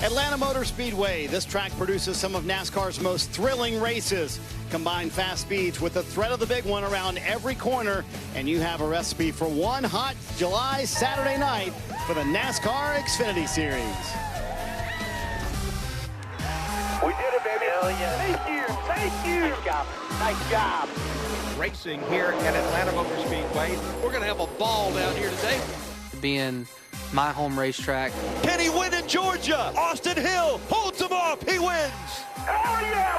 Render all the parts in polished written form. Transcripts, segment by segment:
Atlanta Motor Speedway. This track produces some of NASCAR's most thrilling races. Combine fast speeds with the threat of the big one around every corner, and you have a recipe for one hot July Saturday night for the NASCAR Xfinity Series. We did it, baby. Hell yeah. Thank you. Thank you. Nice job. Nice job. Racing here at Atlanta Motor Speedway. We're going to have a ball down here today. Being my home racetrack. Can he win in Georgia? Austin Hill holds him off. He wins. Hell yeah,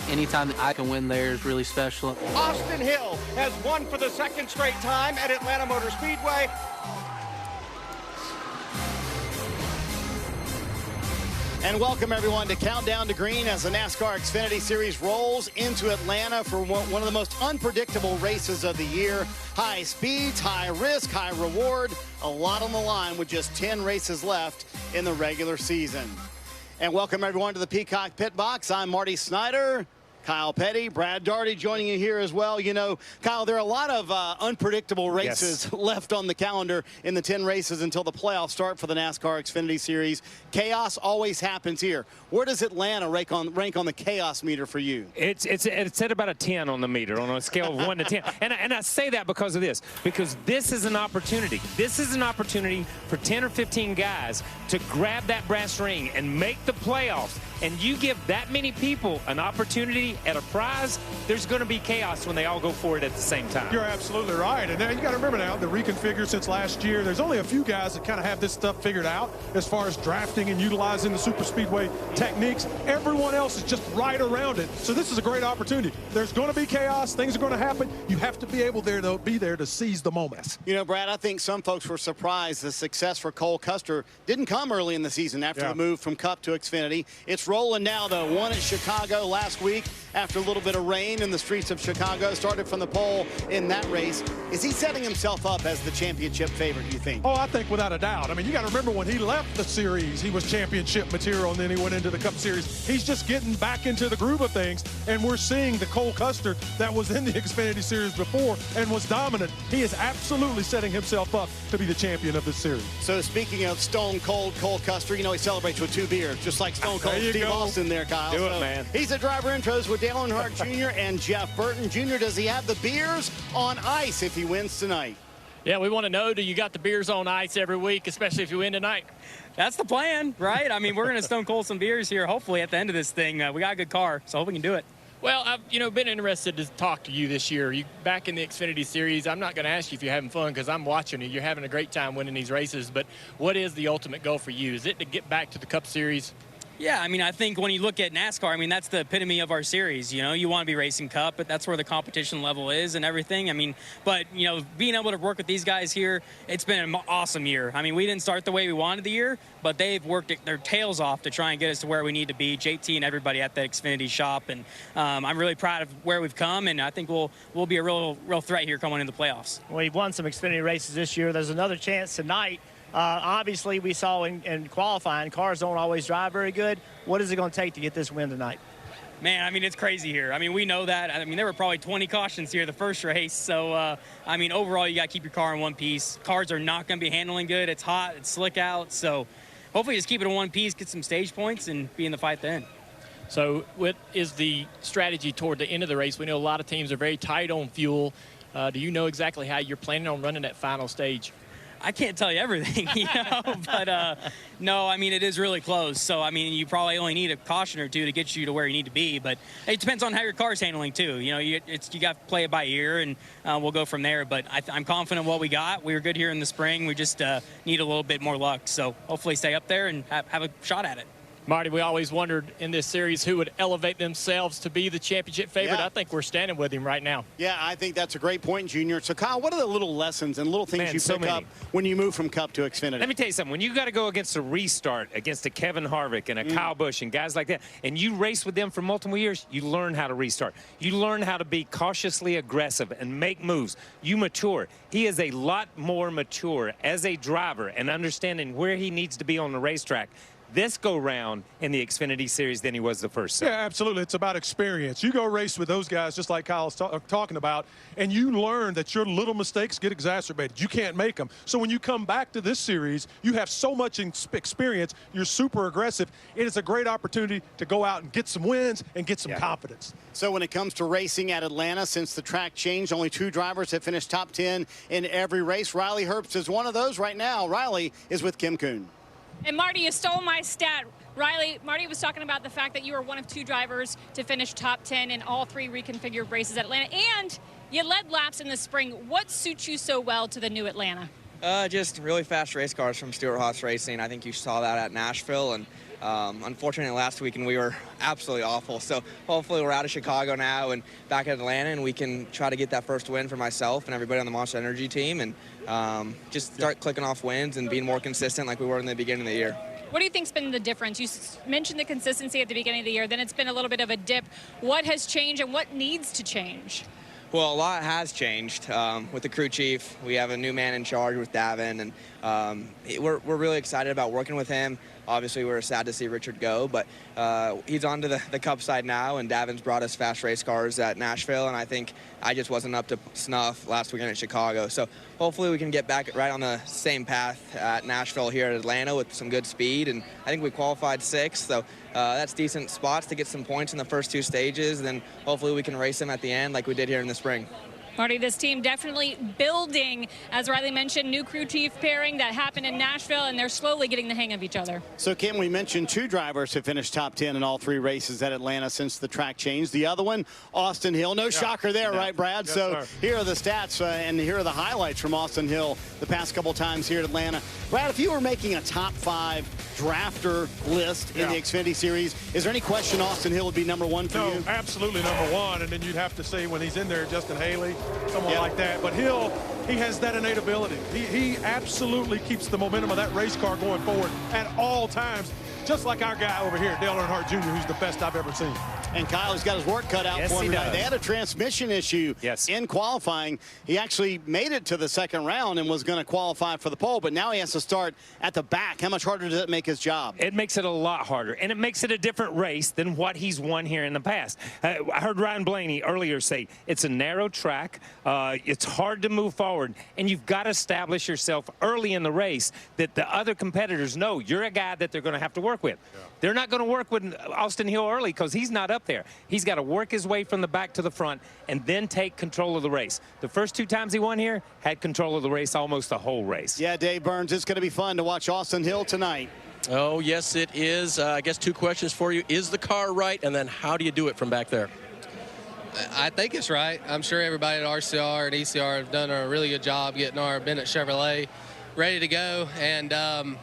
boy. Anytime that I can win there is really special. Austin Hill has won for the second straight time at Atlanta Motor Speedway. And welcome everyone to Countdown to Green as the NASCAR Xfinity Series rolls into Atlanta for one of the most unpredictable races of the year. High speeds, high risk, high reward, a lot on the line with just 10 races left in the regular season. And welcome everyone to the Peacock Pit Box. I'm Marty Snyder. Kyle Petty, Brad Daugherty joining you here as well. You know, Kyle, there are a lot of unpredictable races left on the calendar in the 10 races until the playoffs start for the NASCAR Xfinity Series. Chaos always happens here. Where does Atlanta rank on the chaos meter for you? It's at about a 10 on the meter on a scale of 1 to 10. And I say that because of this, because this is an opportunity. This is an opportunity for 10 or 15 guys to grab that brass ring and make the playoffs. And you give that many people an opportunity at a prize, there's going to be chaos when they all go for it at the same time. You're absolutely right. And now you got to remember now, the reconfigure since last year, there's only a few guys that kind of have this stuff figured out as far as drafting and utilizing the super speedway techniques. Everyone else is just right around it. So this is a great opportunity. There's going to be chaos. Things are going to happen. You have to be able to be there to seize the moment. You know, Brad, I think some folks were surprised the success for Cole Custer didn't come early in the season after the move from Cup to Xfinity. It's rolling now, though. Won at Chicago last week after a little bit of rain in the streets of Chicago. Started from the pole in that race. Is he setting himself up as the championship favorite, you think? Oh, I think without a doubt. I mean, you got to remember when he left the series, he was championship material, and then he went into the Cup Series. He's just getting back into the groove of things, and we're seeing the Cole Custer that was in the Xfinity Series before and was dominant. He is absolutely setting himself up to be the champion of this series. So speaking of Stone Cold Cole Custer, you know he celebrates with 2 beers, just like Stone Cold Steve Austin there, Kyle. Do it, man. He's at Driver Intros with Dale Earnhardt Jr. and Jeff Burton. Jr., does he have the beers on ice if he wins tonight? Yeah, we want to know, do you got the beers on ice every week, especially if you win tonight? That's the plan, right? I mean, we're going to Stone Cold some beers here, hopefully, at the end of this thing. We got a good car, so I hope we can do it. Well, I've been interested to talk to you this year. You back in the Xfinity Series. I'm not going to ask you if you're having fun because I'm watching you. You're having a great time winning these races. But what is the ultimate goal for you? Is it to get back to the Cup Series? Yeah, I mean, I think when you look at NASCAR, I mean, that's the epitome of our series. You know, you want to be racing Cup, but that's where the competition level is and everything. I mean, but, you know, being able to work with these guys here, it's been an awesome year. I mean, we didn't start the way we wanted the year, but they've worked their tails off to try and get us to where we need to be, JT and everybody at the Xfinity shop. And I'm really proud of where we've come, and I think we'll be a real threat here coming into the playoffs. Well, we've won some Xfinity races this year. There's another chance tonight. Obviously, we saw in qualifying, cars don't always drive very good. What is it going to take to get this win tonight? Man, I mean, it's crazy here. I mean, we know that. I mean, there were probably 20 cautions here the first race. So, I mean, overall, you got to keep your car in one piece. Cars are not going to be handling good. It's hot. It's slick out. So, hopefully, just keep it in one piece, get some stage points, and be in the fight then. So, what is the strategy toward the end of the race? We know a lot of teams are very tight on fuel. Do you know exactly how you're planning on running that final stage? I can't tell you everything, you know, but no, I mean, it is really close. So, I mean, you probably only need a caution or two to get you to where you need to be, but it depends on how your car's handling too. You know, you got to play it by ear, and we'll go from there. But I'm confident what we got. We were good here in the spring. We just need a little bit more luck. So hopefully stay up there and have a shot at it. Marty, we always wondered in this series who would elevate themselves to be the championship favorite. Yeah. I think we're standing with him right now. Yeah, I think that's a great point, Junior. So, Kyle, what are the little lessons and little things you pick up when you move from Cup to Xfinity? Let me tell you something. When you got to go against a restart, against a Kevin Harvick and a Kyle Busch and guys like that, and you race with them for multiple years, you learn how to restart. You learn how to be cautiously aggressive and make moves. You mature. He is a lot more mature as a driver and understanding where he needs to be on the racetrack this go-round in the Xfinity Series than he was the first time. Yeah, absolutely. It's about experience. You go race with those guys, just like Kyle's talking about, and you learn that your little mistakes get exacerbated. You can't make them. So when you come back to this series, you have so much experience. You're super aggressive. It is a great opportunity to go out and get some wins and get some confidence. So when it comes to racing at Atlanta, since the track changed, only 2 drivers have finished top 10 in every race. Riley Herbst is one of those right now. Riley is with Kim Kuhn. And Marty, you stole my stat. Riley, Marty was talking about the fact that you were one of 2 drivers to finish top 10 in all 3 reconfigured races at Atlanta, and you led laps in the spring. What suits you so well to the new Atlanta? Just really fast race cars from Stewart-Haas Racing. I think you saw that at Nashville, and unfortunately last weekend we were absolutely awful. So hopefully we're out of Chicago now and back at Atlanta, and we can try to get that first win for myself and everybody on the Monster Energy team, and just start clicking off wins and being more consistent like we were in the beginning of the year. What do you think's been the difference? You mentioned the consistency at the beginning of the year, then it's been a little bit of a dip. What has changed and what needs to change? Well, a lot has changed with the crew chief. We have a new man in charge with Davin, and we're really excited about working with him. Obviously, we're sad to see Richard go, but he's on to the Cup side now, and Davin's brought us fast race cars at Nashville, and I think I just wasn't up to snuff last weekend at Chicago. So hopefully we can get back right on the same path at Nashville here at Atlanta with some good speed, and I think we qualified 6th, so that's decent spots to get some points in the first 2 stages, and then hopefully we can race them at the end like we did here in the spring. Marty, this team definitely building, as Riley mentioned, new crew chief pairing that happened in Nashville, and they're slowly getting the hang of each other. So, Kim, we mentioned 2 drivers have finished top 10 in all 3 races at Atlanta since the track changed. The other one, Austin Hill. No shocker there, right, Brad? Yes, so sir. Here are the stats, and here are the highlights from Austin Hill the past couple times here at Atlanta. Brad, if you were making a top 5 drafter list in the Xfinity Series, is there any question Austin Hill would be number 1 for you? No, absolutely number 1, and then you'd have to say when he's in there, Justin Haley, someone like that. But Hill, he has that innate ability. He absolutely keeps the momentum of that race car going forward at all times, just like our guy over here, Dale Earnhardt Jr., who's the best I've ever seen. And Kyle's got his work cut out for him tonight. They had a transmission issue in qualifying. He actually made it to the 2nd round and was going to qualify for the pole, but now he has to start at the back. How much harder does it make his job? It makes it a lot harder, and it makes it a different race than what he's won here in the past. I heard Ryan Blaney earlier say it's a narrow track. It's hard to move forward, and you've got to establish yourself early in the race that the other competitors know you're a guy that they're going to have to work with. They're not going to work with Austin Hill early because he's not up there. He's got to work his way from the back to the front and then take control of the race. The first 2 times he won here, had control of the race almost the whole race. Yeah, Dave Burns, it's going to be fun to watch Austin Hill tonight. Oh, yes, it is. I guess 2 questions for you. Is the car right? And then how do you do it from back there? I think it's right. I'm sure everybody at RCR and ECR have done a really good job getting our Bennett Chevrolet ready to go. And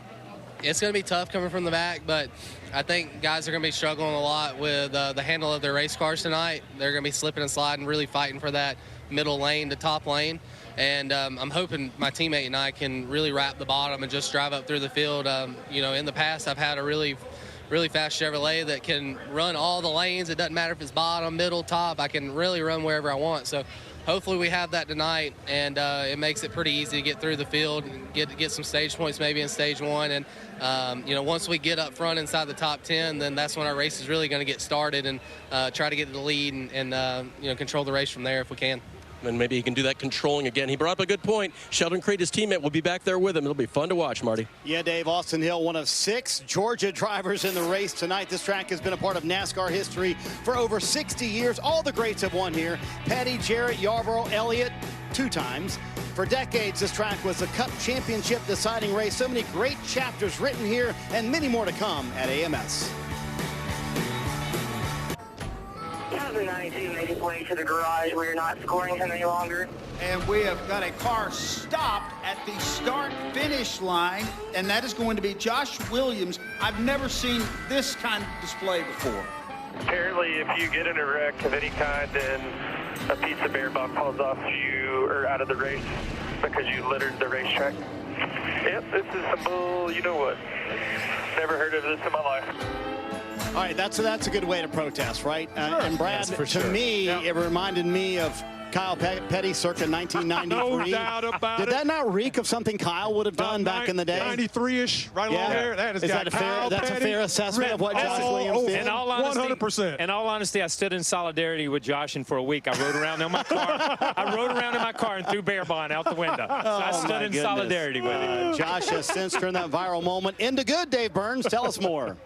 it's going to be tough coming from the back, but I think guys are going to be struggling a lot with the handle of their race cars tonight. They're going to be slipping and sliding, really fighting for that middle lane to top lane. And I'm hoping my teammate and I can really wrap the bottom and just drive up through the field. You know, in the past, I've had a really fast Chevrolet that can run all the lanes. It doesn't matter if it's bottom, middle, top. I can really run wherever I want. So hopefully we have that tonight, and it makes it pretty easy to get through the field and get some stage points maybe in stage 1. And, you know, once we get up front inside the top 10, then that's when our race is really going to get started and try to get to the lead and you know, control the race from there if we can. And maybe he can do that controlling again. He brought up a good point. Sheldon Creed, his teammate, will be back there with him. It'll be fun to watch, Marty. Yeah, Dave, Austin Hill, one of 6 Georgia drivers in the race tonight. This track has been a part of NASCAR history for over 60 years. All the greats have won here. Petty, Jarrett, Yarborough, Elliott, 2 times. For decades, this track was a Cup championship deciding race. So many great chapters written here and many more to come at AMS. 2019 making way to the garage. We're not scoring him any longer. And we have got a car stopped at the start-finish line, and that is going to be Josh Williams. I've never seen this kind of display before. Apparently, if you get in a wreck of any kind and a pizza bear bump falls off you or out of the race because you littered the racetrack. Yep, this is some bull, you know what. Never heard of this in my life. All right, that's a good way to protest, right? Sure. And Brad, to me, it reminded me of Kyle Petty circa 1993. No doubt about it. Did that not reak of something Kyle would have done back in the day? 93-ish, right along there. That is that a fair assessment of what Josh Williams did? In all honesty, 100%. In all honesty, I stood in solidarity with Josh, and for a week I rode around in my car. I rode around in my car and threw bear bond out the window. So I stood in solidarity with him. Josh has since turned that viral moment into good. Dave Burns, tell us more.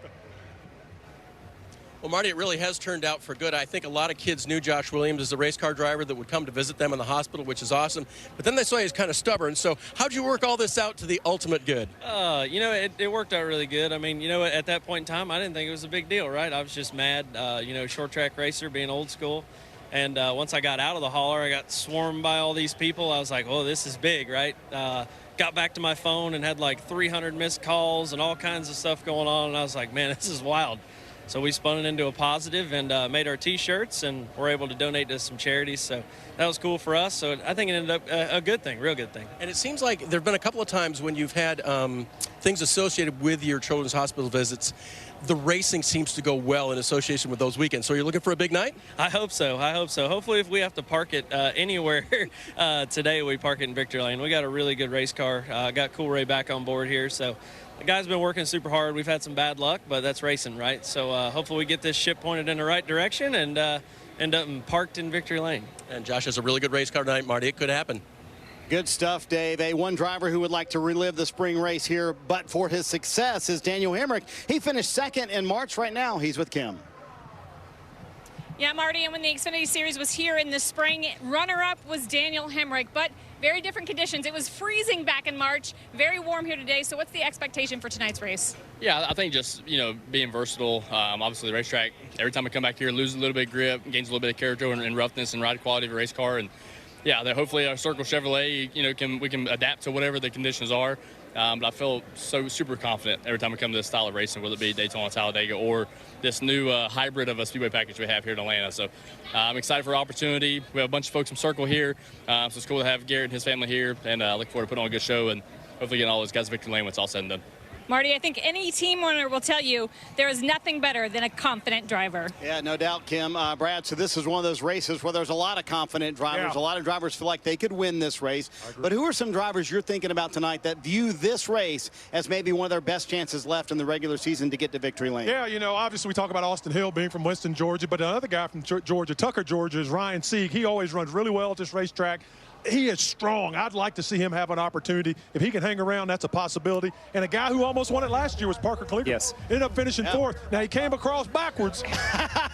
Well, Marty, it really has turned out for good. I think a lot of kids knew Josh Williams as a race car driver that would come to visit them in the hospital, which is awesome. But then they saw he's kind of stubborn. So how'd you work all this out to the ultimate good? You know, it worked out really good. I mean, you know, at that point in time, I didn't think it was a big deal, right? I was just mad, you know, short track racer, being old school. And once I got out of the hauler, I got swarmed by all these people. I was like, oh, this is big, right? Got back to my phone and had like 300 missed calls and all kinds of stuff going on. And I was like, man, this is wild. So we spun it into a positive and made our T-shirts, and we're able to donate to some charities. So that was cool for us. So I think it ended up a good thing, real good thing. And it seems like there have been a couple of times when you've had things associated with your children's hospital visits. The racing seems to go well in association with those weekends. So you're looking for a big night? I hope so. I hope so. Hopefully, if we have to park it anywhere today, we park it in Victory Lane. We got a really good race car. Got Cool Ray back on board here. So the guy's been working super hard. We've had some bad luck, but that's racing, right? So hopefully we get this ship pointed in the right direction and end up parked in Victory Lane. And Josh has a really good race car tonight, Marty. It could happen. Good stuff, Dave. One driver who would like to relive the spring race here, but for his success, is Daniel Hemric. He finished second in March. Right now, he's with Kim. Yeah, Marty, and when the Xfinity Series was here in the spring, runner-up was Daniel Hemric, but very different conditions. It was freezing back in March, very warm here today. So what's the expectation for tonight's race? Yeah, I think just, you know, being versatile. Obviously, the racetrack, every time I come back here, loses a little bit of grip, gains a little bit of character and roughness and ride quality of a race car. And yeah, hopefully our Circle Chevrolet, you know, we can adapt to whatever the conditions are. But I feel so super confident every time I come to this style of racing, whether it be Daytona, Talladega, or this new hybrid of a speedway package we have here in Atlanta. So I'm excited for the opportunity. We have a bunch of folks from Circle here, so it's cool to have Garrett and his family here, and I look forward to putting on a good show and hopefully getting all those guys to Victory Lane when it's all said and done. Marty, I think any team owner will tell you there is nothing better than a confident driver. Yeah, no doubt, Kim. Brad, so this is one of those races where there's a lot of confident drivers. Yeah. A lot of drivers feel like they could win this race. But who are some drivers you're thinking about tonight that view this race as maybe one of their best chances left in the regular season to get to Victory Lane? Yeah, you know, obviously we talk about Austin Hill being from Winston, Georgia, but another guy from Georgia, Tucker, Georgia, is Ryan Sieg. He always runs really well at this racetrack. He is strong. I'd like to see him have an opportunity. If he can hang around, that's a possibility. And a guy who almost won it last year was Parker Kligerman. Yes. Ended up finishing fourth. Now, he came across backwards,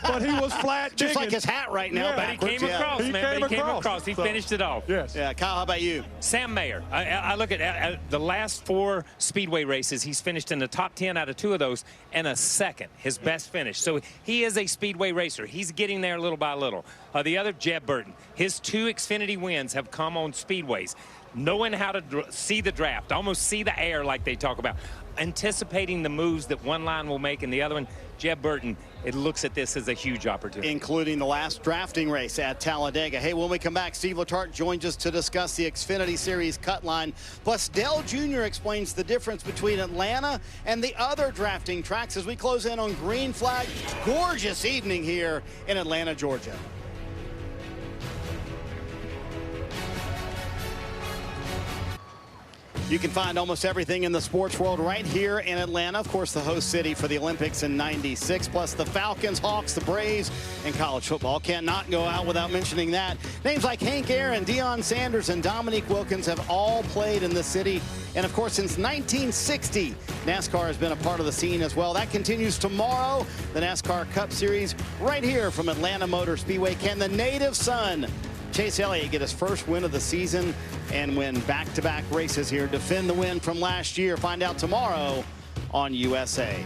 but he was flat. Just like his hat right now. Yeah. But he came across, man. He came across. He finished it off. Yes. Yeah, Kyle, how about you? Sam Mayer. I look at the last 4 Speedway races. He's finished in the top 10 out of 2 of those and a second, his best finish. So he is a Speedway racer. He's getting there little by little. The other, Jeb Burton. His 2 Xfinity wins have come on Speedways. Knowing how to see the draft, almost see the air like they talk about. Anticipating the moves that one line will make and the other one, Jeb Burton, it looks at this as a huge opportunity. Including the last drafting race at Talladega. Hey, when we come back, Steve Letarte joins us to discuss the Xfinity Series cut line. Plus, Dale Jr. explains the difference between Atlanta and the other drafting tracks as we close in on Green Flag. Gorgeous evening here in Atlanta, Georgia. You can find almost everything in the sports world right here in Atlanta. Of course, the host city for the Olympics in '96, plus the Falcons, Hawks, the Braves, and college football. Cannot go out without mentioning that. Names like Hank Aaron, Deion Sanders, and Dominique Wilkins have all played in the city. And, of course, since 1960, NASCAR has been a part of the scene as well. That continues tomorrow, the NASCAR Cup Series, right here from Atlanta Motor Speedway. Can the native son, Chase Elliott, get his first win of the season and win back-to-back races here, defend the win from last year? Find out tomorrow on USA.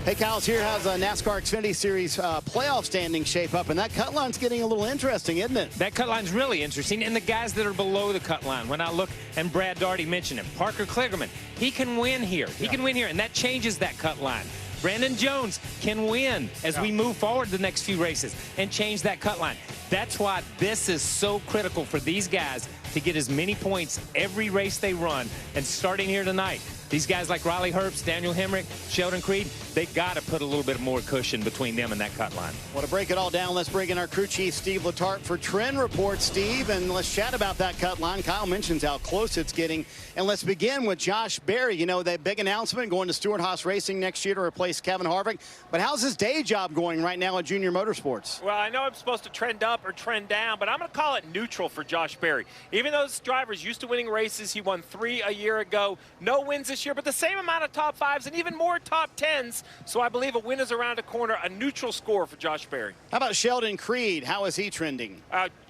Hey, Kyle's here. How's a NASCAR Xfinity Series playoff standing shape up? And that cut line's getting a little interesting, isn't it? That cut line's really interesting. And the guys that are below the cut line, when I look, and Brad Daugherty mentioned him, Parker Kligerman, he can win here. He can win here, and that changes that cut line. Brandon Jones can win as we move forward the next few races and change that cut line. That's why this is so critical for these guys to get as many points every race they run. And starting here tonight, These guys like Riley Herbst, Daniel Hemric, Sheldon Creed, they got to put a little bit more cushion between them and that cut line. Well, to break it all down, let's bring in our crew chief, Steve Letarte, for Trend Report. Steve, and let's chat about that cut line. Kyle mentions how close it's getting. And let's begin with Josh Berry. You know, that big announcement going to Stewart-Haas Racing next year to replace Kevin Harvick. But how's his day job going right now at Junior Motorsports? Well, I know I'm supposed to trend up or trend down, but I'm going to call it neutral for Josh Berry. Even though this driver's used to winning races, he won 3 a year ago. No wins this year, but the same amount of top 5s and even more top 10s. So I believe a win is around the corner, a neutral score for Josh Berry. How about Sheldon Creed? How is he trending?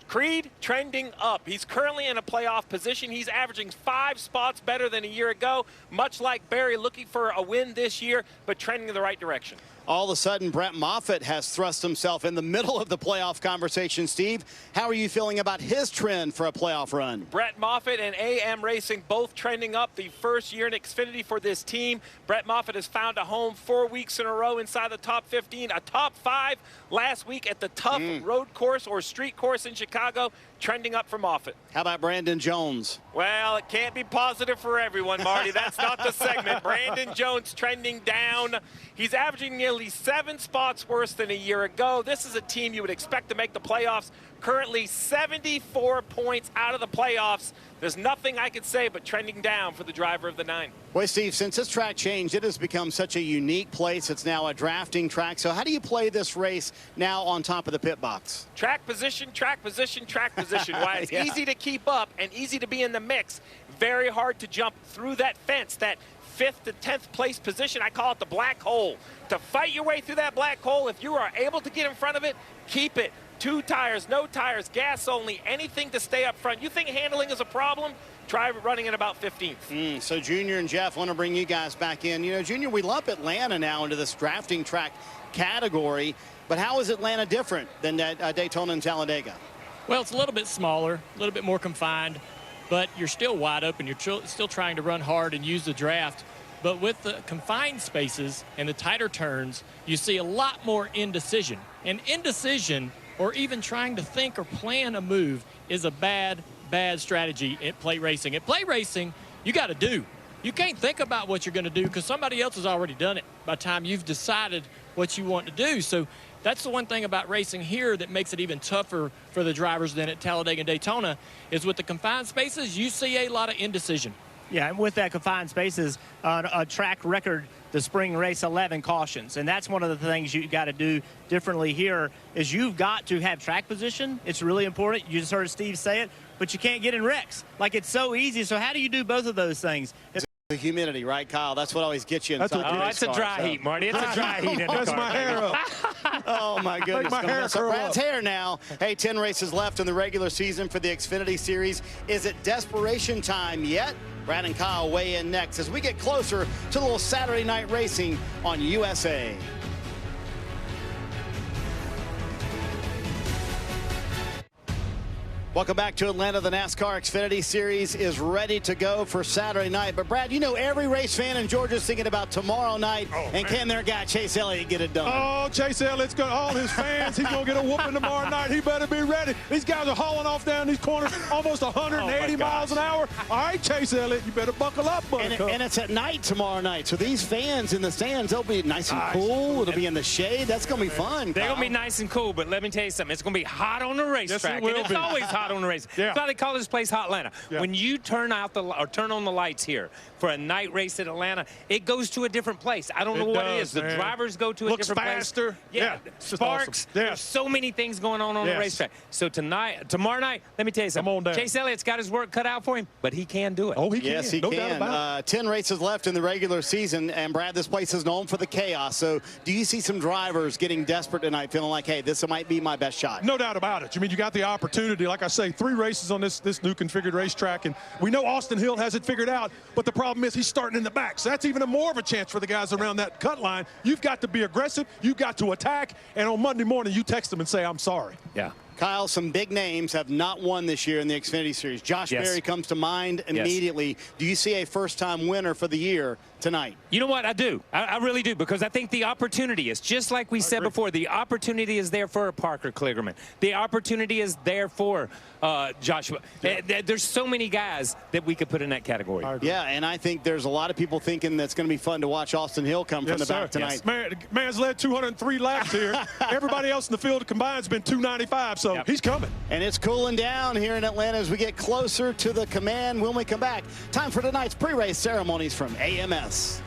Creed trending up. He's currently in a playoff position. He's averaging 5 spots better than a year ago, much like Berry, looking for a win this year, but trending in the right direction. All of a sudden, Brett Moffitt has thrust himself in the middle of the playoff conversation. Steve, how are you feeling about his trend for a playoff run? Brett Moffitt and AM Racing both trending up. The first year in Xfinity for this team. Brett Moffitt has found a home 4 weeks in a row inside the top 15, a top 5 last week at the tough road course or street course in Chicago, trending up for Moffitt. How about Brandon Jones? Well, it can't be positive for everyone, Marty. That's not the segment. Brandon Jones trending down. He's averaging nearly 7 spots worse than a year ago. This is a team you would expect to make the playoffs. Currently 74 points out of the playoffs. There's nothing I could say but trending down for the driver of the 9. Boy, Steve, since this track changed, it has become such a unique place. It's now a drafting track. So how do you play this race now on top of the pit box? Track position, track position, track position. Why it's easy to keep up and easy to be in the mix. Very hard to jump through that fence, that 5th to 10th place position. I call it the black hole. To fight your way through that black hole, if you are able to get in front of it, keep it. 2 tires, no tires, gas only, anything to stay up front. You think handling is a problem? Try running at about 15th. So Junior and Jeff, want to bring you guys back in. You know, Junior, we lump Atlanta now into this drafting track category, but how is Atlanta different than Daytona and Talladega? Well, it's a little bit smaller, a little bit more confined, but you're still wide open. You're still trying to run hard and use the draft. But with the confined spaces and the tighter turns, you see a lot more indecision. And indecision, or even trying to think or plan a move, is a bad strategy at plate racing. At plate racing, you got to do. You can't think about what you're going to do because somebody else has already done it by the time you've decided what you want to do. So that's the one thing about racing here that makes it even tougher for the drivers than at Talladega and Daytona, is with the confined spaces, you see a lot of indecision. Yeah, and with that confined spaces, a track record, the spring race 11 cautions. And that's one of the things you got to do differently here is you've got to have track position. It's really important. You just heard Steve say it, but you can't get in wrecks. Like, it's so easy. So how do you do both of those things? The humidity, right, Kyle? That's what always gets you inside. It's a dry heat, Marty. It's a dry heat in the car. That's my hair up. Oh, my goodness. My hair so Brad's hair now. Hey, 10 races left in the regular season for the Xfinity Series. Is it desperation time yet? Brad and Kyle weigh in next as we get closer to the little Saturday night racing on USA. Welcome back to Atlanta. The NASCAR Xfinity Series is ready to go for Saturday night. But, Brad, you know every race fan in Georgia is thinking about tomorrow night. Can their guy Chase Elliott get it done? Oh, Chase Elliott's got all his fans. He's going to get a whooping tomorrow night. He better be ready. These guys are hauling off down these corners almost 180 miles an hour. All right, Chase Elliott, you better buckle up, buttercup. And it's at night tomorrow night. So these fans in the stands, they'll be nice and cool. It'll be in the shade. That's going to be fun. They're going to be nice and cool, but let me tell you something. It's going to be hot on the racetrack. Yes, It's always hot on the race. That's why they call this place Hot Atlanta. When you turn on the lights here for a night race at Atlanta, it goes to a different place. I don't know what it is. The drivers go to a different place. Looks faster. Yeah. Sparks. Awesome. There's so many things going on the racetrack. So tomorrow night, let me tell you something. Chase Elliott's got his work cut out for him, but he can do it. Oh, he can. Yes, he can. 10 races left in the regular season, and Brad, this place is known for the chaos. So do you see some drivers getting desperate tonight, feeling like, hey, this might be my best shot? No doubt about it. I mean, you got the opportunity. Like I say, 3 races on this new configured racetrack, and we know Austin Hill has it figured out, but the problem is he's starting in the back. So that's even more of a chance for the guys around that cut line. You've got to be aggressive. You've got to attack, and on Monday morning, you text them and say, I'm sorry. Yeah. Kyle, some big names have not won this year in the Xfinity Series. Josh Berry comes to mind immediately. Yes. Do you see a first-time winner for the year tonight? You know what? I do. I really do, because I think the opportunity is, just like we said before, the opportunity is there for Parker Kligerman. The opportunity is there for Joshua. Yeah. There's so many guys that we could put in that category. Yeah, and I think there's a lot of people thinking that's going to be fun to watch Austin Hill come from the back tonight. Yes. Man's led 203 laps here. Everybody else in the field combined has been 295, so he's coming. And it's cooling down here in Atlanta as we get closer to the command. When we come back, time for tonight's pre-race ceremonies from AMS.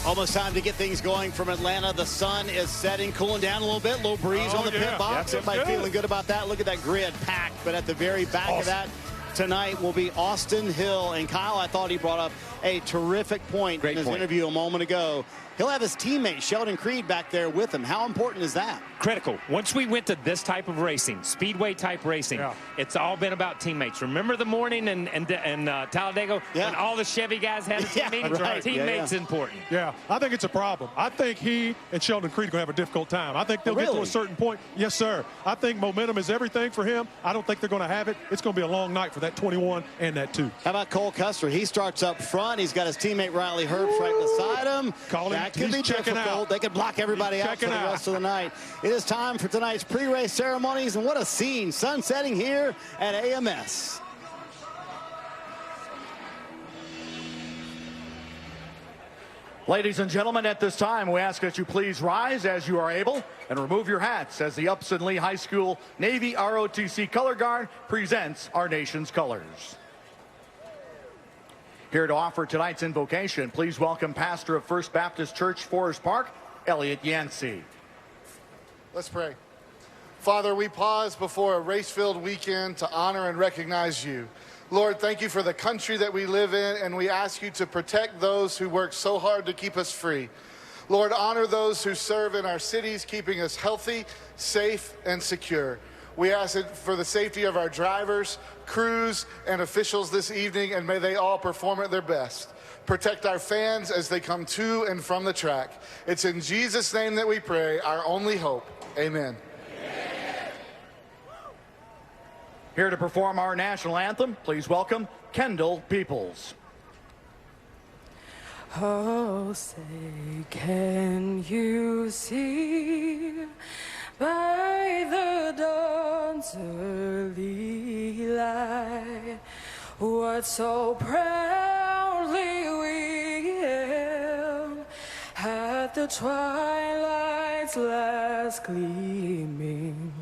Almost time to get things going from Atlanta. The sun is setting, cooling down a little bit. Low breeze on the pit box. Everybody feeling good about that. Look at that grid packed. But at the very back of that tonight will be Austin Hill. And Kyle, I thought he brought up a terrific point in his interview a moment ago. He'll have his teammate Sheldon Creed back there with him. How important is that? Critical. Once we went to this type of racing, speedway type racing, it's all been about teammates. Remember the morning in Talladega when all the Chevy guys had a team meeting? Right. Teammates important. Yeah, I think it's a problem. I think he and Sheldon Creed are going to have a difficult time. I think they'll get to a certain point. Yes, sir. I think momentum is everything for him. I don't think they're going to have it. It's going to be a long night for that 21 and that 2. How about Cole Custer? He starts up front. He's got his teammate Riley Herbst right beside him. That could be difficult. They could block everybody out for the rest of the night. It is time for tonight's pre-race ceremonies, and what a scene. Sun setting here at AMS. Ladies and gentlemen, at this time, we ask that you please rise as you are able and remove your hats as the Upson Lee High School Navy ROTC Color Guard presents our nation's colors. Here to offer tonight's invocation, please welcome pastor of First Baptist Church, Forest Park, Elliot Yancey. Let's pray. Father, we pause before a race-filled weekend to honor and recognize you. Lord, thank you for the country that we live in, and we ask you to protect those who work so hard to keep us free. Lord, honor those who serve in our cities, keeping us healthy, safe, and secure. We ask it for the safety of our drivers, crews, and officials this evening, and may they all perform at their best. Protect our fans as they come to and from the track. It's in Jesus' name that we pray, our only hope. Amen. Here to perform our national anthem, please welcome Kendall Peoples. Oh, say, can you see by the dawn's early light what so proudly we hailed at the twilight's last gleaming,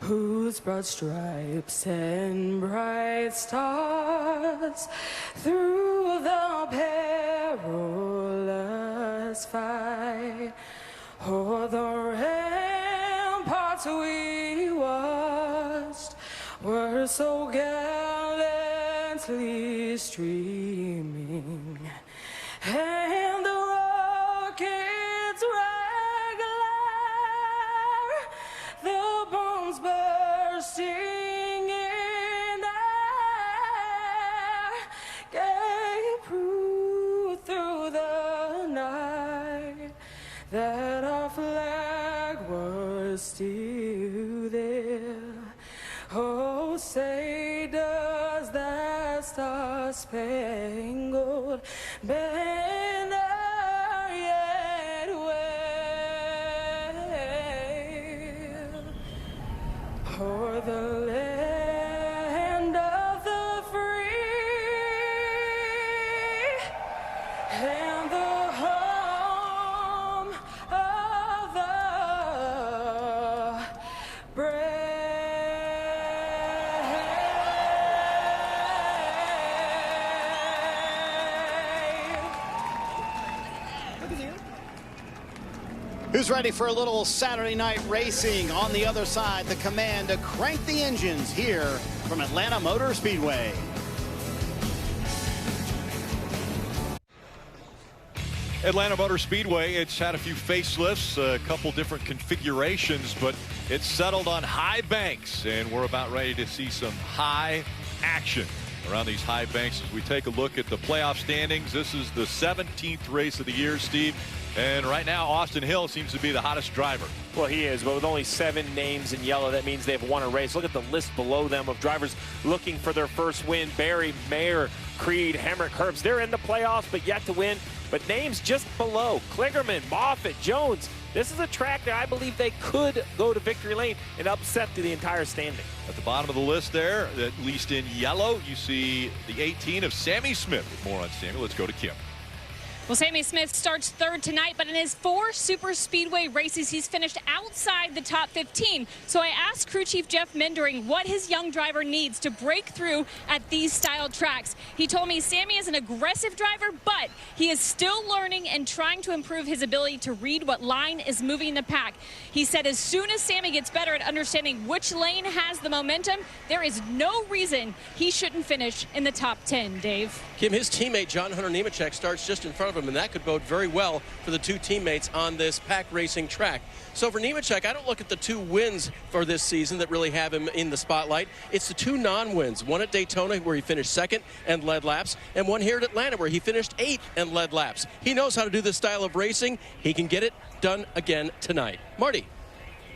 whose broad stripes and bright stars through the perilous fight o'er the ramparts we watched were so gallantly streaming, and the rockets regular, the bombs bursting in air, gave proof through the night that our flag was still there. Oh, say does that star-spangled banner yet wave o'er the land of the free and the home of the brave? Who's ready for a little Saturday night racing? On the other side, the command to crank the engines here from Atlanta Motor Speedway. Atlanta Motor Speedway, it's had a few facelifts, a couple different configurations, but it's settled on high banks, and we're about ready to see some high action. around these high banks. As we take a look at the playoff standings, this is the 17th race of the year, Steve. And right now, Austin Hill seems to be the hottest driver. Well, he is, but with only 7 names in yellow, that means they've won a race. Look at the list below them of drivers looking for their first win. Barry, Mayer, Creed, Hemric, Herbst, they're in the playoffs, but yet to win. But names just below: Kligerman, Moffitt, Jones. This is a track that I believe they could go to victory lane and upset the entire standing. At the bottom of the list there, at least in yellow, you see the 18 of Sammy Smith. With more on Sammy, let's go to Kim. Well, Sammy Smith starts 3rd tonight, but in his 4 super speedway races, he's finished outside the top 15. So I asked crew chief Jeff Mendering what his young driver needs to break through at these style tracks. He told me Sammy is an aggressive driver, but he is still learning and trying to improve his ability to read what line is moving the pack. He said as soon as Sammy gets better at understanding which lane has the momentum, there is no reason he shouldn't finish in the top 10, Dave. Kim, his teammate John Hunter Nemechek starts just in front of him, and that could bode very well for the 2 teammates on this pack racing track. So for Nemechek, I don't look at the 2 wins for this season that really have him in the spotlight. It's the 2 non-wins, one at Daytona where he finished 2nd and led laps, and one here at Atlanta where he finished 8th and led laps. He knows how to do this style of racing. He can get it done again tonight. Marty.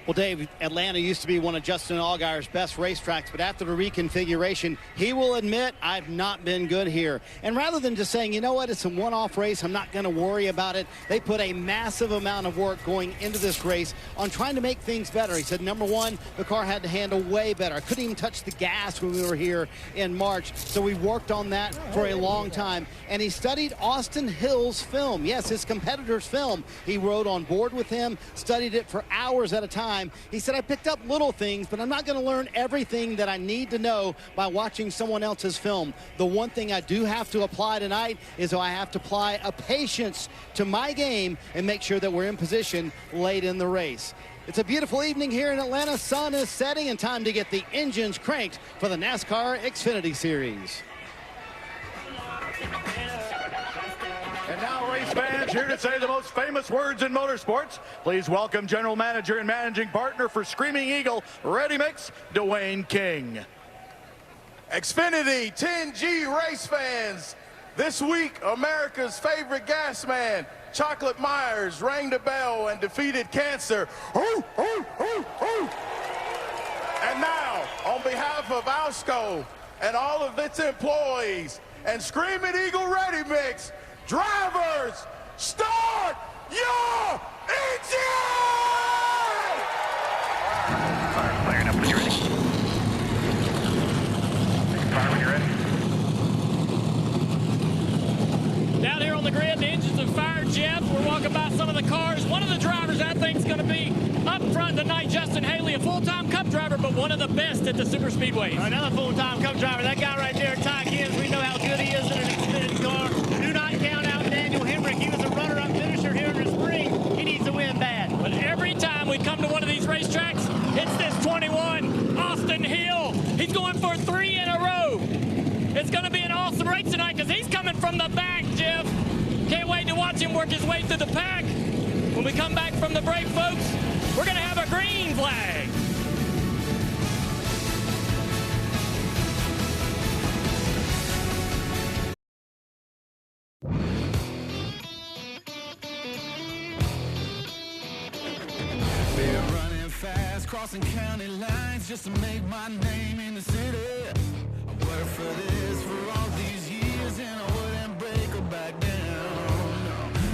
Well, Dave, Atlanta used to be one of Justin Allgaier's best racetracks, but after the reconfiguration, he will admit, I've not been good here. And rather than just saying, you know what, it's a one-off race, I'm not going to worry about it, they put a massive amount of work going into this race on trying to make things better. He said, number one, the car had to handle way better. I couldn't even touch the gas when we were here in March, so we worked on that for a long time. And he studied Austin Hill's film. Yes, his competitor's film. He rode on board with him, studied it for hours at a time. He said, I picked up little things, but I'm not going to learn everything that I need to know by watching someone else's film. The one thing I do have to apply tonight is I have to apply a patience to my game and make sure that we're in position late in the race. It's a beautiful evening here in Atlanta. Sun is setting and time to get the engines cranked for the NASCAR Xfinity Series. And now, race fans, here to say the most famous words in motorsports. Please welcome General Manager and Managing Partner for Screaming Eagle Ready Mix, Dwayne King. Xfinity 10G race fans, this week, America's favorite gas man, Chocolate Myers, rang the bell and defeated cancer. Ooh, ooh, ooh, ooh. And now, on behalf of Alsco and all of its employees and Screaming Eagle Ready Mix, drivers, start your engine! Fire flaring up when you're ready. Fire when you're ready. Down here on the grid, the engines have fired, Jeff. We're walking by some of the cars. One of the drivers I think is going to be up front tonight, Justin Haley, a full-time Cup driver, but one of the best at the super speedways. Another full-time Cup driver. That guy right there, Ty Gibbs, we know how good he is in an Xfinity car. Do not count out Daniel Hemric. He was a runner-up finisher here in the spring. He needs to win bad. But every time we come to one of these racetracks, it's this 21, Austin Hill. He's going for 3 in a row. It's going to be an awesome race tonight because he's coming from the back, Jeff. Can't wait to watch him work his way through the pack. When we come back from the break, folks, we're going to have a green flag. Been running fast, crossing county lines just to make my name in the city. I worked for this for all these years and I wouldn't break her back down.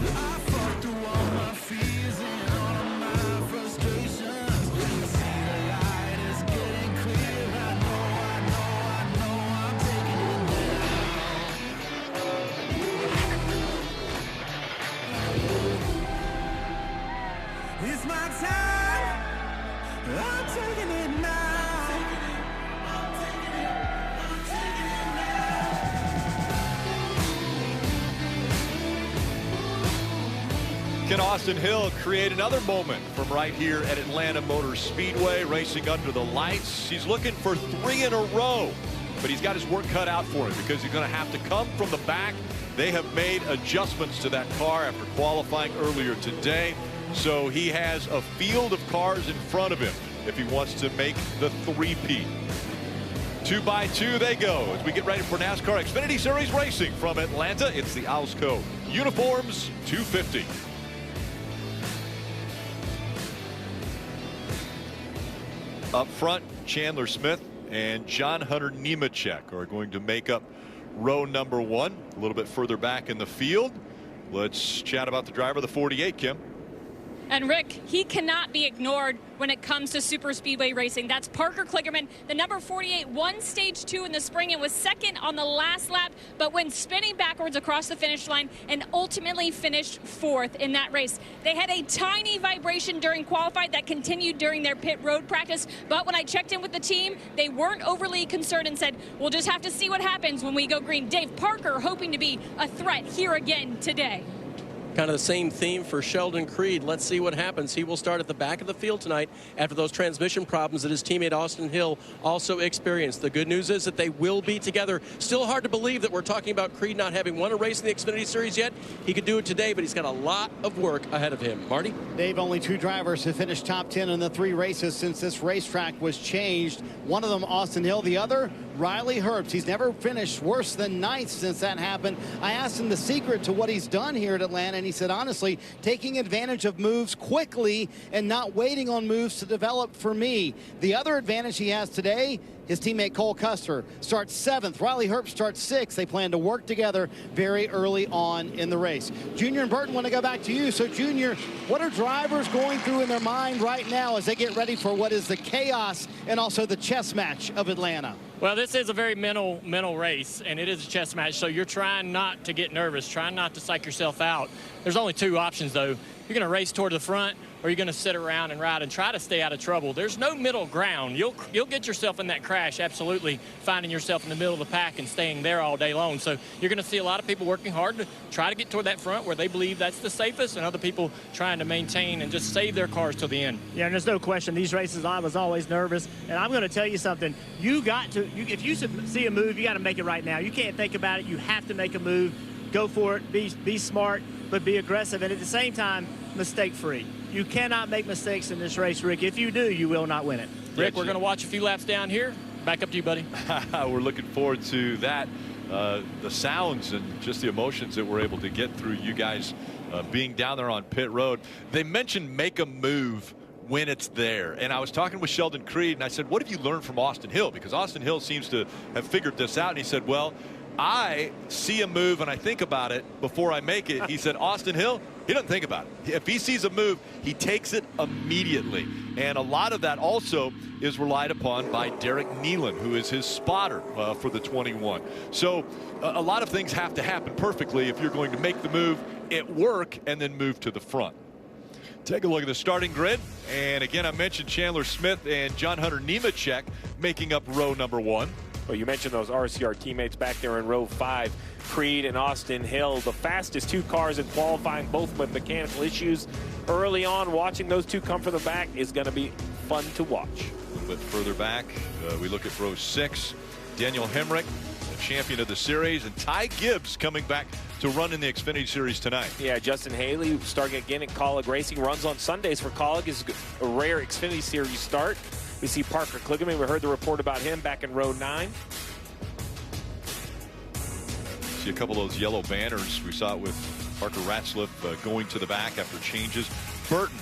I fought through all my fears and all of my frustrations. See the light is getting clear. I know I'm taking it now. It's my time. I'm taking it now. Can Austin Hill create another moment from right here at Atlanta Motor Speedway, racing under the lights? He's looking for 3 in a row, but he's got his work cut out for him because he's going to have to come from the back. They have made adjustments to that car after qualifying earlier today, so he has a field of cars in front of him if he wants to make the three-peat. 2 by 2 they go as we get ready for NASCAR Xfinity Series racing from Atlanta. It's the Alsco Uniforms 250. Up front, Chandler Smith and Hunter Nemechek are going to make up row number 1. A little bit further back in the field, let's chat about the driver of the 48, Kim. And Rick, he cannot be ignored when it comes to super speedway racing. That's Parker Kligerman, the number 48, won stage 2 in the spring and was second on the last lap, but went spinning backwards across the finish line and ultimately finished 4th in that race. They had a tiny vibration during qualify that continued during their pit road practice, but when I checked in with the team, they weren't overly concerned and said, we'll just have to see what happens when we go green. Dave Parker hoping to be a threat here again today. Kind of the same theme for Sheldon Creed. Let's see what happens. He will start at the back of the field tonight after those transmission problems that his teammate Austin Hill also experienced. The good news is that they will be together. Still hard to believe that we're talking about Creed not having won a race in the Xfinity Series yet. He could do it today, but he's got a lot of work ahead of him. Marty? Dave, only 2 drivers have finished top 10 in the 3 races since this racetrack was changed. One of them, Austin Hill. The other, Riley Herbst. He's never finished worse than 9th since that happened. I asked him the secret to what he's done here at Atlanta, and he said, honestly, taking advantage of moves quickly and not waiting on moves to develop for me. The other advantage he has today, his teammate Cole Custer starts 7th. Riley Herbst starts 6th. They plan to work together very early on in the race. Junior and Burton, want to go back to you. So, Junior, what are drivers going through in their mind right now as they get ready for what is the chaos and also the chess match of Atlanta? Well, this is a very mental race, and it is a chess match, so you're trying not to get nervous, trying not to psych yourself out. There's only 2 options, though. You're going to race toward the front, or you're going to sit around and ride and try to stay out of trouble. There's no middle ground. You'll get yourself in that crash, absolutely, finding yourself in the middle of the pack and staying there all day long. So you're going to see a lot of people working hard to try to get toward that front where they believe that's the safest, and other people trying to maintain and just save their cars till the end. Yeah, and there's no question. These races, I was always nervous. And I'm going to tell you something. You got to, if you see a move, you got to make it right now. You can't think about it. You have to make a move. Go for it. Be smart, but be aggressive. And at the same time, mistake-free. You cannot make mistakes in this race, Rick. If you do, you will not win it. Rick, we're going to watch a few laps down here. Back up to you, buddy. We're looking forward to that. The sounds and just the emotions that we're able to get through you guys being down there on pit road. They mentioned make a move when it's there. And I was talking with Sheldon Creed, and I said, what have you learned from Austin Hill? Because Austin Hill seems to have figured this out. And he said, well, I see a move and I think about it before I make it. He said, Austin Hill, he doesn't think about it. If he sees a move, he takes it immediately. And a lot of that also is relied upon by Derek Nealon, who is his spotter for the 21. So a lot of things have to happen perfectly if you're going to make the move at work and then move to the front. Take a look at the starting grid. And again, I mentioned Chandler Smith and Hunter Nemechek making up row number 1. Well, you mentioned those RCR teammates back there in row 5, Creed and Austin Hill, the fastest 2 cars in qualifying, both with mechanical issues early on. Watching those 2 come from the back is going to be fun to watch. A little bit further back, we look at row 6, Daniel Hemric, the champion of the series, and Ty Gibbs coming back to run in the Xfinity Series tonight. Yeah, Justin Haley starting again at Kaulig Racing, runs on Sundays for Kaulig, is a rare Xfinity Series start. We see Parker Kligerman. We heard the report about him back in row 9. See a couple of those yellow banners. We saw it with Parker Ratzliff going to the back after changes. Burton,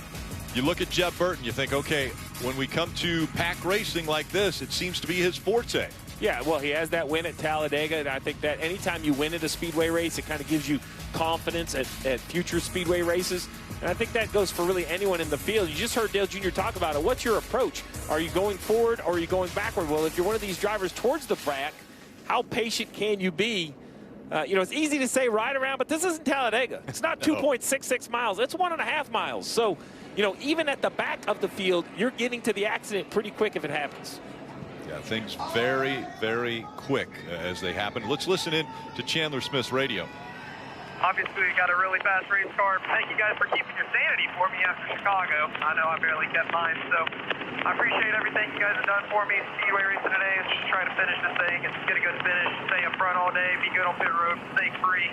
you look at Jeb Burton, you think, okay, when we come to pack racing like this, it seems to be his forte. Yeah, well, he has that win at Talladega, and I think that anytime you win at a speedway race, it kind of gives you confidence at future speedway races. And I think that goes for really anyone in the field. You just heard Dale Jr. talk about it. What's your approach? Are you going forward or are you going backward? Well, if you're one of these drivers towards the back, how patient can you be? It's easy to say ride around, but this isn't Talladega. It's not 2.66 miles. It's 1.5 miles. So, even at the back of the field, you're getting to the accident pretty quick if it happens. Yeah, things very, very quick as they happen. Let's listen in to Chandler Smith's radio. Obviously, we got a really fast race car. Thank you guys for keeping your sanity for me after Chicago. I know I barely kept mine, so I appreciate everything you guys have done for me. Speedway racing today is just trying to finish this thing and get a good finish, stay up front all day, be good on pit road, stay free.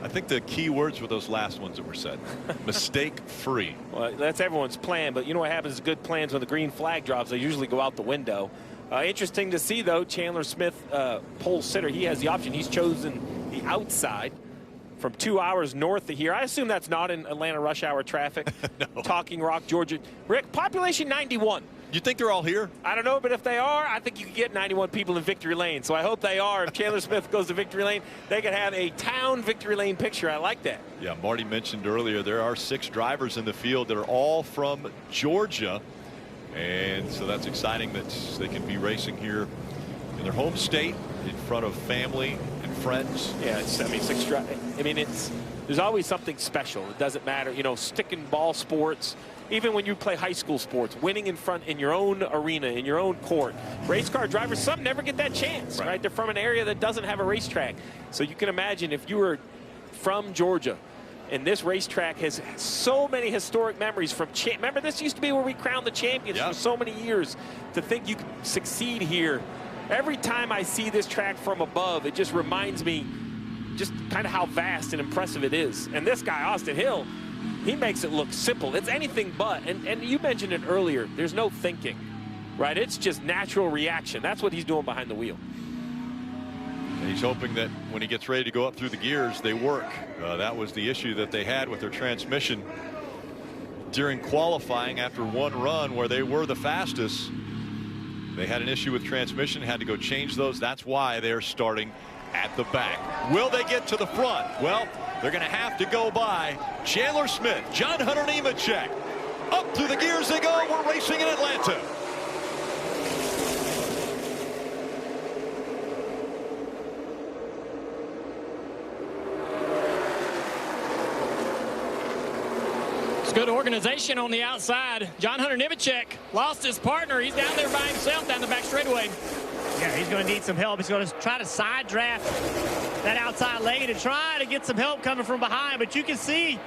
I think the key words were those last ones that were said. Mistake-free. Well, that's everyone's plan, but you know what happens to good plans when the green flag drops? They usually go out the window. Interesting to see, though, Chandler Smith, pole sitter, he has the option. He's chosen the outside from 2 hours north of here. I assume that's not in Atlanta rush hour traffic. No. Talking Rock, Georgia. Rick, population 91. You think they're all here? I don't know, but if they are, I think you could get 91 people in Victory Lane. So I hope they are. If Chandler Smith goes to Victory Lane, they could have a town Victory Lane picture. I like that. Yeah, Marty mentioned earlier there are 6 drivers in the field that are all from Georgia. And so that's exciting that they can be racing here in their home state in front of family and friends. Yeah, it's, there's always something special. It doesn't matter, you know, stick and ball sports. Even when you play high school sports, winning in your own arena, in your own court. Race car drivers, some never get that chance, right? They're from an area that doesn't have a racetrack. So you can imagine if you were from Georgia, and this racetrack has so many historic memories from, remember this used to be where we crowned the champions for so many years. To think you could succeed here. Every time I see this track from above, it just reminds me just kind of how vast and impressive it is. And this guy, Austin Hill, he makes it look simple. It's anything but. And you mentioned it earlier. There's no thinking, right? It's just natural reaction. That's what he's doing behind the wheel. And he's hoping that when he gets ready to go up through the gears, they work. That was the issue that they had with their transmission during qualifying after one run where they were the fastest. They had an issue with transmission, had to go change those. That's why they're starting at the back. Will they get to the front? Well, they're going to have to go by Chandler Smith, John Hunter Nemechek. Up through the gears they go. We're racing in Atlanta. It's good organization on the outside. John Hunter Nemechek lost his partner. He's down there by himself down the back straightaway. Yeah, he's going to need some help. He's going to try to side draft that outside lane and try to get some help coming from behind. But you can see,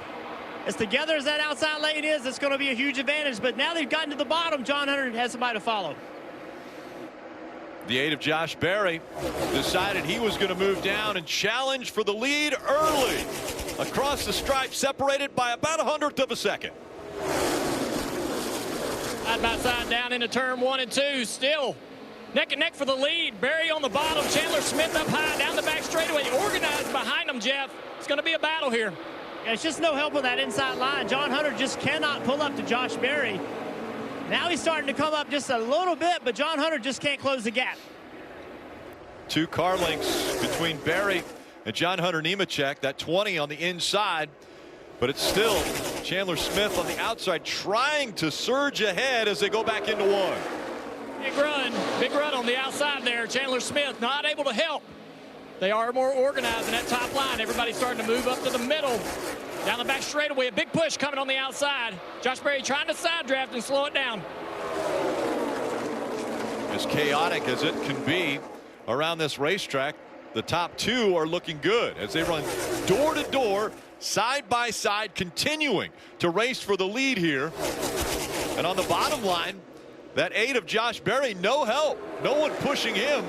as together as that outside lane is, it's going to be a huge advantage. But now they've gotten to the bottom. John Hunter has somebody to follow. The 8 of Josh Berry decided he was going to move down and challenge for the lead early. Across the stripe, separated by about 1/100th of a second. Side by side down into turn 1 and 2. Still neck and neck for the lead. Berry on the bottom. Chandler Smith up high down the back straightaway. Organized behind him, Jeff. It's going to be a battle here. Yeah, it's just no help on that inside line. John Hunter just cannot pull up to Josh Berry. Now he's starting to come up just a little bit, but John Hunter just can't close the gap. 2 car lengths between Berry and John Hunter Nemechek. That 20 on the inside, but it's still Chandler Smith on the outside trying to surge ahead as they go back into one. Big run on the outside there. Chandler Smith not able to help. They are more organized in that top line. Everybody's starting to move up to the middle. Down the back straightaway, a big push coming on the outside. Josh Berry trying to side draft and slow it down. As chaotic as it can be around this racetrack, the top 2 are looking good as they run door to door, side by side, continuing to race for the lead here. And on the bottom line, that 8 of Josh Berry, no help. No one pushing him.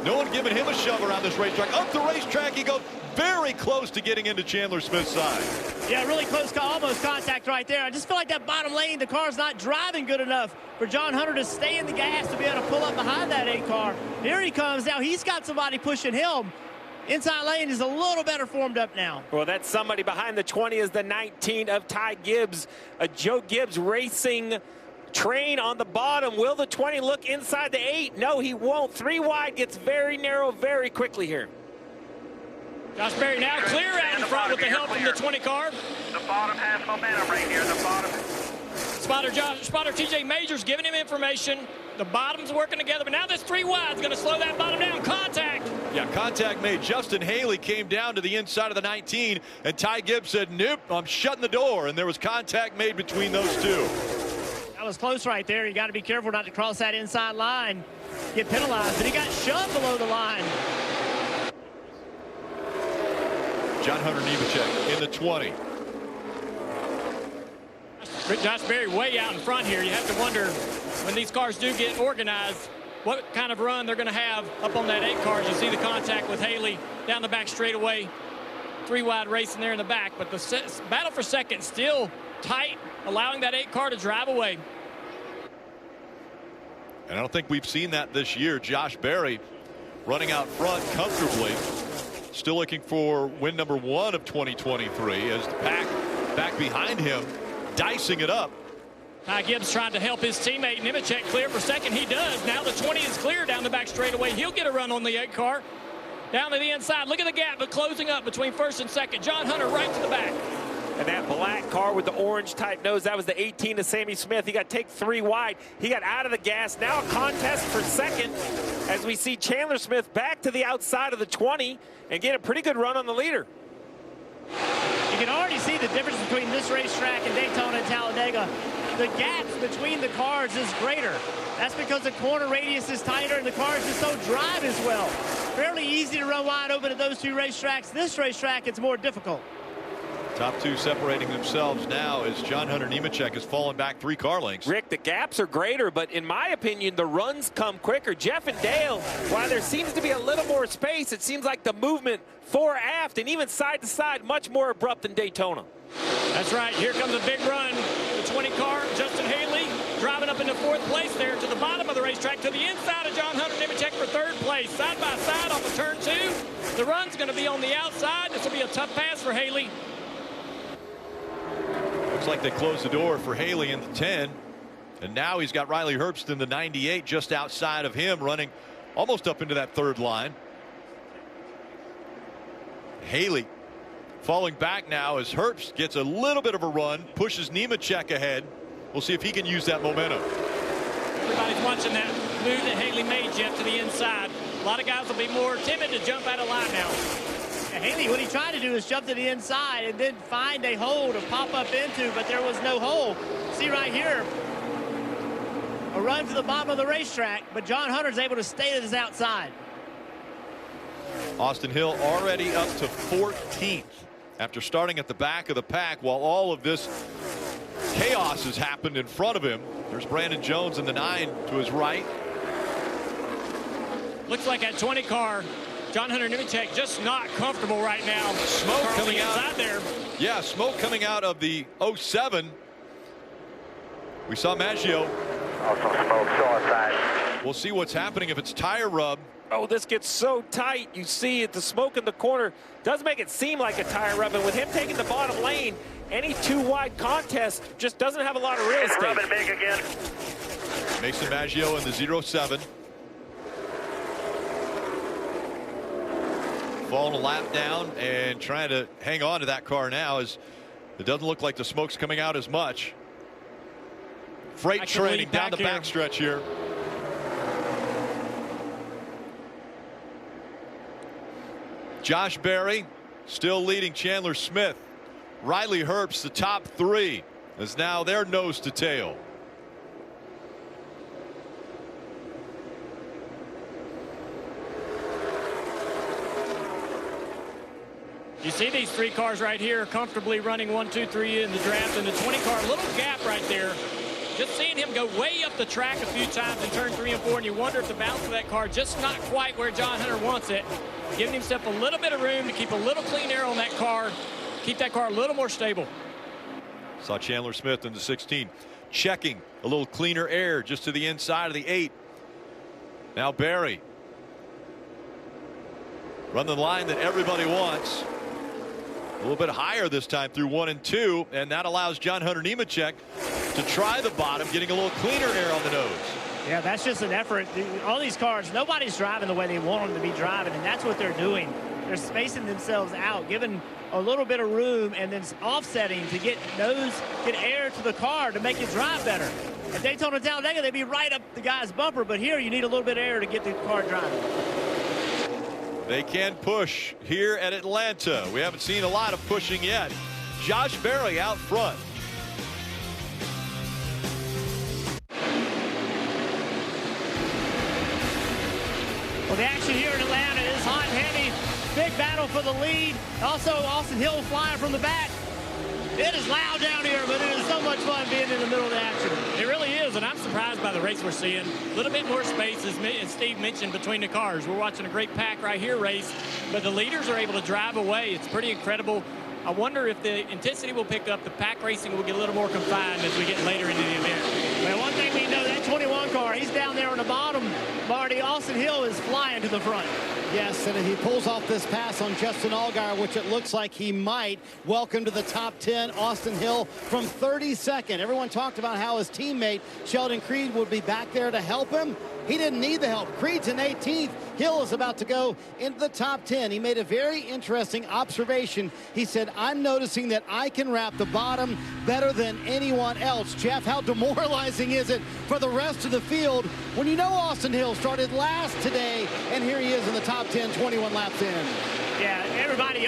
No one giving him a shove around this racetrack. Up the racetrack he goes, very close to getting into Chandler Smith's side. Yeah, really close, almost contact right there. I just feel like that bottom lane, the car's not driving good enough for John Hunter to stay in the gas to be able to pull up behind that 8 car. Here he comes now. He's got somebody pushing him. Inside lane is a little better formed up now. Well, that's somebody behind the 20 is the 19 of Ty Gibbs, a Joe Gibbs Racing train on the bottom. Will the 20 look inside the 8? No, he won't. 3 wide, gets very narrow very quickly here. Josh Berry now clear out in front with the help from the 20 car. The bottom has momentum right here. The bottom. Spotter TJ Majors giving him information. The bottom's working together, but now this 3 wide is going to slow that bottom down. Contact. Yeah, contact made. Justin Haley came down to the inside of the 19, and Ty Gibbs said, nope, I'm shutting the door. And there was contact made between those 2. That was close right there. You got to be careful not to cross that inside line, get penalized, but he got shoved below the line. John Hunter Nemechek in the 20. Josh Berry way out in front here. You have to wonder, when these cars do get organized, what kind of run they're going to have up on that 8 car. You see the contact with Haley down the back straightaway. 3 wide racing there in the back, but the battle for second still tight, allowing that 8 car to drive away. And I don't think we've seen that this year. Josh Berry running out front comfortably. Still looking for win number 1 of 2023 as the pack back behind him, dicing it up. Gibbs trying to help his teammate Nemechek clear for second. He does. Now the 20 is clear down the back straightaway. He'll get a run on the 8 car. Down to the inside. Look at the gap, but closing up between first and second. John Hunter right to the back. And that black car with the orange type nose, that was the 18 to Sammy Smith. He got take 3 wide. He got out of the gas. Now a contest for second as we see Chandler Smith back to the outside of the 20 and get a pretty good run on the leader. You can already see the difference between this racetrack and Daytona and Talladega. The gaps between the cars is greater. That's because the corner radius is tighter and the cars just don't drive as well. Fairly easy to run wide open at those 2 racetracks. This racetrack, it's more difficult. Top 2 separating themselves now as John Hunter Nemechek has fallen back 3 car lengths. Rick, the gaps are greater, but in my opinion, the runs come quicker. Jeff and Dale, while there seems to be a little more space, it seems like the movement fore aft and even side to side much more abrupt than Daytona. That's right. Here comes a big run. The 20 car, Justin Haley, driving up into 4th place there to the bottom of the racetrack, to the inside of John Hunter Nemechek for 3rd place. Side by side off of turn 2. The run's going to be on the outside. This will be a tough pass for Haley. Looks like they closed the door for Haley in the 10. And now he's got Riley Herbst in the 98 just outside of him, running almost up into that 3rd line. Haley falling back now as Herbst gets a little bit of a run, pushes Nemechek ahead. We'll see if he can use that momentum. Everybody's watching that move that Haley made, Jeff, to the inside. A lot of guys will be more timid to jump out of line now. Haley, what he tried to do is jump to the inside and then find a hole to pop up into, but there was no hole. See right here, a run to the bottom of the racetrack, but John Hunter's able to stay to his outside. Austin Hill already up to 14th after starting at the back of the pack while all of this chaos has happened in front of him. There's Brandon Jones in the 9 to his right. Looks like that 20 car, John Hunter Nemechek, just not comfortable right now. Smoke coming out there. Yeah, smoke coming out of the 07. We saw Maggio. Also smoke suicide. We'll see what's happening if it's tire rub. Oh, this gets so tight. You see it, the smoke in the corner does make it seem like a tire rub. And with him taking the bottom lane, any 2 wide contest just doesn't have a lot of real estate. Rubbing big again. Mason Maggio in the 07. Falling a lap down and trying to hang on to that car now, as it doesn't look like the smoke's coming out as much. Freight training down the backstretch here. Josh Berry still leading Chandler Smith. Riley Herbst, the top 3, is now their nose to tail. You see these 3 cars right here comfortably running 1, 2, 3 in the draft, and the 20 car, a little gap right there. Just seeing him go way up the track a few times in turn 3 and 4, and you wonder if the bounce of that car just not quite where John Hunter wants it. Giving himself a little bit of room to keep a little clean air on that car, keep that car a little more stable. Saw Chandler Smith in the 16 checking a little cleaner air just to the inside of the 8. Now Berry run the line that everybody wants. A little bit higher this time through 1 and 2, and that allows John Hunter Nemechek to try the bottom, getting a little cleaner air on the nose. Yeah, that's just an effort. All these cars, nobody's driving the way they want them to be driving, and that's what they're doing. They're spacing themselves out, giving a little bit of room and then offsetting to get air to the car to make it drive better. At Daytona Talladega, they'd be right up the guy's bumper, but here you need a little bit of air to get the car driving. They can push here at Atlanta. We haven't seen a lot of pushing yet. Josh Berry out front. Well, the action here in Atlanta is hot and heavy. Big battle for the lead. Also, Austin Hill flying from the back. It is loud down here, but it is so much fun being in the middle of the action. It really is, and I'm surprised by the race we're seeing. A little bit more space, as Steve mentioned, between the cars. We're watching a great pack right here race, but the leaders are able to drive away. It's pretty incredible. I wonder if the intensity will pick up. The pack racing will get a little more confined as we get later into the event. Well, one thing we know, that 21 car, he's down there on the bottom. Marty, Austin Hill is flying to the front. Yes, and if he pulls off this pass on Justin Allgaier, which it looks like he might, welcome to the top 10, Austin Hill from 32nd. Everyone talked about how his teammate, Sheldon Creed, would be back there to help him. He didn't need the help. Creed's in 18th. Hill is about to go into the top 10. He made a very interesting observation. He said, I'm noticing that I can wrap the bottom better than anyone else. Jeff, how demoralizing is it for the rest of the field when you know Austin Hill started last today, and here he is in the top 10, 21 laps in. Yeah, everybody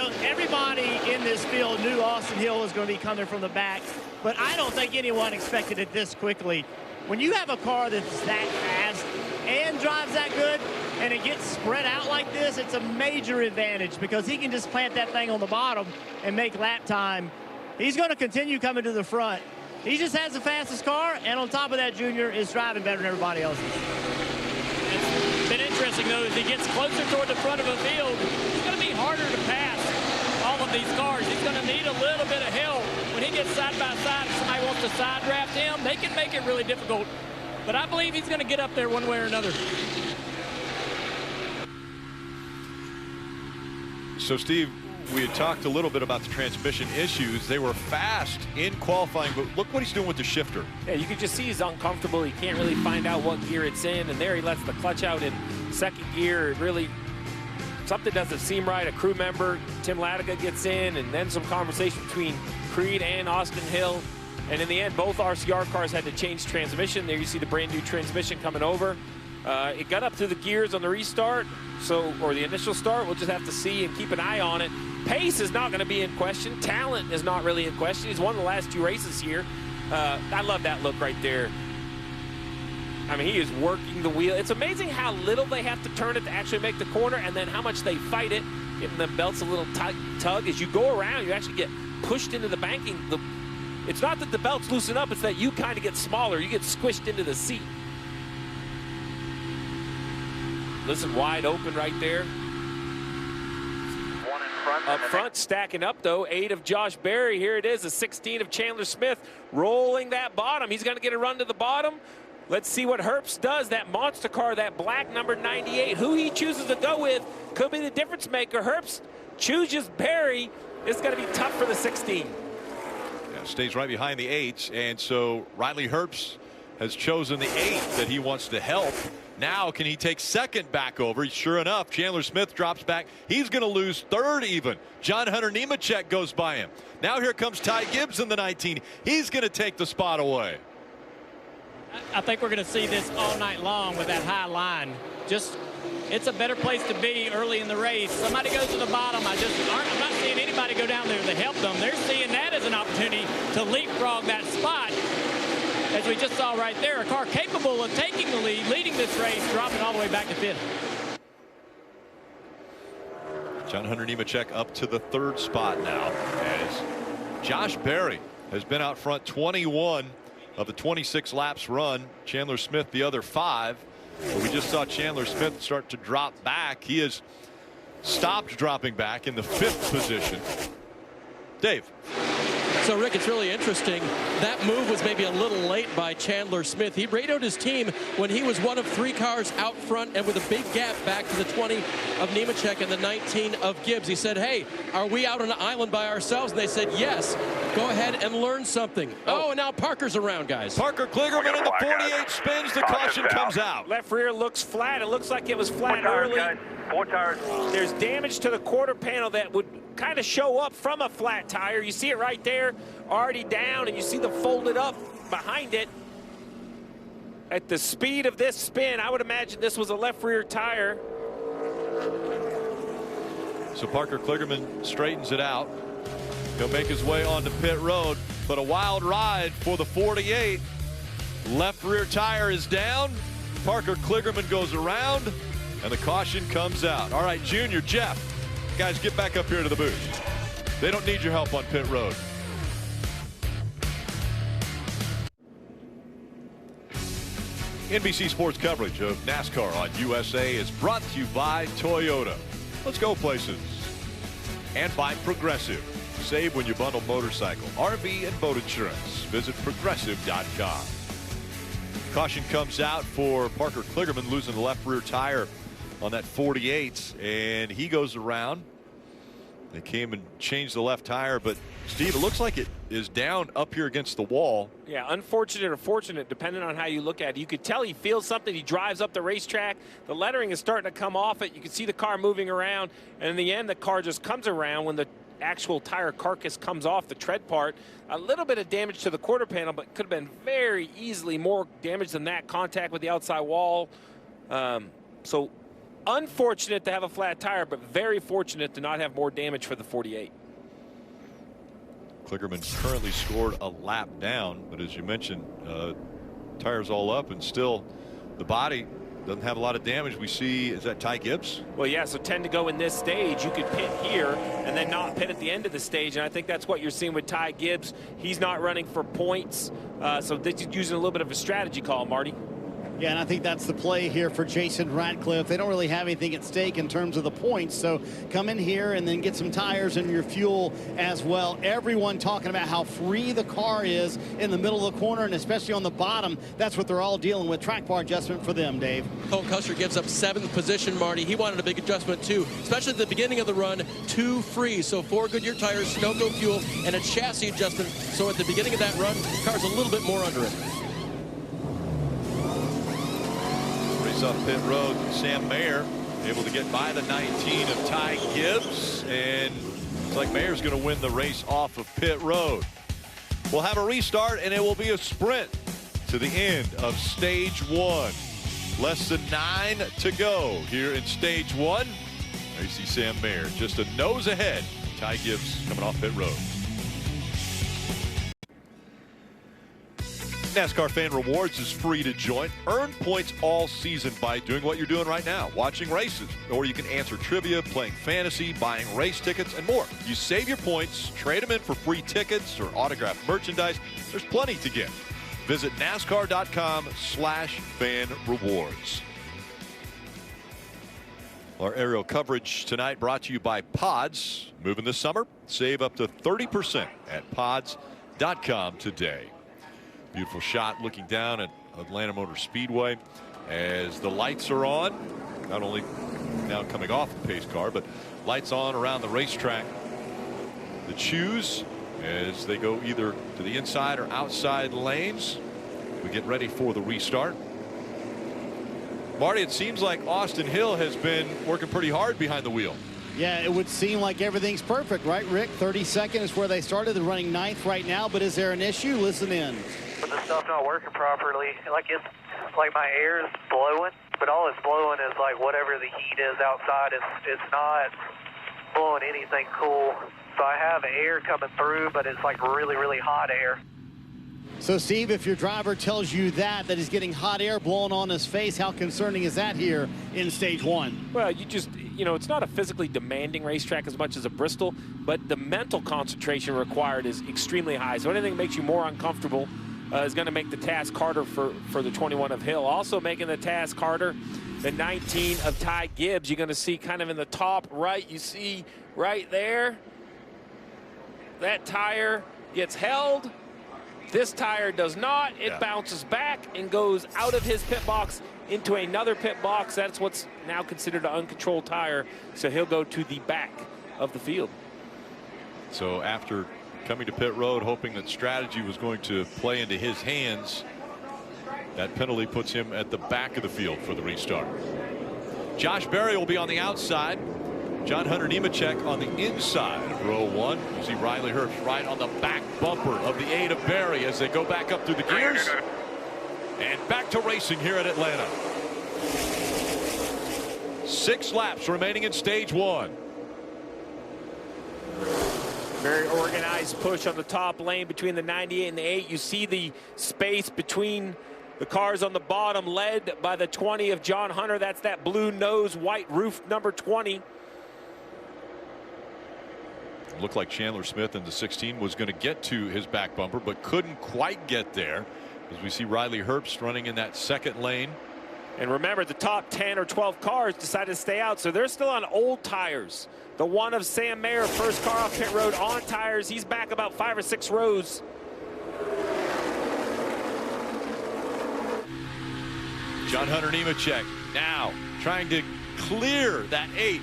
in this field knew Austin Hill was going to be coming from the back, but I don't think anyone expected it this quickly. When you have a car that's that fast and drives that good, and it gets spread out like this, it's a major advantage because he can just plant that thing on the bottom and make lap time. He's going to continue coming to the front. He just has the fastest car, and on top of that, Junior is driving better than everybody else. It's been interesting, though, as he gets closer toward the front of a field, it's going to be harder to pass all of these cars. He's going to need a little bit of help. When he gets side by side, if somebody wants to side draft him, they can make it really difficult. But I believe he's going to get up there one way or another. So, Steve, we had talked a little bit about the transmission issues. They were fast in qualifying, but look what he's doing with the shifter. Yeah, you can just see he's uncomfortable. He can't really find out what gear it's in, and there he lets the clutch out in second gear. It really, something doesn't seem right. A crew member, Tim Latiga, gets in, and then some conversation between Creed and Austin Hill. And in the end, both RCR cars had to change transmission. There you see the brand new transmission coming over. It got up to the gears on the restart, or the initial start. We'll just have to see and keep an eye on it. Pace is not going to be in question. Talent is not really in question. He's won the last 2 races here. I love that look right there. I mean, he is working the wheel. It's amazing how little they have to turn it to actually make the corner, and then how much they fight it, giving the belts a little tug. As you go around, you actually get pushed into the banking. It's not that the belts loosen up, it's that you kind of get smaller. You get squished into the seat. Listen, wide open right there. One in front. Up front, stacking up, though. 8 of Josh Berry. Here it is, a 16 of Chandler Smith, rolling that bottom. He's going to get a run to the bottom. Let's see what Herbst does. That monster car, that black number 98. Who he chooses to go with could be the difference maker. Herbst chooses Berry. It's going to be tough for the 16. Yeah, stays right behind the 8s, and so Riley Herbst has chosen the 8 that he wants to help. Now, can he take second back over? Sure enough, Chandler Smith drops back. He's going to lose third even. John Hunter Nemechek goes by him. Now here comes Ty Gibbs in the 19. He's going to take the spot away. I think we're going to see this all night long with that high line. It's a better place to be early in the race. Somebody goes to the bottom. I'm not seeing anybody go down there to help them. They're seeing that as an opportunity to leapfrog that spot. As we just saw right there, a car capable of taking the lead, leading this race, dropping all the way back to 5th. John Hunter Nemechek up to the 3rd spot now, as Josh Berry has been out front 21 of the 26 laps run. Chandler Smith the other 5. But we just saw Chandler Smith start to drop back. He has stopped dropping back in the 5th position. Dave. So, Rick, it's really interesting. That move was maybe a little late by Chandler Smith. He radioed his team when he was one of 3 cars out front and with a big gap back to the 20 of Nemechek and the 19 of Gibbs. He said, hey, are we out on an island by ourselves? And they said, yes. Go ahead and learn something. Oh, and now Parker's around, guys. Parker Kligerman in the 48 spins. The caution comes out. Left rear looks flat. It looks like it was flat early. 4 tires. There's damage to the quarter panel that would kind of show up from a flat tire. You see it right there, already down, and you see the folded up behind it. At the speed of this spin, I would imagine this was a left rear tire. So Parker Kligerman straightens it out. He'll make his way onto pit road, but a wild ride for the 48. Left rear tire is down. Parker Kligerman goes around, and the caution comes out. All right, Junior, Jeff, guys, get back up here to the booth. They don't need your help on pit road. NBC Sports coverage of NASCAR on USA is brought to you by Toyota. Let's go places. And by Progressive. Save when you bundle motorcycle, RV, and boat insurance. Visit progressive.com. Caution comes out for Parker Kligerman, losing the left rear tire on that 48, and he goes around. They came and changed the left tire, but Steve, it looks like it is down up here against the wall. Yeah, unfortunate or fortunate, depending on how you look at it. You could tell he feels something. He drives up the racetrack. The lettering is starting to come off it. You can see the car moving around, and in the end, the car just comes around when the actual tire carcass comes off the tread part. A little bit of damage to the quarter panel, but could have been very easily more damage than that. Contact with the outside wall. So unfortunate to have a flat tire, but very fortunate to not have more damage for the 48. Kligerman currently scored a lap down, but as you mentioned, tires all up, and still the body doesn't have a lot of damage. We see, is that Ty Gibbs? Well, yeah, so 10 to go in this stage. You could pit here and then not pit at the end of the stage, and I think that's what you're seeing with Ty Gibbs. He's not running for points, so this is using a little bit of a strategy call, Marty. Yeah, and I think that's the play here for Jason Ratcliffe. They don't really have anything at stake in terms of the points, so come in here and then get some tires and your fuel as well. Everyone talking about how free the car is in the middle of the corner, and especially on the bottom. That's what they're all dealing with. Track bar adjustment for them, Dave. Cole Custer gives up 7th position, Marty. He wanted a big adjustment too, especially at the beginning of the run. 2 free, so 4 Goodyear tires, Sunoco fuel, and a chassis adjustment. So at the beginning of that run, the car's a little bit more under it. Up pit road, Sam Mayer able to get by the 19 of Ty Gibbs, and it's like Mayer's going to win the race off of pit road. We'll have a restart, and it will be a sprint to the end of stage 1. Less than 9 to go here in stage 1. There you see Sam Mayer just a nose ahead. Ty Gibbs coming off pit road. NASCAR Fan Rewards is free to join. Earn points all season by doing what you're doing right now, watching races. Or you can answer trivia, playing fantasy, buying race tickets, and more. You save your points, trade them in for free tickets or autographed merchandise. There's plenty to get. Visit NASCAR.com/fan-rewards. Our aerial coverage tonight brought to you by Pods. Moving this summer, save up to 30% at pods.com today. Beautiful shot looking down at Atlanta Motor Speedway as the lights are on. Not only now coming off the pace car, but lights on around the racetrack. The choose as they go either to the inside or outside lanes. We get ready for the restart. Marty, it seems like Austin Hill has been working pretty hard behind the wheel. Yeah, it would seem like everything's perfect, right, Rick? 32nd is where they started. They're running 9th right now, but is there an issue? Listen in. But the stuff not working properly. Like my air is blowing, but all it's blowing is like whatever the heat is outside. It's not blowing anything cool. So I have air coming through, but it's like really, really hot air. So, Steve, if your driver tells you that he's getting hot air blowing on his face, how concerning is that here in stage 1? Well, it's not a physically demanding racetrack as much as a Bristol, but the mental concentration required is extremely high. So anything that makes you more uncomfortable is going to make the task harder for the 21 of Hill. Also making the task harder, the 19 of Ty Gibbs. You're going to see kind of in the top right, you see right there, that tire gets held. This tire does not. It bounces back and goes out of his pit box into another pit box. That's what's now considered an uncontrolled tire. So he'll go to the back of the field. So after coming to pit road, hoping that strategy was going to play into his hands, that penalty puts him at the back of the field for the restart. Josh Berry will be on the outside. Hunter Nemechek on the inside of row 1. You see Riley Herbst right on the back bumper of the 8 of Berry as they go back up through the gears. And back to racing here at Atlanta. 6 laps remaining in stage 1. Very organized push on the top lane between the 98 and the 8. You see the space between the cars on the bottom, led by the 20 of John Hunter. That's that blue nose, white roof number 20. Looked like Chandler Smith in the 16 was going to get to his back bumper, but couldn't quite get there, as we see Riley Herbst running in that second lane. And remember, the top 10 or 12 cars decided to stay out, so they're still on old tires. The one of Sam Mayer, first car off pit road, on tires. He's back about 5 or 6 rows. John Hunter Nemechek now trying to clear that 8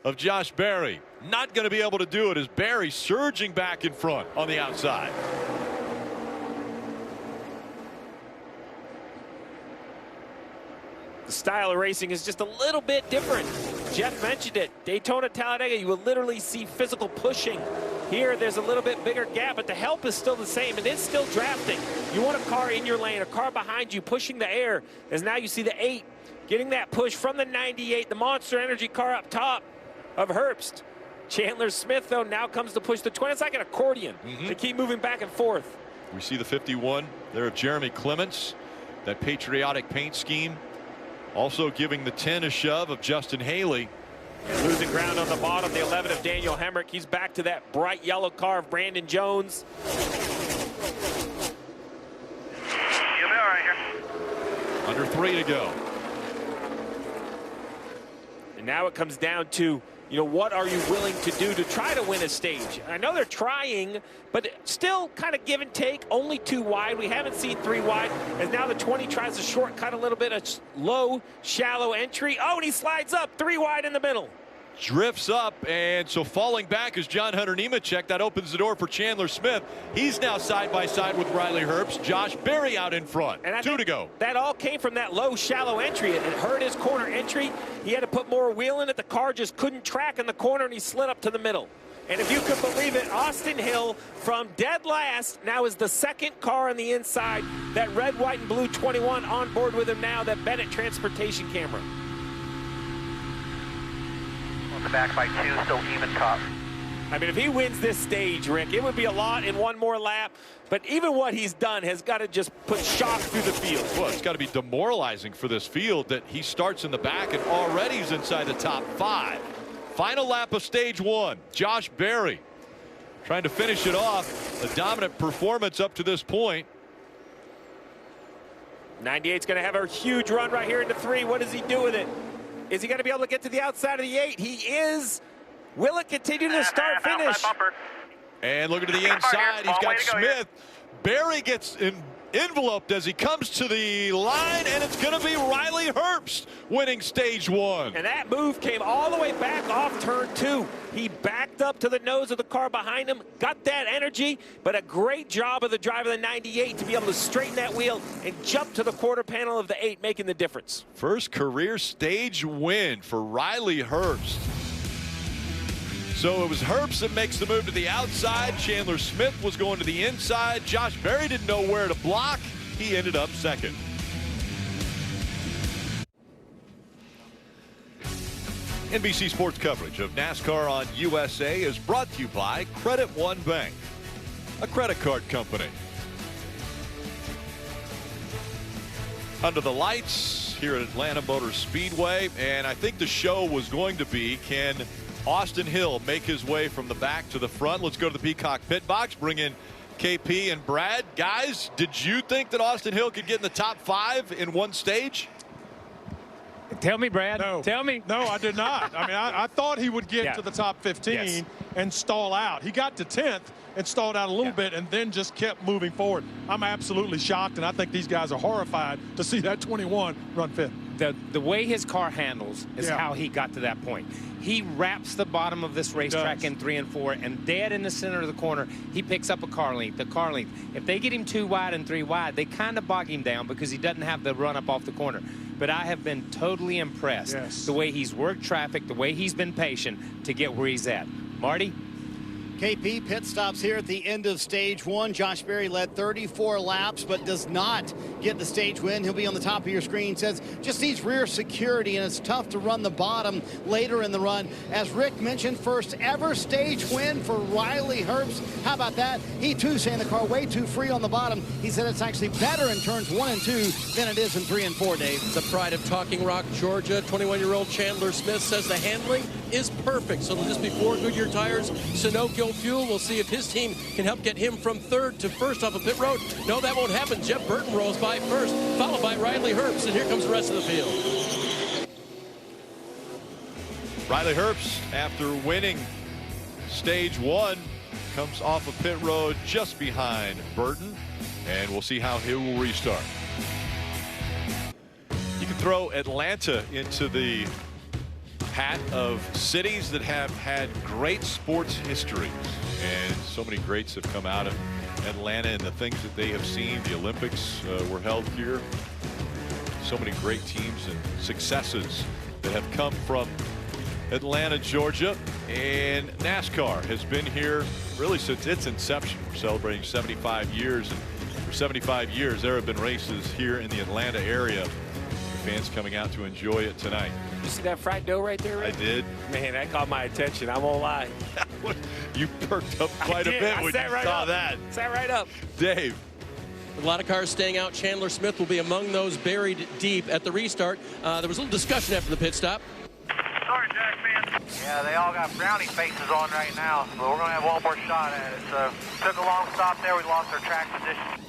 of Josh Berry. Not going to be able to do it as Berry surging back in front on the outside. The style of racing is just a little bit different. Jeff mentioned it. Daytona, Talladega, you will literally see physical pushing. Here, there's a little bit bigger gap, but the help is still the same, and it's still drafting. You want a car in your lane, a car behind you, pushing the air, as now you see the 8 getting that push from the 98, the Monster Energy car up top of Herbst. Chandler Smith, though, now comes to push the 20. It's like an accordion. They keep moving back and forth. We see the 51 there of Jeremy Clements, that patriotic paint scheme. Also giving the 10 a shove of Justin Haley. And losing ground on the bottom, the 11 of Daniel Hemric. He's back to that bright yellow car of Brandon Jones. You'll be all right here. Under 3 to go. And now it comes down to, you know, what are you willing to do to try to win a stage? I know they're trying, but still kind of give and take. Only 2 wide. We haven't seen 3 wide. As now the 20 tries to shortcut a little bit, a low, shallow entry. Oh, and he slides up 3 wide in the middle. Drifts up, and so falling back is John Hunter Nemechek. That opens the door for Chandler Smith. He's now side by side with Riley Herbst. Josh Berry out in front. And 2 to go. That all came from that low, shallow entry. It hurt his corner entry. He had to put more wheel in it. The car just couldn't track in the corner, and he slid up to the middle. And if you could believe it, Austin Hill from dead last now is the 2nd car on the inside. That red, white, and blue 21 on board with him now, that Bennett transportation camera. On the back by 2, still even top. I mean, if he wins this stage, Rick, it would be a lot in 1 more lap. But even what he's done has got to just put shock through the field. Well, it's got to be demoralizing for this field that he starts in the back and already is inside the top 5. Final lap of stage 1. Josh Berry trying to finish it off. A dominant performance up to this point. 98's going to have a huge run right here into 3. What does he do with it? Is he going to be able to get to the outside of the 8? He is. Will it continue to start finish? And look at the inside. He's got Smith. Berry gets enveloped as he comes to the line, and it's going to be Riley Herbst winning stage 1. And that move came all the way back off turn 2. He backed up to the nose of the car behind him, got that energy, but a great job of the driver of the 98 to be able to straighten that wheel and jump to the quarter panel of the 8, making the difference. First career stage win for Riley Herbst. So it was Herbst that makes the move to the outside. Chandler Smith was going to the inside. Josh Berry didn't know where to block. He ended up 2nd. NBC Sports coverage of NASCAR on USA is brought to you by Credit One Bank, a credit card company. Under the lights here at Atlanta Motor Speedway, and I think the show was going to be, can Austin Hill make his way from the back to the front? Let's go to the Peacock pit box, bring in KP and Brad. Guys, did you think that Austin Hill could get in the top 5 in one stage? Tell me, Brad. No. Tell me. No, I did not. I mean, I thought he would get to the top 15 and stall out. He got to 10th and stalled out a little bit and then just kept moving forward. I'm absolutely shocked, and I think these guys are horrified to see that 21 run 5th. The way his car handles is how he got to that point. He wraps the bottom of this racetrack in 3 and 4, and dead in the center of the corner, he picks up a car length. If they get him 2 wide and 3 wide, they kind of bog him down because he doesn't have the run up off the corner. But I have been totally impressed the way he's worked traffic, the way he's been patient to get where he's at. Marty? KP pit stops here at the end of stage 1. Josh Berry led 34 laps, but does not get the stage win. He'll be on the top of your screen. Says just needs rear security, and it's tough to run the bottom later in the run. As Rick mentioned, first ever stage win for Riley Herbst. How about that? He too saying the car way too free on the bottom. He said it's actually better in turns 1 and 2 than it is in 3 and 4, Dave. The pride of Talking Rock, Georgia. 21-year-old Chandler Smith says the handling is perfect. So it'll just be 4 Goodyear tires, Sunoco fuel. We'll see if his team can help get him from 3rd to 1st off of pit road. No, that won't happen. Jeff Burton rolls by 1st, followed by Riley Herbst, and here comes the rest of the field. Riley Herbst, after winning stage 1, comes off of pit road just behind Burton, and we'll see how he will restart. You can throw Atlanta into the hat of cities that have had great sports histories, and so many greats have come out of Atlanta and the things that they have seen. The Olympics were held here. So many great teams and successes that have come from Atlanta, Georgia, and NASCAR has been here really since its inception. We're celebrating 75 years, and for 75 years there have been races here in the Atlanta area. Fans coming out to enjoy it tonight. You see that fried dough right there, Rick? I did. Man, that caught my attention. I won't lie. You perked up quite a bit when you saw that. Sat right up. Dave. A lot of cars staying out. Chandler Smith will be among those buried deep at the restart. There was a little discussion after the pit stop. Sorry, Jack, man. Yeah, they all got frowny faces on right now, but we're going to have one more shot at it. So, took a long stop there. We lost our track position.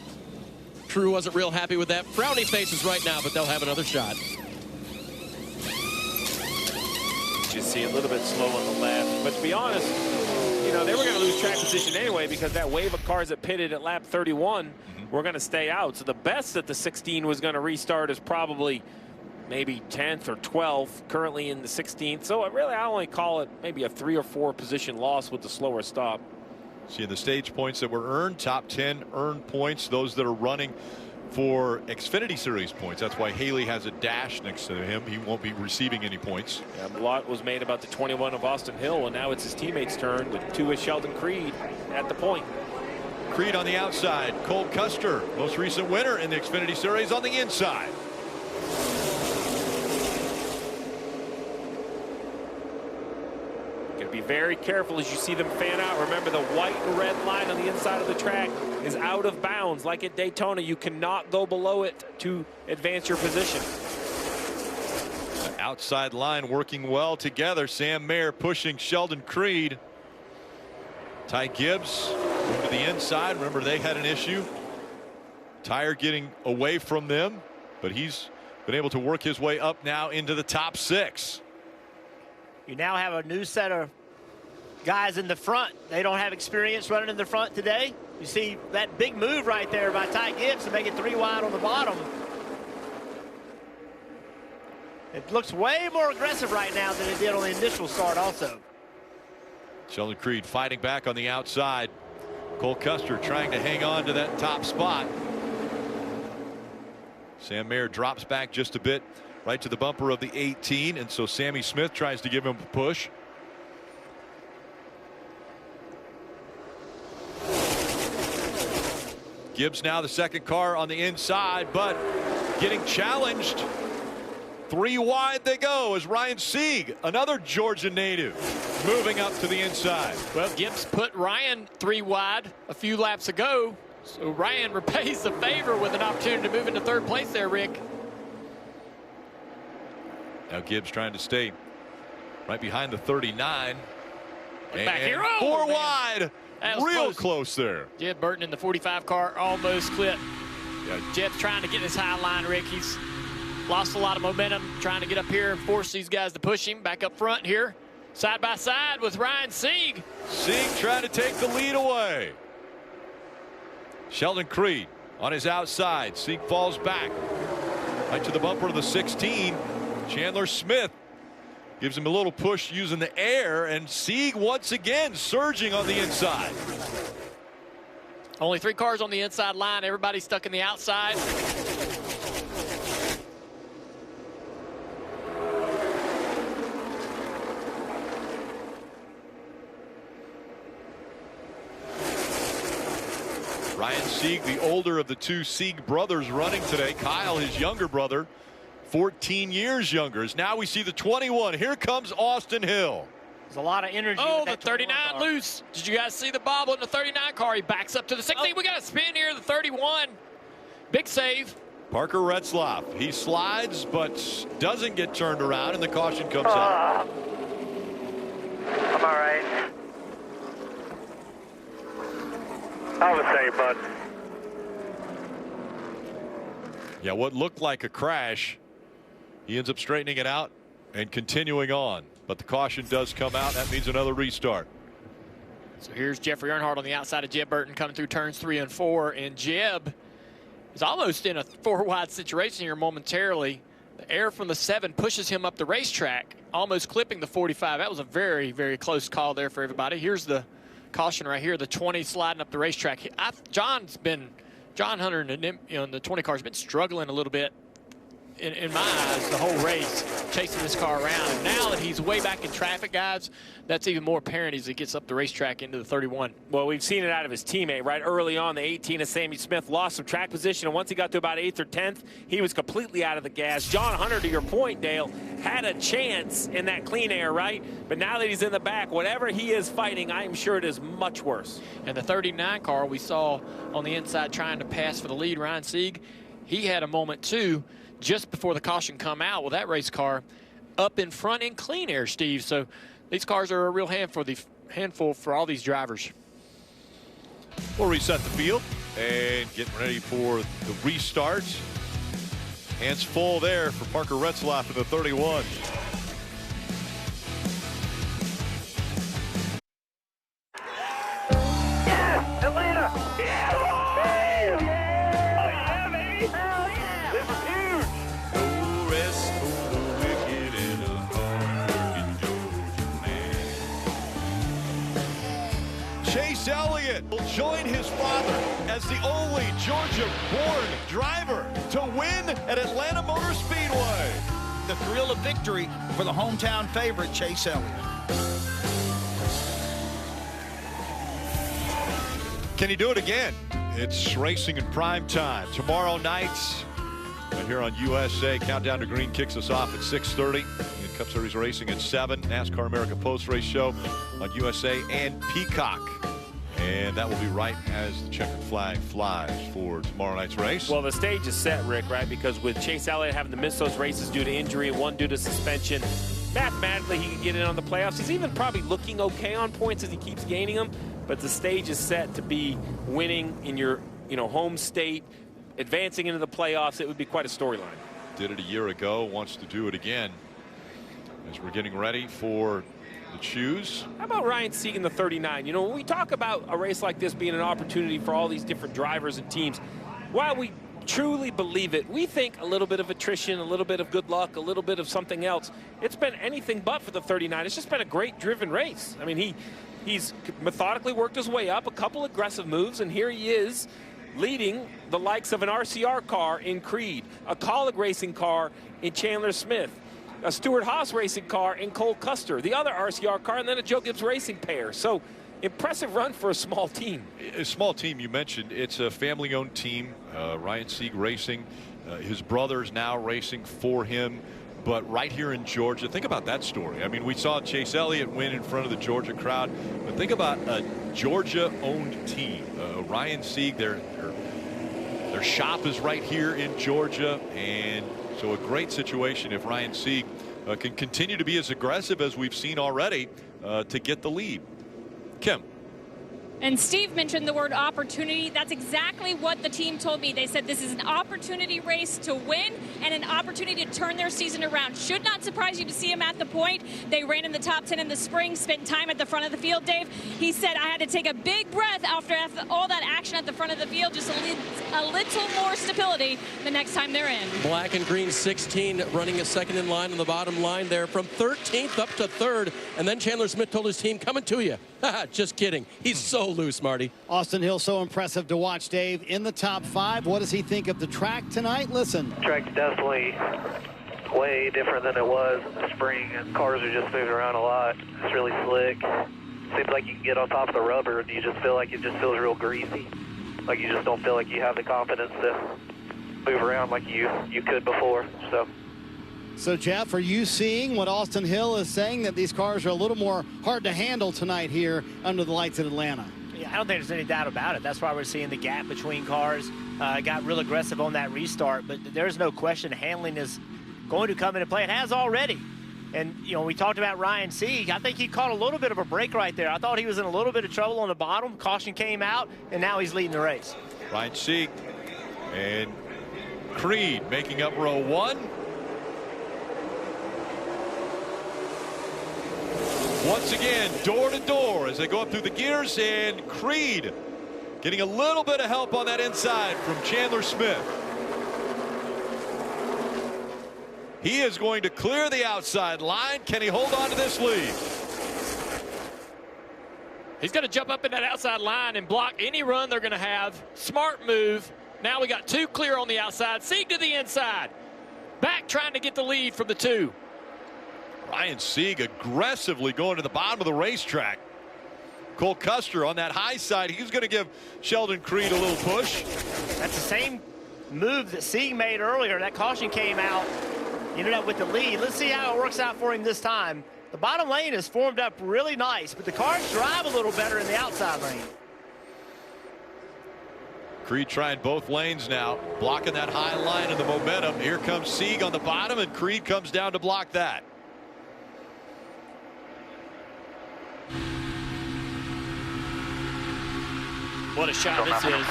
Crew wasn't real happy with that. Frowny faces right now, but they'll have another shot. You see a little bit slow on the left, but to be honest, you know, they were going to lose track position anyway because that wave of cars that pitted at lap 31 were going to stay out. So the best that the 16 was going to restart is probably maybe 10th or 12th, currently in the 16th. So really, I only call it maybe a 3 or 4 position loss with the slower stop. See the stage points that were earned, top 10 earned points, those that are running for Xfinity Series points. That's why Haley has a dash next to him. He won't be receiving any points. Yeah, a lot was made about the 21 of Austin Hill, and now it's his teammate's turn. The 2 is Sheldon Creed at the point. Creed on the outside. Cole Custer, most recent winner in the Xfinity Series, on the inside. Be very careful as you see them fan out. Remember, the white and red line on the inside of the track is out of bounds. Like at Daytona, you cannot go below it to advance your position. Outside line working well together. Sam Mayer pushing Sheldon Creed. Ty Gibbs to the inside. Remember, they had an issue. Tire getting away from them, but he's been able to work his way up now into the top 6. You now have a new set of guys in the front. They don't have experience running in the front today. You see that big move right there by Ty Gibbs to make it 3 wide on the bottom. It looks way more aggressive right now than it did on the initial start also. Sheldon Creed fighting back on the outside. Cole Custer trying to hang on to that top spot. Sam Mayer drops back just a bit right to the bumper of the 18, and so Sammy Smith tries to give him a push. Gibbs now the second car on the inside, but getting challenged. 3 wide they go as Ryan Sieg, another Georgia native, moving up to the inside. Well, Gibbs put Ryan 3 wide a few laps ago, so Ryan repays the favor with an opportunity to move into 3rd place there, Rick. Now Gibbs trying to stay right behind the 39. And back here. 4 wide. Real close there. Jed Burton in the 45 car almost clipped. Yeah. Jed's trying to get this high line, Rick. He's lost a lot of momentum trying to get up here and force these guys to push him back up front here. Side by side with Ryan Sieg. Sieg trying to take the lead away. Sheldon Creed on his outside. Sieg falls back right to the bumper of the 16. Chandler Smith gives him a little push using the air, and Sieg once again surging on the inside. Only 3 cars on the inside line. Everybody stuck in the outside. Ryan Sieg, the older of the 2 Sieg brothers running today. Kyle, his younger brother, 14 years younger. As now we see the 21. Here comes Austin Hill. There's a lot of energy. Oh, the 39 loose. Did you guys see the bobble in the 39 car? He backs up to the 16. We got a spin here, the 31. Big save. Parker Retzlaff. He slides, but doesn't get turned around, and the caution comes out. I'm all right. All the same, bud. Yeah, what looked like a crash, he ends up straightening it out and continuing on. But the caution does come out. That means another restart. So here's Jeffrey Earnhardt on the outside of Jeb Burton coming through turns 3 and 4. And Jeb is almost in a 4 wide situation here momentarily. The air from the 7 pushes him up the racetrack, almost clipping the 45. That was a very, very close call there for everybody. Here's the caution right here, the 20 sliding up the racetrack. John Hunter in the 20 car has been struggling a little bit in my eyes the whole race, chasing this car around. And now that he's way back in traffic, guys, that's even more apparent as he gets up the racetrack into the 31. Well, we've seen it out of his teammate, right? Early on, the 18 of Sammy Smith lost some track position, and once he got to about 8th or 10th, he was completely out of the gas. John Hunter, to your point, Dale, had a chance in that clean air, right? But now that he's in the back, whatever he is fighting, I am sure it is much worse. And the 39 car we saw on the inside trying to pass for the lead, Ryan Sieg, he had a moment too just before the caution come out with that race car up in front in clean air, Steve. So these cars are a real handful for all these drivers. We'll reset the field and getting ready for the restart. Hands full there for Parker Retzlaff in the 31. Yes, Atlanta! Yeah! Oh, yeah, baby! Hell yeah! This is huge! No rest for the wicked and a hard-working Georgia man. Chase Elliott will join his father as the only Georgia-born driver to win at Atlanta Motor Speedway. The thrill of victory for the hometown favorite, Chase Elliott. Can he do it again? It's racing in prime time tomorrow night right here on USA. Countdown to Green kicks us off at 6:30. And Cup Series racing at 7. NASCAR America Post Race Show on USA and Peacock. And that will be right as the checkered flag flies for tomorrow night's race. Well, the stage is set, Rick, right? Because with Chase Elliott having to miss those races due to injury and one due to suspension, mathematically he can get in on the playoffs. He's even probably looking okay on points as he keeps gaining them. But the stage is set to be winning in your home state, advancing into the playoffs. It would be quite a storyline. Did it a year ago, wants to do it again as we're getting ready for the choose. How about Ryan Sieg in the 39? When we talk about a race like this being an opportunity for all these different drivers and teams, while we truly believe it, we think a little bit of attrition, a little bit of good luck, a little bit of something else. It's been anything but for the 39. It's just been a great driven race. I mean, he's methodically worked his way up, a couple aggressive moves, and here he is leading the likes of an RCR car in Creed, a Kaulig Racing car in Chandler Smith, a Stewart-Haas Racing car in Cole Custer, the other RCR car, and then a Joe Gibbs Racing pair. So impressive run for a small team. A small team, you mentioned. It's a family-owned team. Ryan Sieg Racing. His brother's now racing for him. But right here in Georgia, think about that story. I mean, we saw Chase Elliott win in front of the Georgia crowd. But think about a Georgia-owned team. Ryan Sieg, their shop is right here in Georgia. And so a great situation if Ryan Sieg can continue to be as aggressive as we've seen already to get the lead. Kim. And Steve mentioned the word opportunity. That's exactly what the team told me. They said this is an opportunity race to win and an opportunity to turn their season around. Should not surprise you to see him at the point. They ran in the top 10 in the spring, spent time at the front of the field, Dave. He said, I had to take a big breath after all that action at the front of the field, just a little more stability the next time they're in. Black and green 16 running a second in line on the bottom line there from 13th up to 3rd. And then Chandler Smith told his team, coming to you. Just kidding. He's so loose, Marty. Austin Hill, so impressive to watch, Dave. In the top 5, what does he think of the track tonight? Listen. Track's definitely way different than it was in the spring, and cars are just moving around a lot. It's really slick. Seems like you can get on top of the rubber, and you just feel like it just feels real greasy. Like you just don't feel like you have the confidence to move around like you could before. So, Jeff, are you seeing what Austin Hill is saying, that these cars are a little more hard to handle tonight here under the lights at Atlanta? Yeah, I don't think there's any doubt about it. That's why we're seeing the gap between cars. Got real aggressive on that restart, but there's no question handling is going to come into play. It has already. And, we talked about Ryan Sieg. I think he caught a little bit of a break right there. I thought he was in a little bit of trouble on the bottom. Caution came out, and now he's leading the race. Ryan Sieg and Creed making up row 1. Once again, door to door as they go up through the gears, and Creed getting a little bit of help on that inside from Chandler Smith. He is going to clear the outside line. Can he hold on to this lead? He's going to jump up in that outside line and block any run they're going to have. Smart move. Now we got 2 clear on the outside. Sieg to the inside. Back trying to get the lead from the 2. Ryan Sieg aggressively going to the bottom of the racetrack. Cole Custer on that high side. He's going to give Sheldon Creed a little push. That's the same move that Sieg made earlier. That caution came out. He ended up with the lead. Let's see how it works out for him this time. The bottom lane is formed up really nice, but the cars drive a little better in the outside lane. Creed trying both lanes now, blocking that high line and the momentum. Here comes Sieg on the bottom, and Creed comes down to block that. What a shot this is.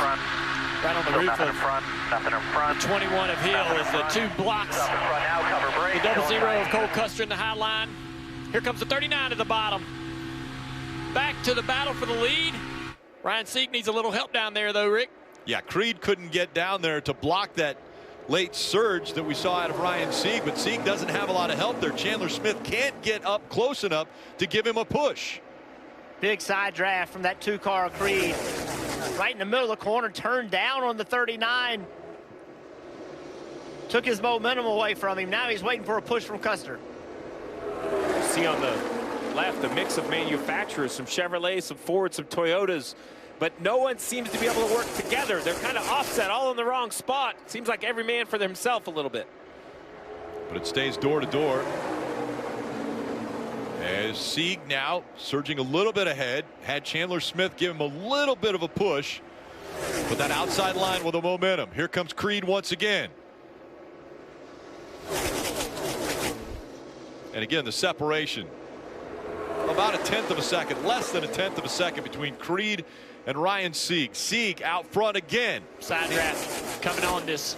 Right on the roof of the 21 of Hill is the 2 blocks. The 00 of Cole Custer in the high line. Here comes the 39 at the bottom. Back to the battle for the lead. Ryan Sieg needs a little help down there, though, Rick. Yeah, Creed couldn't get down there to block that late surge that we saw out of Ryan Sieg, but Sieg doesn't have a lot of help there. Chandler Smith can't get up close enough to give him a push. Big side draft from that 2-car Creed. Right in the middle of the corner, turned down on the 39. Took his momentum away from him. Now he's waiting for a push from Custer. See on the left a mix of manufacturers, some Chevrolets, some Fords, some Toyotas, but no one seems to be able to work together. They're kind of offset, all in the wrong spot. Seems like every man for himself a little bit. But it stays door to door. As Sieg now surging a little bit ahead, had Chandler Smith give him a little bit of a push, but that outside line with the momentum. Here comes Creed once again. And again, the separation, about 1/10 of a second, less than 1/10 of a second between Creed and Ryan Sieg. Sieg out front again. Side draft coming on this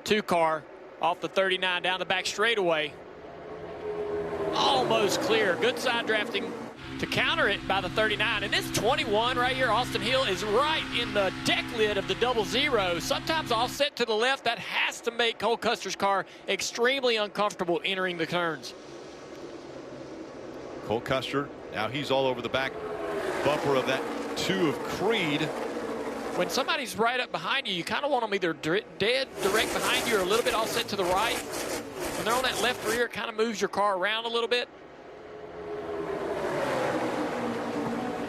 2-car off the 39 down the back straightaway. Almost clear. Good side drafting to counter it by the 39. And this 21 right here, Austin Hill, is right in the deck lid of the 00. Sometimes offset to the left. That has to make Cole Custer's car extremely uncomfortable entering the turns. Cole Custer, now he's all over the back bumper of that 2 of Creed. When somebody's right up behind you, you kind of want them either dead direct behind you or a little bit offset to the right. When they're on that left rear, it kind of moves your car around a little bit.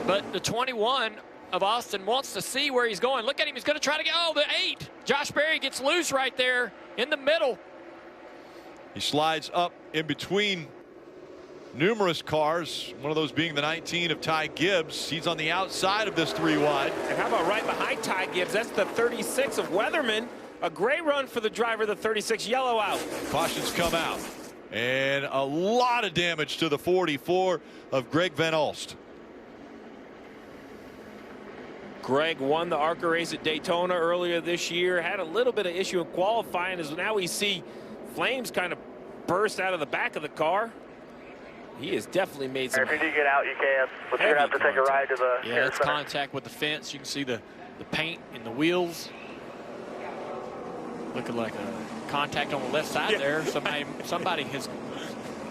But the 21 of Austin wants to see where he's going. Look at him. He's going to try to get, oh, the 8. Josh Berry gets loose right there in the middle. He slides up in between numerous cars, one of those being the 19 of Ty Gibbs. He's on the outside of this 3 wide. And how about right behind Ty Gibbs? That's the 36 of Weatherman. A great run for the driver, the 36, yellow out. Cautions come out. And a lot of damage to the 44 of Greg Van Alst. Greg won the ARCA race at Daytona earlier this year. Had a little bit of issue in qualifying, as now we see flames kind of burst out of the back of the car. He has definitely made some. If you do get out, you can. But you're going to have to take a ride to the. Yeah, it's contact with the fence. You can see the paint in the wheels. Looking like a contact on the left side there. Somebody has.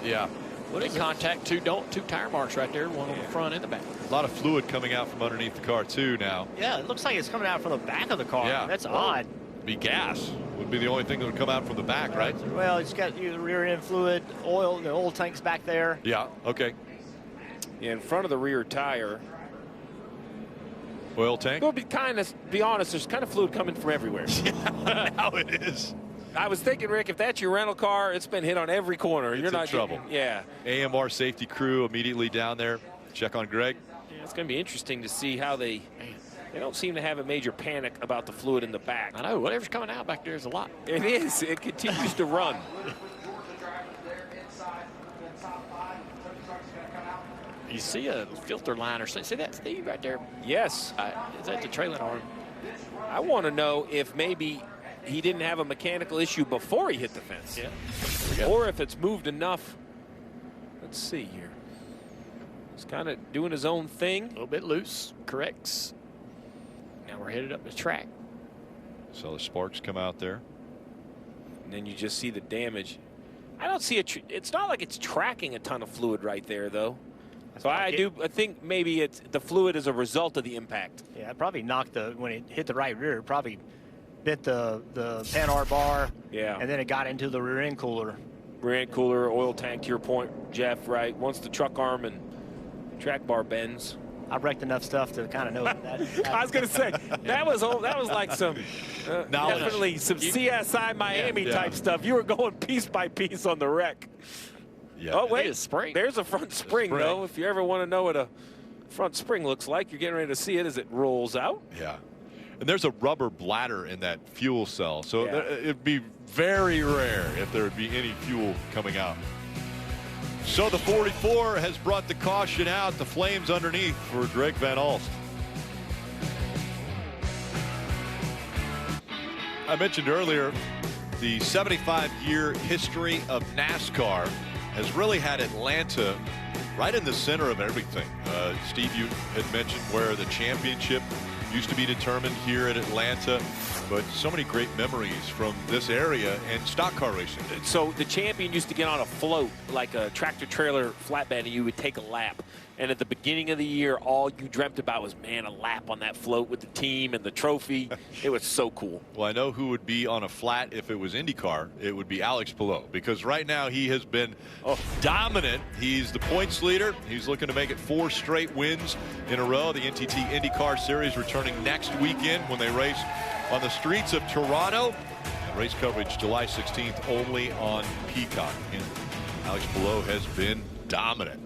Yeah. What is contact? Two tire marks right there. One on the front and the back. A lot of fluid coming out from underneath the car too now. Yeah, it looks like it's coming out from the back of the car. Yeah. That's odd. Be gas would be the only thing that would come out from the back, right? Well, it's got the rear end fluid, oil, the oil tank's back there. Yeah, okay. In front of the rear tire. Oil tank? Well, be honest, there's kind of fluid coming from everywhere. Yeah, now it is. I was thinking, Rick, if that's your rental car, it's been hit on every corner. It's You're not in trouble. Yeah. AMR safety crew immediately down there. Check on Greg. Yeah, it's going to be interesting to see how they don't seem to have a major panic about the fluid in the back. I know, whatever's coming out back there is a lot. It is. It continues to run. You see a filter liner. See that, Steve, right there? Yes. Is that the trailing arm? I want to know if maybe he didn't have a mechanical issue before he hit the fence. Yeah. Or if it's moved enough. Let's see here. He's kind of doing his own thing. A little bit loose. Corrects. Now we're headed up the track. So the sparks come out there. And then you just see the damage. I don't see it's not like it's tracking a ton of fluid right there, though. So I think maybe the fluid is a result of the impact. Yeah, it probably knocked when it hit the right rear, it probably bit the Panhard bar. Yeah. And then it got into the rear end cooler. Rear end cooler, oil tank, to your point, Jeff, right? Once the truck arm and track bar bends. I've wrecked enough stuff to kind of know that. I was going to say, that was like some, definitely some CSI Miami type stuff. You were going piece by piece on the wreck. Yeah. Oh, wait, there's a front spring, though. If you ever want to know what a front spring looks like, you're getting ready to see it as it rolls out. Yeah. And there's a rubber bladder in that fuel cell, so it'd be very rare if there would be any fuel coming out. So the 44 has brought the caution out. The flames underneath for Greg Van Alst. I mentioned earlier the 75-year history of NASCAR has really had Atlanta right in the center of everything. Steve, you had mentioned where the championship used to be determined here at Atlanta, but so many great memories from this area and stock car racing. So the champion used to get on a float like a tractor trailer flatbed, and you would take a lap. And at the beginning of the year, all you dreamt about was, man, a lap on that float with the team and the trophy. It was so cool. Well, I know who would be on a flat if it was IndyCar. It would be Alex Palou, because right now he has been dominant. He's the points leader. He's looking to make it 4 straight wins in a row. The NTT IndyCar Series returning next weekend when they race on the streets of Toronto. Race coverage July 16th only on Peacock. And Alex Palou has been dominant.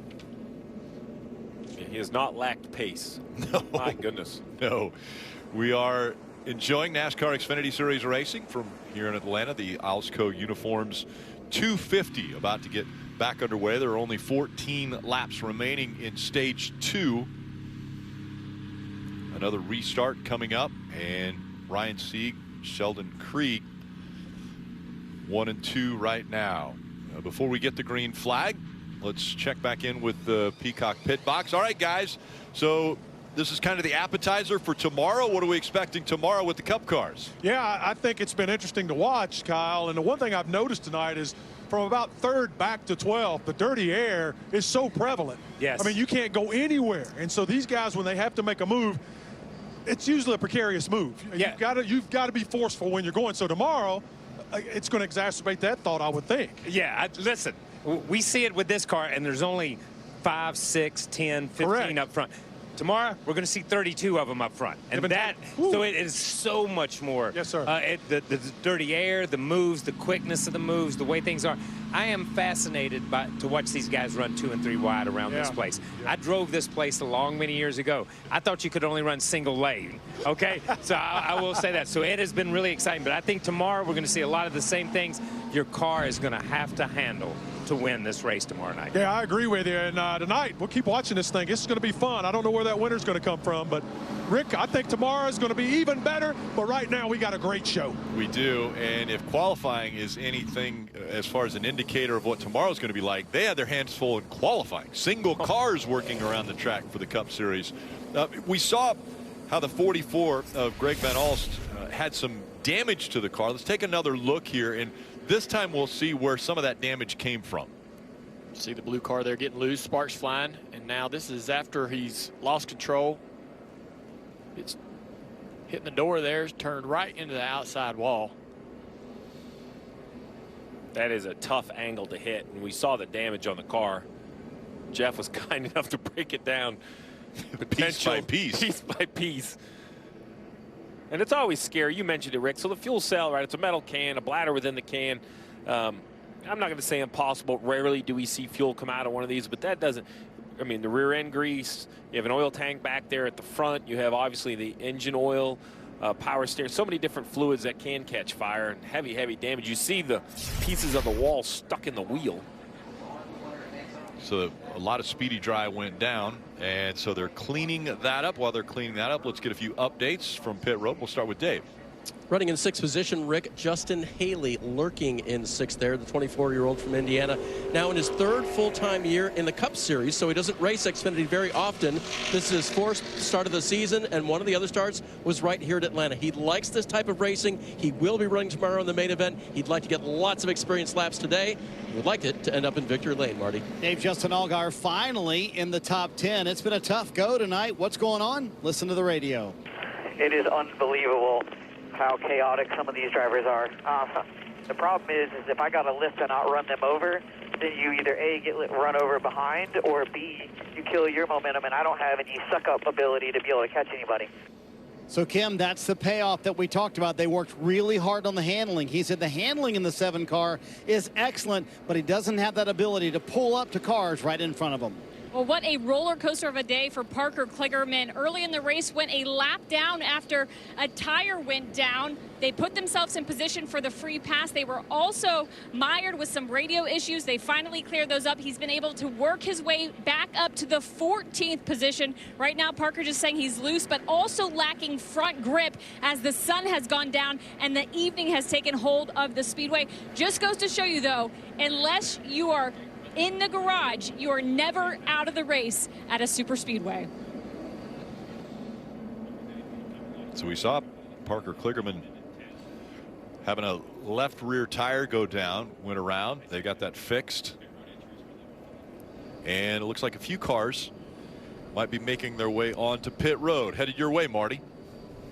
He has not lacked pace. No. My goodness. No. We are enjoying NASCAR Xfinity Series racing from here in Atlanta. The Alsco Uniforms 250 about to get back underway. There are only 14 laps remaining in stage 2. Another restart coming up, and Ryan Sieg, Sheldon Creed 1 and 2 right now. Before we get the green flag, let's check back in with the Peacock pit box. All right, guys. So this is kind of the appetizer for tomorrow. What are we expecting tomorrow with the Cup cars? Yeah, I think it's been interesting to watch, Kyle. And the one thing I've noticed tonight is from about 3rd back to 12th, the dirty air is so prevalent. Yes. I mean, you can't go anywhere. And so these guys, when they have to make a move, it's usually a precarious move. Yeah. You've got to be forceful when you're going. So tomorrow, it's going to exacerbate that thought, I would think. Yeah, listen, we see it with this car, and there's only 5, 6, 10, 15 Correct. up front. Tomorrow, we're going to see 32 of them up front. And so it is so much more. Yes, sir. The dirty air, the moves, the quickness of the moves, the way things are. I am fascinated to watch these guys run 2 and 3 wide around this place. I drove this place many years ago. I thought you could only run single lane. Okay? So I will say that. So it has been really exciting. But I think tomorrow we're going to see a lot of the same things your car is going to have to handle to win this race tomorrow night. Yeah, I agree with you. And tonight, we'll keep watching this thing. It's going to be fun. I don't know where that winner's going to come from, but Rick, I think tomorrow is going to be even better. But right now, we got a great show. We do. And if qualifying is anything as far as an indicator of what tomorrow's going to be like, they had their hands full in qualifying. Single cars working around the track for the Cup Series. We saw how the 44 of Greg Van Alst had some damage to the car. Let's take another look here, and this time we'll see where some of that damage came from. See the blue car there getting loose, sparks flying, and now this is after he's lost control. It's hitting the door there, it's turned right into the outside wall. That is a tough angle to hit, and we saw the damage on the car. Jeff was kind enough to break it down piece by piece. Piece by piece. And it's always scary. You mentioned it, Rick. So the fuel cell, right, it's a metal can, a bladder within the can. I'm not going to say impossible. Rarely do we see fuel come out of one of these, but that doesn't. I mean, the rear end grease, you have an oil tank back there at the front. You have, obviously, the engine oil, power steering, so many different fluids that can catch fire and heavy, heavy damage. You see the pieces of the wall stuck in the wheel. So a lot of speedy dry went down, and so they're cleaning that up. While they're cleaning that up, let's get a few updates from pit road. We'll start with Dave. Running in 6th position, Rick, Justin Haley lurking in 6th there, the 24-year-old from Indiana. Now in his 3rd full-time year in the Cup Series, so he doesn't race Xfinity very often. This is his 4th start of the season, and one of the other starts was right here at Atlanta. He likes this type of racing. He will be running tomorrow in the main event. He'd like to get lots of experience laps today. He would like it to end up in victory lane, Marty. Dave, Justin Allgaier finally in the top 10. It's been a tough go tonight. What's going on? Listen to the radio. It is unbelievable how chaotic some of these drivers are. The problem is if I got a lift and outrun them over, then you either A, get run over behind, or B, you kill your momentum, and I don't have any suck-up ability to be able to catch anybody. So, Kim, that's the payoff that we talked about. They worked really hard on the handling. He said the handling in the 7 car is excellent, but he doesn't have that ability to pull up to cars right in front of him. Well, what a roller coaster of a day for Parker Kligerman. Early in the race, went a lap down after a tire went down. They put themselves in position for the free pass. They were also mired with some radio issues. They finally cleared those up. He's been able to work his way back up to the 14th position. Right now, Parker just saying he's loose, but also lacking front grip as the sun has gone down and the evening has taken hold of the speedway. Just goes to show you, though, unless you are in the garage, you are never out of the race at a super speedway. So we saw Parker Kligerman having a left rear tire go down, went around. They got that fixed. And it looks like a few cars might be making their way onto pit road. Headed your way, Marty.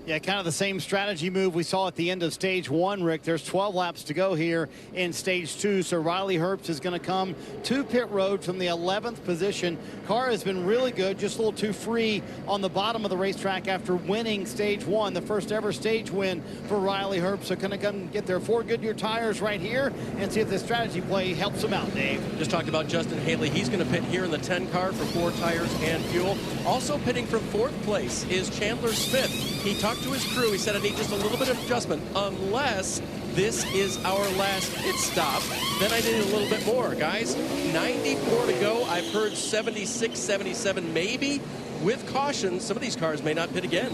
Yeah, kind of the same strategy move we saw at the end of stage 1, Rick. There's 12 laps to go here in stage 2. So Riley Herbst is going to come to pit road from the 11th position. Car has been really good, just a little too free on the bottom of the racetrack after winning stage 1, the first ever stage win for Riley Herbst. So going to come get their 4 Goodyear tires right here and see if the strategy play helps them out, Dave. Just talked about Justin Haley. He's going to pit here in the 10 car for 4 tires and fuel. Also pitting from 4th place is Chandler Smith. He talked to his crew. He said, I need just a little bit of adjustment unless this is our last pit stop. Then I need a little bit more, guys. 94 to go. I've heard 76, 77 maybe. With caution, some of these cars may not pit again.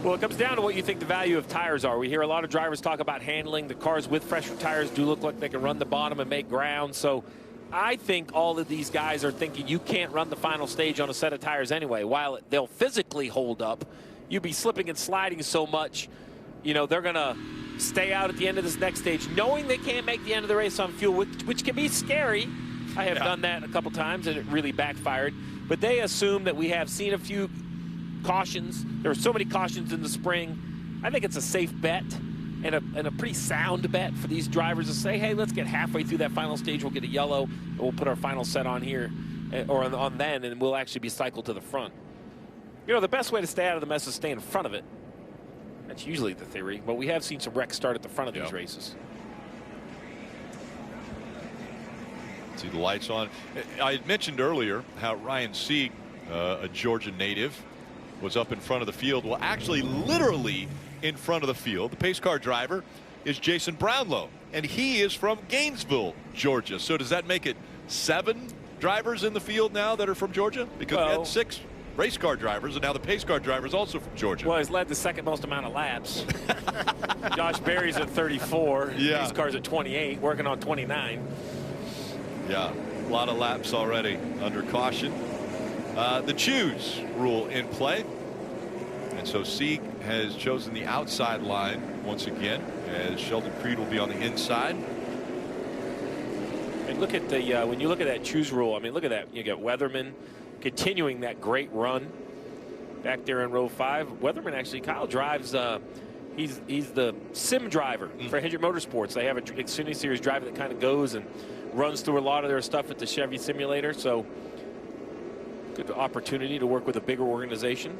Well, it comes down to what you think the value of tires are. We hear a lot of drivers talk about handling. The cars with fresher tires do look like they can run the bottom and make ground. So I think all of these guys are thinking you can't run the final stage on a set of tires anyway. While they'll physically hold up, you'll be slipping and sliding so much, you know, they're going to stay out at the end of this next stage, knowing they can't make the end of the race on fuel, which can be scary. I have done that a couple times, and it really backfired. But they assume that we have seen a few cautions. There are so many cautions in the spring. I think it's a safe bet and a pretty sound bet for these drivers to say, hey, let's get halfway through that final stage. We'll get a yellow, and we'll put our final set on here, or on then, and we'll actually be cycled to the front. You know, the best way to stay out of the mess is stay in front of it. That's usually the theory, but we have seen some wrecks start at the front of these races. See the lights on. I had mentioned earlier how Ryan Sieg, a Georgia native, was up in front of the field. Well, actually, literally in front of the field. The pace car driver is Jason Brownlow, and he is from Gainesville, Georgia. So does that make it 7 drivers in the field now that are from Georgia? Because we had 6 race car drivers, and now the pace car driver is also from Georgia. Well, he's led the second most amount of laps. Josh Berry's at 34. Yeah. Pace car's at 28, working on 29. Yeah, a lot of laps already under caution. The choose rule in play. And so Sieg has chosen the outside line once again, as Sheldon Creed will be on the inside. And look at the when you look at that choose rule, I mean, look at that. You got Weatherman continuing that great run back there in row 5. Weatherman actually, Kyle drives, he's the sim driver for Hemric Motorsports. They have an Xfinity Series driver that kind of goes and runs through a lot of their stuff at the Chevy simulator. So good opportunity to work with a bigger organization.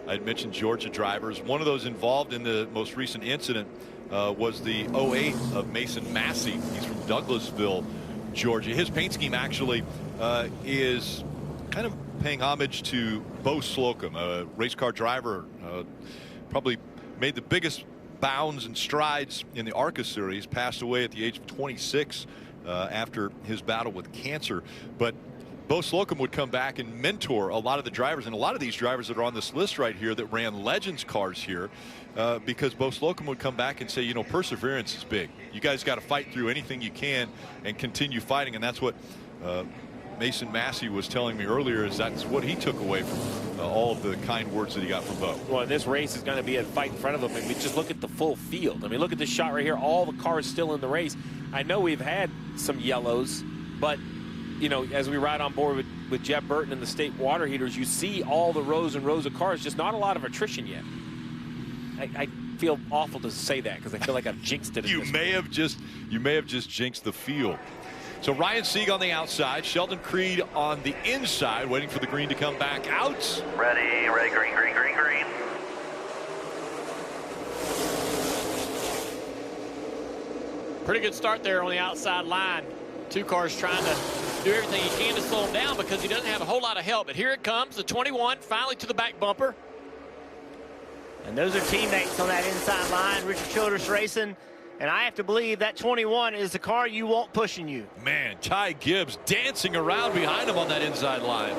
I'd mentioned Georgia drivers. One of those involved in the most recent incident was the 08 of Mason Massey. He's from Douglasville, Georgia. His paint scheme actually is kind of paying homage to Bo Slocum, a race car driver, probably made the biggest bounds and strides in the ARCA series, passed away at the age of 26 after his battle with cancer. But Bo Slocum would come back and mentor a lot of the drivers, and a lot of these drivers that are on this list right here that ran Legends cars here, because Bo Slocum would come back and say, you know, perseverance is big. You guys got to fight through anything you can and continue fighting, and that's what Mason Massey was telling me earlier, is that's what he took away from all of the kind words that he got from Bo. Well, this race is going to be a fight in front of him. I mean, just look at the full field. I mean, look at this shot right here. All the cars still in the race. I know we've had some yellows, but, you know, as we ride on board with Jeff Burton and the state water heaters, you see all the rows and rows of cars, just not a lot of attrition yet. I feel awful to say that because I feel like I've jinxed it. You may have just jinxed the field. So Ryan Sieg on the outside, Sheldon Creed on the inside, waiting for the green to come back out. Ready, green, green, green, green. Pretty good start there on the outside line. Two cars trying to do everything he can to slow him down because he doesn't have a whole lot of help. But here it comes, the 21 finally to the back bumper. And those are teammates on that inside line, Richard Childress Racing. And I have to believe that 21 is the car you want pushing you. Man, Ty Gibbs dancing around behind him on that inside line.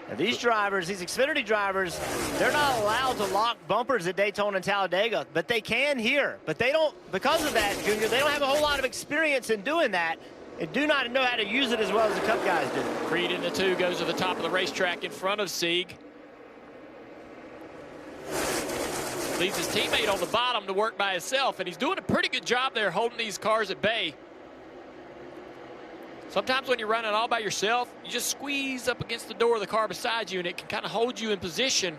Now these drivers, these Xfinity drivers, they're not allowed to lock bumpers at Daytona and Talladega, but they can here. But they don't, because of that, Junior, they don't have a whole lot of experience in doing that and do not know how to use it as well as the Cup guys do. Creed in the 2 goes to the top of the racetrack in front of Sieg. Leaves his teammate on the bottom to work by himself, and he's doing a pretty good job there holding these cars at bay. Sometimes when you're running all by yourself, you just squeeze up against the door of the car beside you, and it can kind of hold you in position.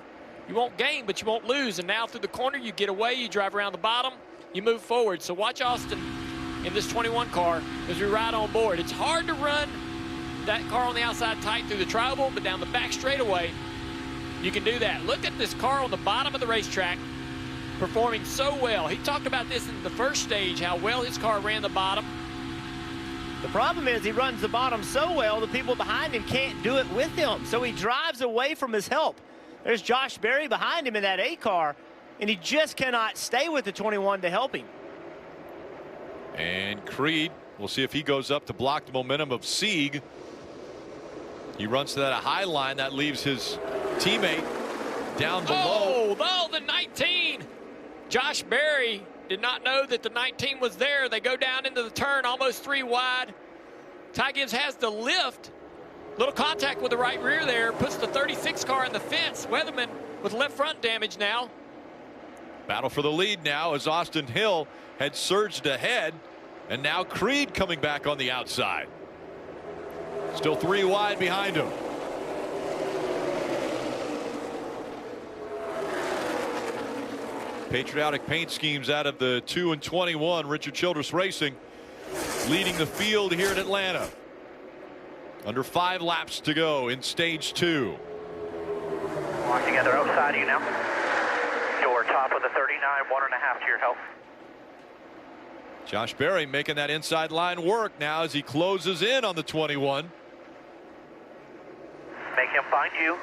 You won't gain, but you won't lose. And now through the corner, you get away, you drive around the bottom, you move forward. So watch Austin in this 21 car as we ride on board. It's hard to run that car on the outside tight through the tribal, but down the back straightaway, you can do that. Look at this car on the bottom of the racetrack, performing so well. He talked about this in the first stage, how well his car ran the bottom. The problem is he runs the bottom so well, the people behind him can't do it with him. So he drives away from his help. There's Josh Berry behind him in that 8 car, and he just cannot stay with the 21 to help him. And Creed, we'll see if he goes up to block the momentum of Sieg. He runs to that high line. That leaves his teammate down below. Oh, the 19. Josh Berry did not know that the 19 was there. They go down into the turn, almost 3 wide. Ty Gibbs has the lift. Little contact with the right rear there. Puts the 36 car in the fence. Weatherman with left front damage now. Battle for the lead now as Austin Hill had surged ahead. And now Creed coming back on the outside. Still 3 wide behind him. Patriotic paint schemes out of the 2 and 21. Richard Childress Racing leading the field here in Atlanta. Under 5 laps to go in stage 2. Walk together outside of you now. Your top of the 39, 1.5 to your help. Josh Berry making that inside line work now as he closes in on the 21. Make him find you.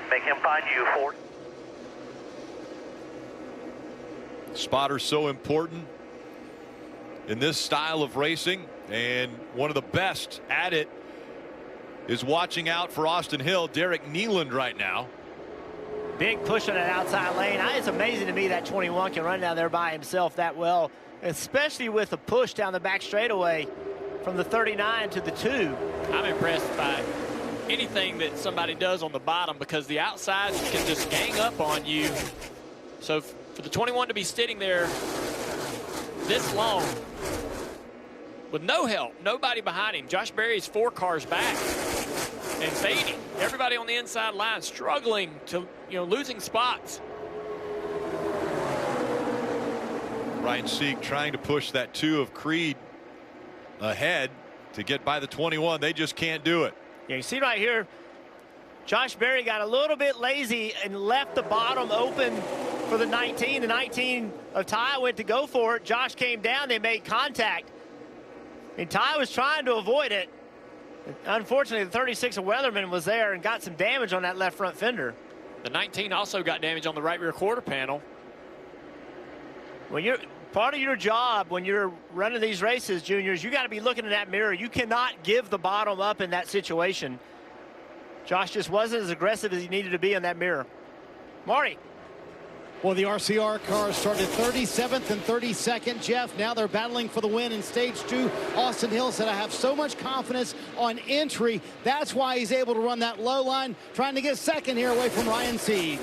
Make him find you, Ford. Spotter's so important in this style of racing, and one of the best at it is watching out for Austin Hill, Derek Nealand right now. Big push on that outside lane. It's amazing to me that 21 can run down there by himself that well, especially with a push down the back straightaway from the 39 to the 2. I'm impressed by anything that somebody does on the bottom because the outsides can just gang up on you. So for the 21 to be sitting there this long with no help, nobody behind him. Josh Berry's 4 cars back and fading. Everybody on the inside line struggling to, losing spots. Ryan Sieg trying to push that 2 of Creed ahead to get by the 21. They just can't do it. Yeah, you see right here, Josh Berry got a little bit lazy and left the bottom open for the 19. The 19 of Ty went to go for it. Josh came down. They made contact. And Ty was trying to avoid it. Unfortunately, the 36 of Weatherman was there and got some damage on that left front fender. The 19 also got damage on the right rear quarter panel. When you're part of your job when you're running these races, juniors, you got to be looking in that mirror. You cannot give the bottom up in that situation. Josh just wasn't as aggressive as he needed to be in that mirror. Marty. Well, the RCR cars started 37th and 32nd. Jeff, now they're battling for the win in stage 2. Austin Hill said, I have so much confidence on entry. That's why he's able to run that low line, trying to get second here away from Ryan Sieg.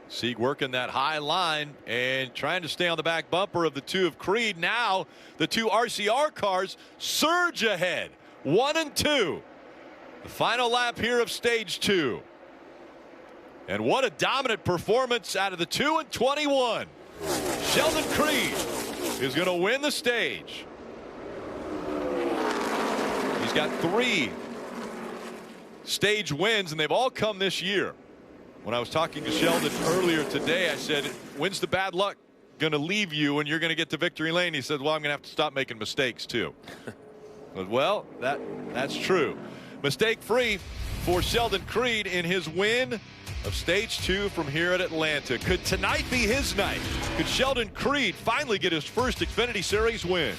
Sieg working that high line and trying to stay on the back bumper of the 2 of Creed. Now the 2 RCR cars surge ahead, 1 and 2. The final lap here of stage 2. And what a dominant performance out of the 2 and 21. Sheldon Creed is going to win the stage. He's got 3 stage wins, and they've all come this year. When I was talking to Sheldon earlier today, I said, when's the bad luck going to leave you and you're going to get to victory lane? He said, well, I'm going to have to stop making mistakes too. But, well, that's true. Mistake-free for Sheldon Creed in his win of stage 2 from here at Atlanta. Could tonight be his night? Could Sheldon Creed finally get his first Xfinity Series win?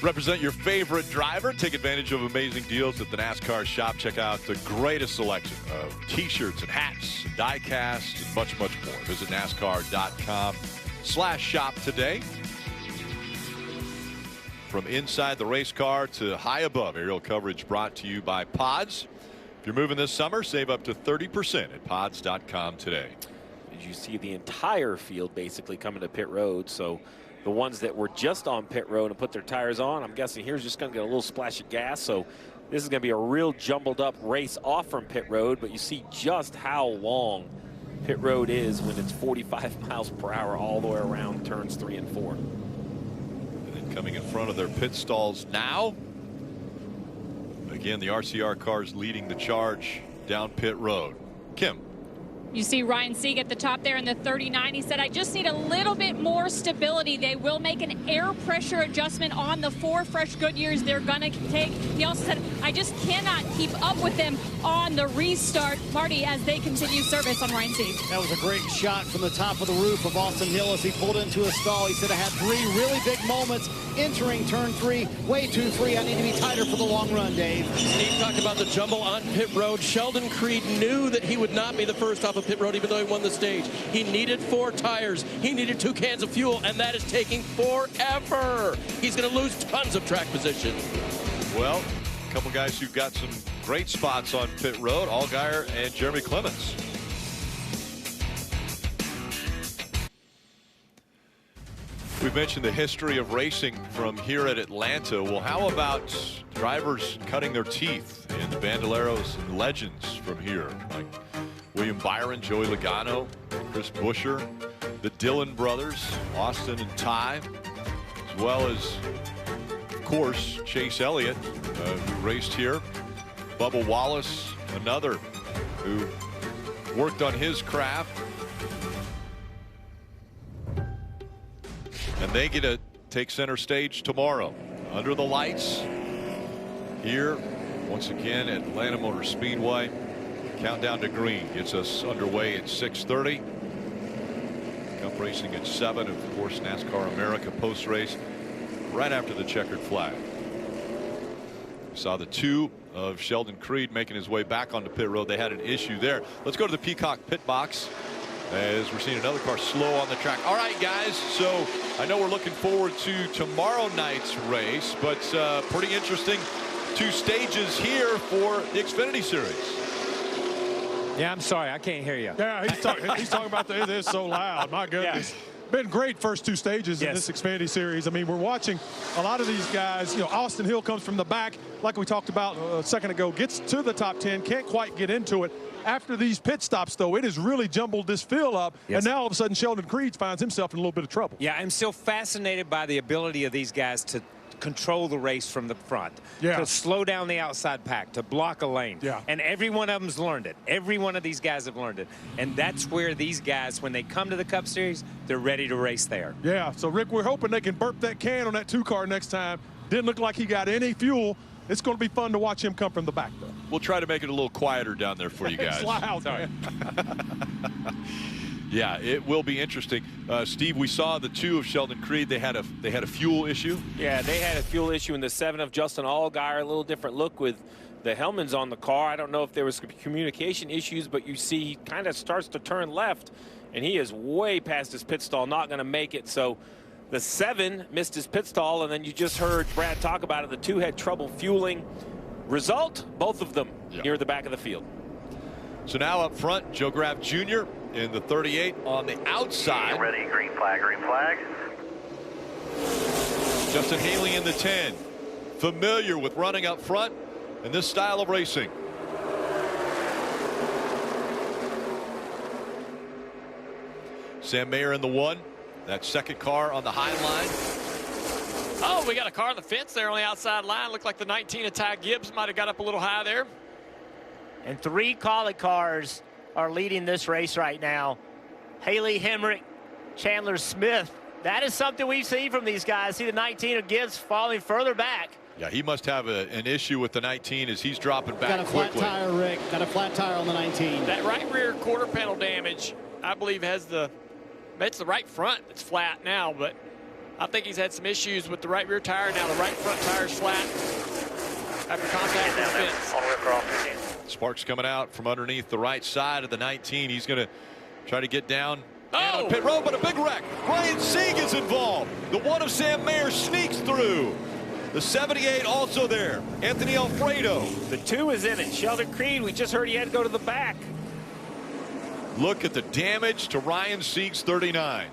Represent your favorite driver. Take advantage of amazing deals at the NASCAR shop. Check out the greatest selection of t-shirts and hats and die casts and much, much more. Visit NASCAR.com/shop today. From inside the race car to high above, aerial coverage brought to you by Pods. If you're moving this summer, save up to 30% at pods.com today. You see the entire field basically coming to pit road. So the ones that were just on pit road and put their tires on, I'm guessing here's just going to get a little splash of gas. So this is going to be a real jumbled up race off from pit road. But you see just how long pit road is when it's 45 miles per hour all the way around turns 3 and 4. Coming in front of their pit stalls now. Again, the RCR cars leading the charge down pit road. Kim. You see Ryan Sieg at the top there in the 39. He said, I just need a little bit more stability. They will make an air pressure adjustment on the 4 fresh Goodyears they're going to take. He also said, I just cannot keep up with them on the restart, Marty, as they continue service on Ryan Sieg. That was a great shot from the top of the roof of Austin Hill as he pulled into a stall. He said, I had 3 really big moments entering turn 3, way too free. I need to be tighter for the long run, Dave. Steve talked about the jumble on pit road. Sheldon Creed knew that he would not be the first off of pit road, even though he won the stage. He needed 4 tires. He needed 2 cans of fuel, and that is taking forever. He's going to lose tons of track position. Well, a couple guys who've got some great spots on pit road, Allgaier and Jeremy Clements. We've mentioned the history of racing from here at Atlanta. Well, how about drivers cutting their teeth in the Bandoleros and legends from here, like William Byron, Joey Logano, Chris Buescher, the Dillon brothers, Austin and Ty, as well as, of course, Chase Elliott, who raced here. Bubba Wallace, another who worked on his craft. And they get to take center stage tomorrow under the lights here once again at Atlanta Motor Speedway. Countdown to green gets us underway at 6:30. Cup racing at 7. Of course, NASCAR America post race right after the checkered flag. We saw the 2 of Sheldon Creed making his way back onto pit road. They had an issue there. Let's go to the Peacock pit box as we're seeing another car slow on the track. All right, guys, so I know we're looking forward to tomorrow night's race, but pretty interesting 2 stages here for the Xfinity Series. Yeah, I'm sorry, I can't hear you. Yeah, he's talking about it is so loud. My goodness. Yeah. Been great first 2 stages in this Xfinity Series. I mean, we're watching a lot of these guys. You know, Austin Hill comes from the back, like we talked about a second ago, gets to the top 10, can't quite get into it. After these pit stops, though, it has really jumbled this field up. Yes. And now all of a sudden Sheldon Creed finds himself in a little bit of trouble. Yeah, I'm still fascinated by the ability of these guys to control the race from the front, to slow down the outside pack, to block a lane. Yeah. And every one of them's learned it. Every one of these guys have learned it. And that's where these guys, when they come to the Cup Series, they're ready to race there. Yeah, so Rick, we're hoping they can burp that can on that 2 car next time. Didn't look like he got any fuel. It's going to be fun to watch him come from the back, though. We'll try to make it a little quieter down there for you guys. It's loud. Sorry. Yeah, it will be interesting. Steve, we saw the 2 of Sheldon Creed. They had a fuel issue. Yeah, they had a fuel issue in the 7 of Justin Allgaier. A little different look with the Hellmans on the car. I don't know if there was communication issues, but you see he kind of starts to turn left, and he is way past his pit stall, not going to make it. So the 7 missed his pit stall, and then you just heard Brad talk about it. The 2 had trouble fueling. Result, both of them near the back of the field. So now up front, Joe Graff Jr. in the 38 on the outside. Get ready, green flag, green flag. Justin Haley in the 10. Familiar with running up front in this style of racing. Sam Mayer in the 1. That second car on the high line. Oh, we got a car on the fence there on the outside line. Looked like the 19 of Ty Gibbs might have got up a little high there. And 3 Kaulig cars are leading this race right now. Haley, Hemric, Chandler Smith. That is something we've seen from these guys. See the 19 of Gibbs falling further back. Yeah, he must have an issue with the 19 as he's dropping back quickly. Got a flat tire, Rick. Got a flat tire on the 19. That right rear quarter panel damage, I believe, it's the right front that's flat now, but I think he's had some issues with the right rear tire. Now the right front tire's flat after contact with the fence. All the way across again. Sparks coming out from underneath the right side of the 19. He's going to try to get down and on pit road, but a big wreck. Ryan Sieg is involved. The 1 of Sam Mayer sneaks through. The 78 also there. Anthony Alfredo. The 2 is in it. Sheldon Creed, we just heard he had to go to the back. Look at the damage to Ryan Sieg's 39.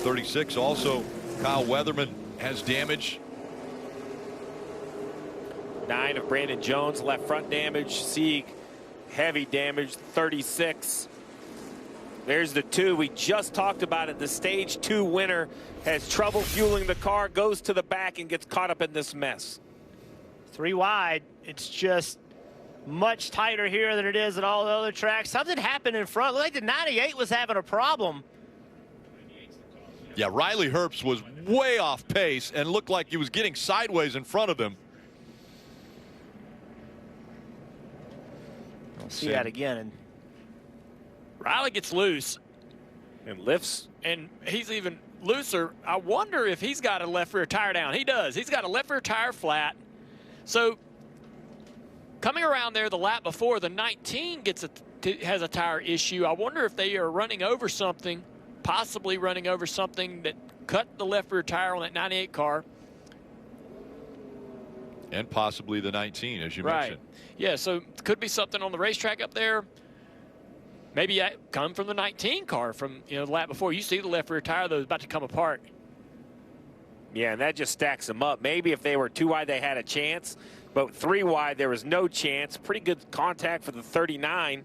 .36 also. Kyle Weatherman has damage. 9 of Brandon Jones, left front damage. Sieg, heavy damage, 36. There's the 2. We just talked about it. The stage 2 winner has trouble fueling the car, goes to the back, and gets caught up in this mess. 3 wide. It's just much tighter here than it is at all the other tracks. Something happened in front. Looked like the 98 was having a problem. Yeah, Riley Herbst was way off pace and looked like he was getting sideways in front of him. We'll see that again. And Riley gets loose and lifts, and he's even looser. I wonder if he's got a left rear tire down. He does. He's got a left rear tire flat. So coming around there the lap before, the 19 has a tire issue. I wonder if they are running over something, possibly running over something that cut the left rear tire on that 98 car. And possibly the 19, as you mentioned. Yeah, so could be something on the racetrack up there. Maybe that come from the 19 car from the lap before. You see the left rear tire, though, is about to come apart. Yeah, and that just stacks them up. Maybe if they were 2 wide, they had a chance. But 3 wide, there was no chance. Pretty good contact for the 39.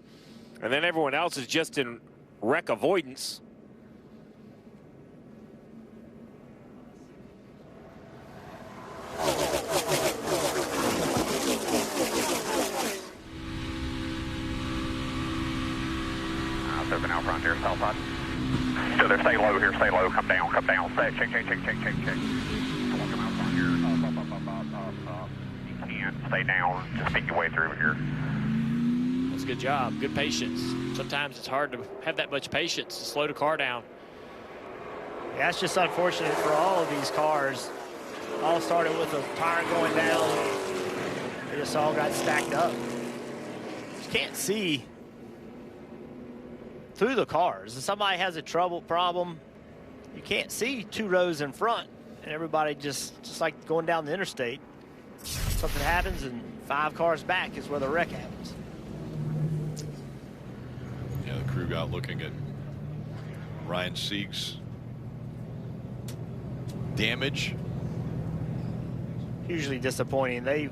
And then everyone else is just in wreck avoidance. Open out front here, south side. Still there, stay low here, stay low, come down, check. Come on, come out front here, you can stay down, just make your way through here. That's a good job, good patience. Sometimes it's hard to have that much patience to slow the car down. Yeah, it's just unfortunate for all of these cars. All started with a tire going down. They just all got stacked up. You can't see through the cars. If somebody has a problem, you can't see 2 rows in front, and everybody just like going down the interstate. Something happens, and 5 cars back is where the wreck happens. Yeah, the crew got looking at Ryan Sieg's damage. Hugely disappointing. They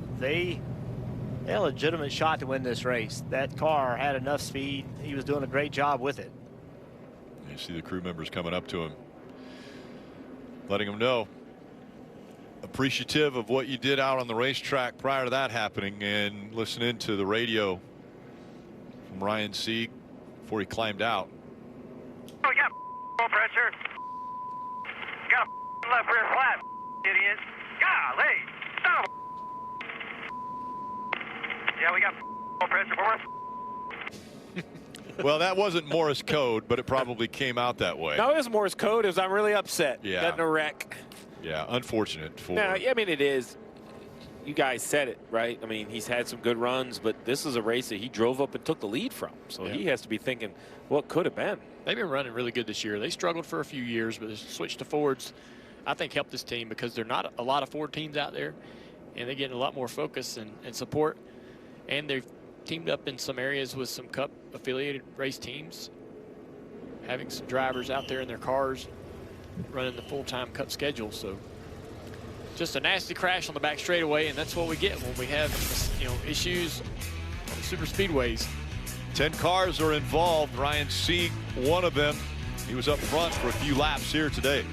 had a legitimate shot to win this race. That car had enough speed. He was doing a great job with it. You see the crew members coming up to him, letting him know, appreciative of what you did out on the racetrack prior to that happening, and listening to the radio from Ryan Sieg before he climbed out. We got pressure. Got Left rear flat, idiot. Golly. Son of a... Yeah, we got pressure for us. Well, that wasn't Morse code, but it probably came out that way. No, it was Morse code. I'm really upset. Yeah. Got in a wreck. Yeah, unfortunate for. No, I mean, it is. You guys said it, right? I mean, he's had some good runs, but this is a race that he drove up and took the lead from. So he has to be thinking, what could have been? They've been running really good this year. They struggled for a few years, but the switch to Fords, I think, helped this team because there are not a lot of Ford teams out there, and they're getting a lot more focus and support. And they've teamed up in some areas with some Cup affiliated race teams, having some drivers out there in their cars running the full-time Cup schedule. So just a nasty crash on the back straightaway, and that's what we get when we have, you know, issues on the super speedways. 10 cars are involved. Ryan Sieg, one of them. He was up front for a few laps here today.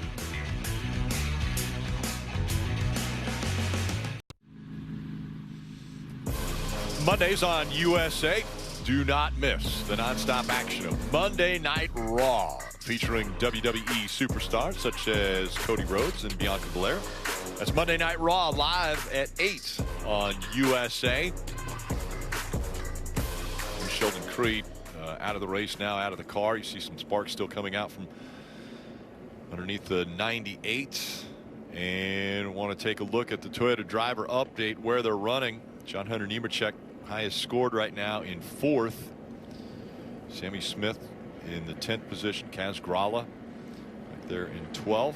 Mondays on USA. Do not miss the nonstop action of Monday Night Raw, featuring WWE superstars such as Cody Rhodes and Bianca Belair. That's Monday Night Raw live at 8 on USA. Here's Sheldon Creed out of the race now, out of the car. You see some sparks still coming out from underneath the 98. And want to take a look at the Toyota driver update, where they're running. John Hunter Nemechek, highest scored right now in 4th. Sammy Smith in the 10th position. Kaz Grala right there in 12th.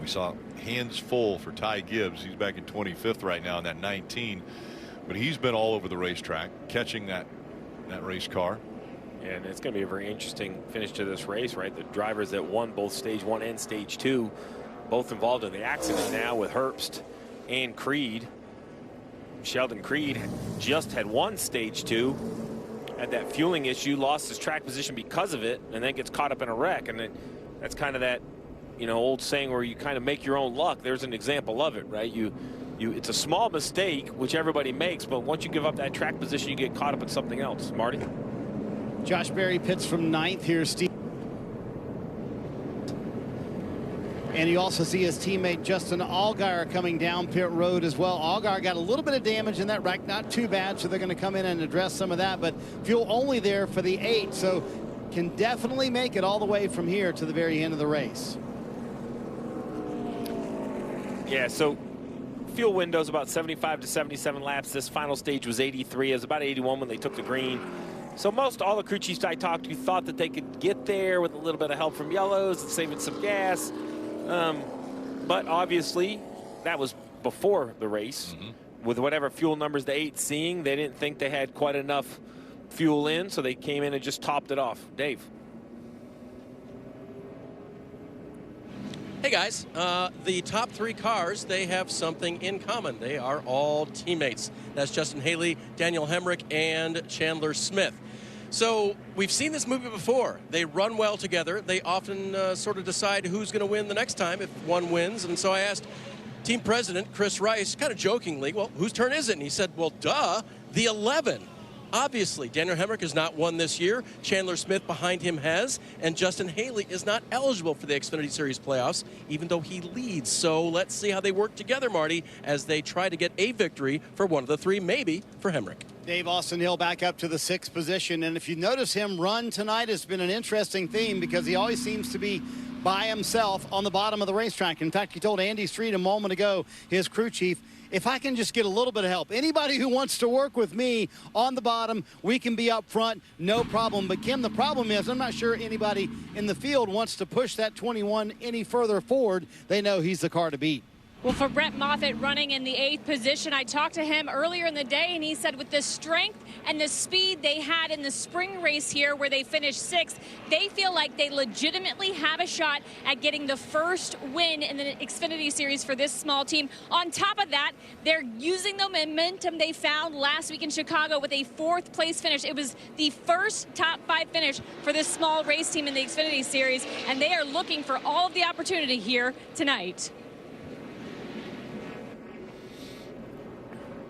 We saw hands full for Ty Gibbs. He's back in 25th right now in that 19. But he's been all over the racetrack, catching that race car. And it's going to be a very interesting finish to this race, right? The drivers that won both stage 1 and stage 2, both involved in the accident now with Herbst and Creed. Sheldon Creed just had won stage 2, had that fueling issue, lost his track position because of it, and then gets caught up in a wreck. And then that's kind of that, you know, old saying where you kind of make your own luck. There's an example of it, right? It's a small mistake, which everybody makes, but once you give up that track position, you get caught up in something else. Marty? Josh Berry pits from 9th here, Steve. And you also see his teammate Justin Allgaier coming down pit road as well. Allgaier got a little bit of damage in that wreck, not too bad, so they're going to come in and address some of that, but fuel only there for the 8, so can definitely make it all the way from here to the very end of the race. Yeah, so fuel window's about 75 to 77 laps. This final stage was 83. It was about 81 when they took the green. So all the crew chiefs I talked to thought that they could get there with a little bit of help from yellows and saving some gas. But obviously, that was before the race. With whatever fuel numbers the 8's seeing, they didn't think they had quite enough fuel in, so they came in and just topped it off. Dave. Hey guys, the top 3 cars, they have something in common. They are all teammates. That's Justin Haley, Daniel Hemric, and Chandler Smith. So we've seen this movie before. They run well together. They often sort of decide who's going to win the next time if one wins. And so I asked team president Chris Rice, kind of jokingly, well, whose turn is it? And he said, well, duh, the 11. Obviously, Daniel Hemric has not won this year. Chandler Smith behind him has. And Justin Haley is not eligible for the Xfinity Series playoffs, even though he leads. So let's see how they work together, Marty, as they try to get a victory for one of the 3, maybe for Hemric. Dave Austin Hill back up to the 6th position. And if you notice him run tonight, has been an interesting theme because he always seems to be by himself on the bottom of the racetrack. In fact, he told Andy Street a moment ago, his crew chief, if I can just get a little bit of help, anybody who wants to work with me on the bottom, we can be up front, no problem. But Kim, the problem is I'm not sure anybody in the field wants to push that 21 any further forward. They know he's the car to beat. Well, for Brett Moffitt running in the 8th position, I talked to him earlier in the day, and he said with the strength and the speed they had in the spring race here where they finished 6th, they feel like they legitimately have a shot at getting the first win in the Xfinity Series for this small team. On top of that, they're using the momentum they found last week in Chicago with a 4th place finish. It was the first top 5 finish for this small race team in the Xfinity Series, and they are looking for all of the opportunity here tonight.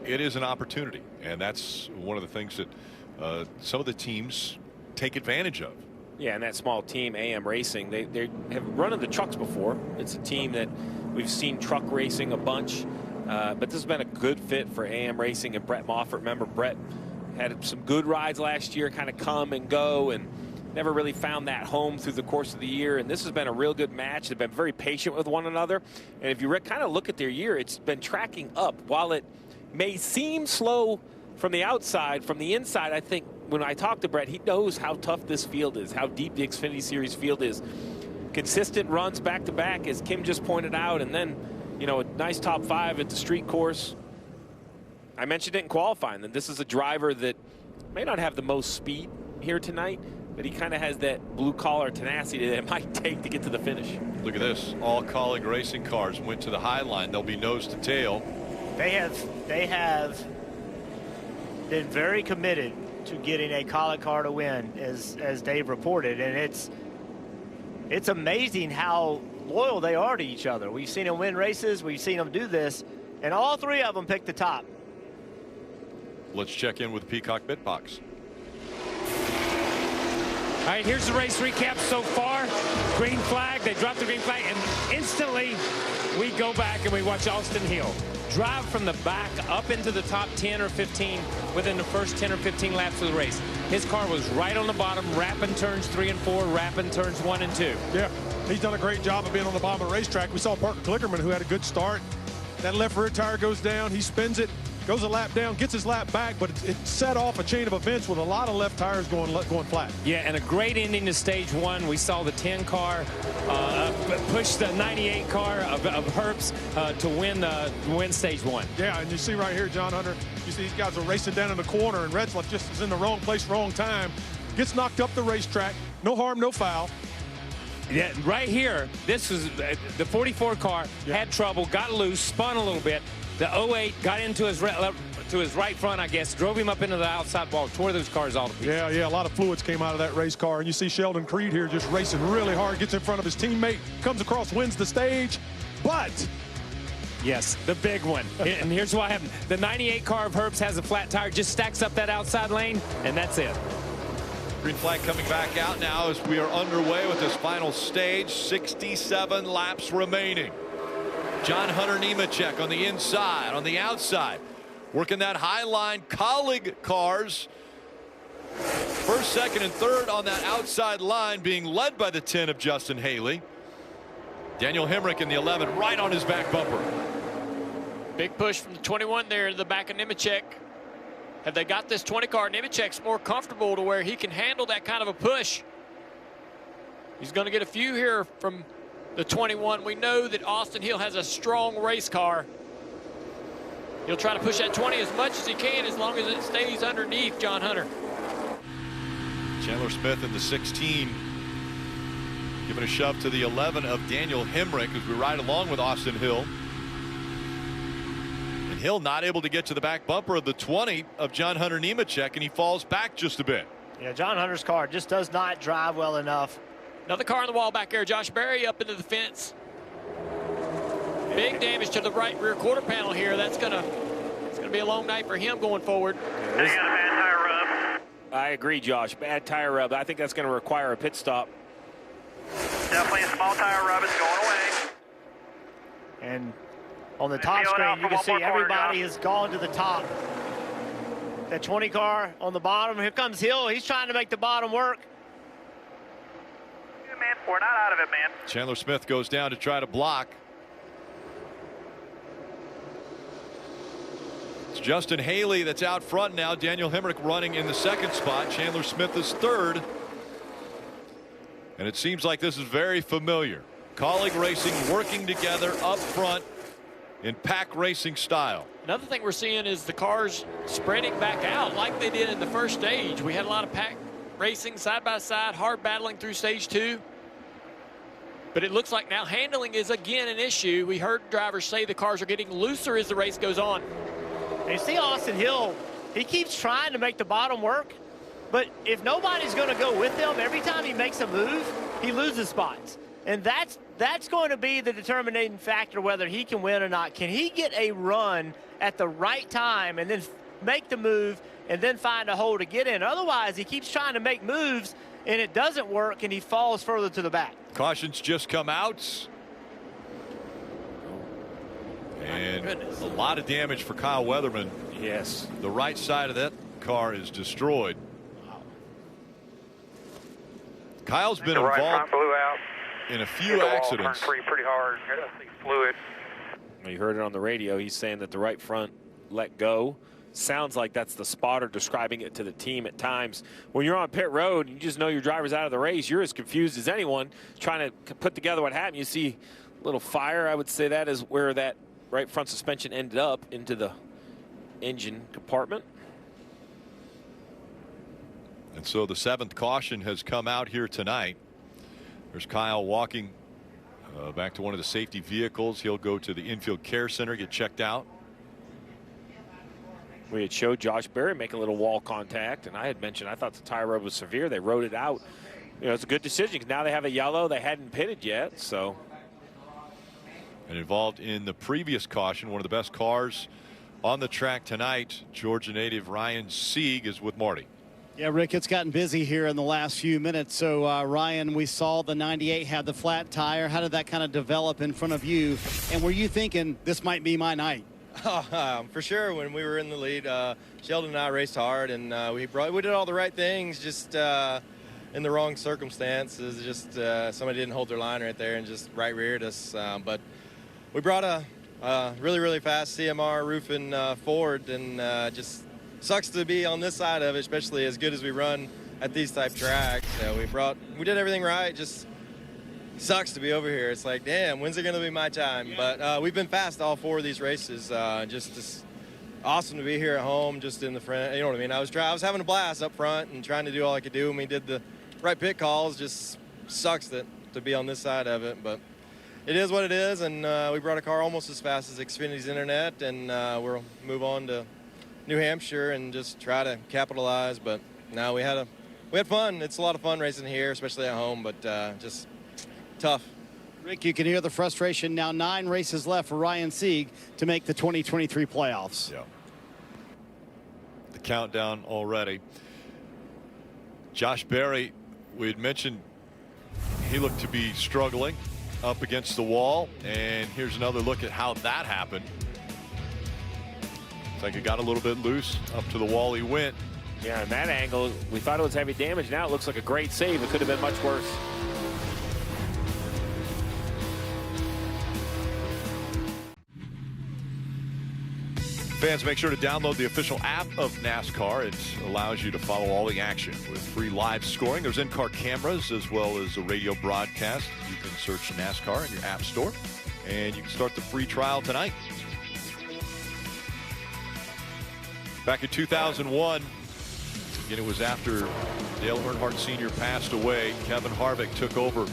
It is an opportunity, and that's one of the things that some of the teams take advantage of. Yeah, and that small team, AM Racing, they have run in the trucks before. It's a team that we've seen truck racing a bunch, but this has been a good fit for AM Racing and Brett Moffett. Remember, Brett had some good rides last year, kind of come and go, and never really found that home through the course of the year. And this has been a real good match. They've been very patient with one another. And if you kind of look at their year, it's been tracking up. While it may seem slow from the outside, from the inside, I think when I talk to Brett, he knows how tough this field is, how deep the Xfinity Series field is. Consistent runs back-to-back, as Kim just pointed out, and then, you know, a nice top 5 at the street course. I mentioned it in qualifying, that this is a driver that may not have the most speed here tonight, but he kind of has that blue-collar tenacity that it might take to get to the finish. Look at this. All Kaulig Racing cars went to the high line. They'll be nose to tail. They have been very committed to getting a Kaulig car to win, as Dave reported, and it's amazing how loyal they are to each other. We've seen them win races, we've seen them do this, and all 3 of them picked the top. Let's check in with Peacock Bitbox. All right, here's the race recap so far. Green flag, they dropped the green flag, and instantly we go back and we watch Austin Hill drive from the back up into the top 10 or 15 within the first 10 or 15 laps of the race. His car was right on the bottom, wrapping turns 3 and 4, wrapping turns 1 and 2. Yeah, he's done a great job of being on the bottom of the racetrack. We saw Parker Klickerman, who had a good start. That left rear tire goes down, he spins it, goes a lap down, gets his lap back, but it set off a chain of events with a lot of left tires going flat. Yeah, and a great ending to stage 1. We saw the 10 car push the 98 car of Herbst to win stage 1. Yeah, and you see right here, John Hunter, you see these guys are racing down in the corner, and Retzlaff just is in the wrong place, wrong time, gets knocked up the racetrack, no harm, no foul. Yeah, right here, this was the 44 car, had trouble, got loose, spun a little bit. The 08 got into his right front, I guess, drove him up into the outside wall, tore those cars all to pieces. Yeah, a lot of fluids came out of that race car. And you see Sheldon Creed here just racing really hard, gets in front of his teammate, comes across, wins the stage. But yes, the big one. And here's what happened. The 98 car of Herbst has a flat tire, just stacks up that outside lane, and that's it. Green flag coming back out now as we are underway with this final stage. 67 laps remaining. John Hunter Nemechek on the inside, on the outside, working that high line. Kaulig cars, first, second, and third on that outside line, being led by the 10 of Justin Haley. Daniel Hemric in the 11, right on his back bumper. Big push from the 21 there in the back of Nemechek. Have they got this 20 car? Nemechek's more comfortable to where he can handle that kind of a push. He's going to get a few here from the 21. We know that Austin Hill has a strong race car. He'll try to push that 20 as much as he can, as long as it stays underneath John Hunter. Chandler Smith in the 16, giving a shove to the 11 of Daniel Hemric as we ride along with Austin Hill. And Hill not able to get to the back bumper of the 20 of John Hunter Nemechek, and he falls back just a bit. Yeah, John Hunter's car just does not drive well enough. Another car on the wall back there. Josh Berry up into the fence. Big damage to the right rear quarter panel here. It's gonna be a long night for him going forward. They got a bad tire rub. I agree, Josh. Bad tire rub. I think that's going to require a pit stop. Definitely a small tire rub. It's going away. And on the top screen, you can see everybody has gone to the top. That 20 car on the bottom. Here comes Hill. He's trying to make the bottom work. Yeah, man, we're not out of it, man. Chandler Smith goes down to try to block. It's Justin Haley that's out front now. Daniel Hemric running in the second spot. Chandler Smith is third. And it seems like this is very familiar. Kaulig Racing working together up front in pack racing style. Another thing we're seeing is the cars spreading back out like they did in the first stage. We had a lot of pack racing side by side, hard battling through stage 2. But it looks like now handling is again an issue. We heard drivers say the cars are getting looser as the race goes on. And you see Austin Hill, he keeps trying to make the bottom work, but if nobody's going to go with him, every time he makes a move, he loses spots. And that's going to be the determining factor whether he can win or not. Can he get a run at the right time and then make the move and then find a hole to get in? Otherwise, he keeps trying to make moves and it doesn't work, and he falls further to the back. Cautions just come out. And a lot of damage for Kyle Weatherman. Yes. The right side of that car is destroyed. Kyle's been right involved front blew out. in a few accidents. Pretty hard. Fluid. You heard it on the radio. He's saying that the right front let go. Sounds like that's the spotter describing it to the team at times. When you're on pit road and you just know your driver's out of the race, you're as confused as anyone trying to put together what happened. You see a little fire. I would say that is where that right front suspension ended up into the engine compartment. And so the 7th caution has come out here tonight. There's Kyle walking back to one of the safety vehicles. He'll go to the infield care center, get checked out. We had showed Josh Berry make a little wall contact, and I had mentioned I thought the tire rub was severe. They wrote it out. You know, it's a good decision because now they have a yellow. They hadn't pitted yet, so. And involved in the previous caution, one of the best cars on the track tonight, Georgia native Ryan Sieg is with Marty. Yeah, Rick, it's gotten busy here in the last few minutes. So, Ryan, we saw the 98 had the flat tire. How did that kind of develop in front of you? And were you thinking, this might be my night? For sure. When we were in the lead, Sheldon and I raced hard, and we did all the right things, just in the wrong circumstances. Just somebody didn't hold their line right there and just right reared us. But we brought a really, really fast CMR roofing Ford, and just sucks to be on this side of it, especially as good as we run at these type tracks. We did everything right. Just sucks to be over here. It's like, damn, when's it going to be my time? But we've been fast all 4 of these races. Just awesome to be here at home, just in the front. You know what I mean? I was having a blast up front and trying to do all I could do, and we did the right pit calls. Just sucks to be on this side of it, but it is what it is. And we brought a car almost as fast as Xfinity's Internet, and we'll move on to New Hampshire and just try to capitalize. But now we had fun. It's a lot of fun racing here, especially at home, but just tough. Rick, you can hear the frustration. Now 9 races left for Ryan Sieg to make the 2023 playoffs. Yeah. The countdown already. Josh Berry, we had mentioned he looked to be struggling up against the wall, and here's another look at how that happened. It's like it got a little bit loose. Up to the wall he went. Yeah, in that angle, we thought it was heavy damage. Now it looks like a great save. It could have been much worse. Fans, make sure to download the official app of NASCAR. It allows you to follow all the action with free live scoring. There's in-car cameras as well as a radio broadcast. You can search NASCAR in your app store, and you can start the free trial tonight. Back in 2001, again, it was after Dale Earnhardt Sr. passed away. Kevin Harvick took over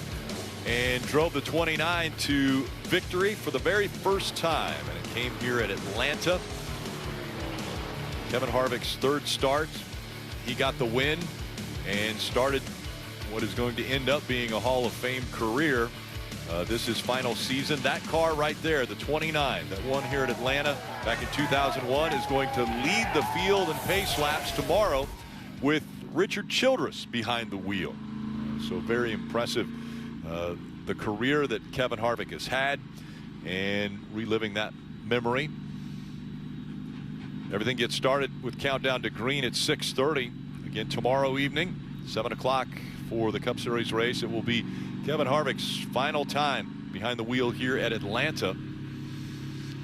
and drove the 29 to victory for the very first time, and it came here at Atlanta. Kevin Harvick's 3rd start. He got the win and started what is going to end up being a Hall of Fame career. This is final season. That car right there, the 29 that won here at Atlanta back in 2001, is going to lead the field in pace laps tomorrow with Richard Childress behind the wheel. So very impressive, the career that Kevin Harvick has had, and reliving that memory. Everything gets started with Countdown to Green at 6:30. Again, tomorrow evening, 7 o'clock for the Cup Series race. It will be Kevin Harvick's final time behind the wheel here at Atlanta.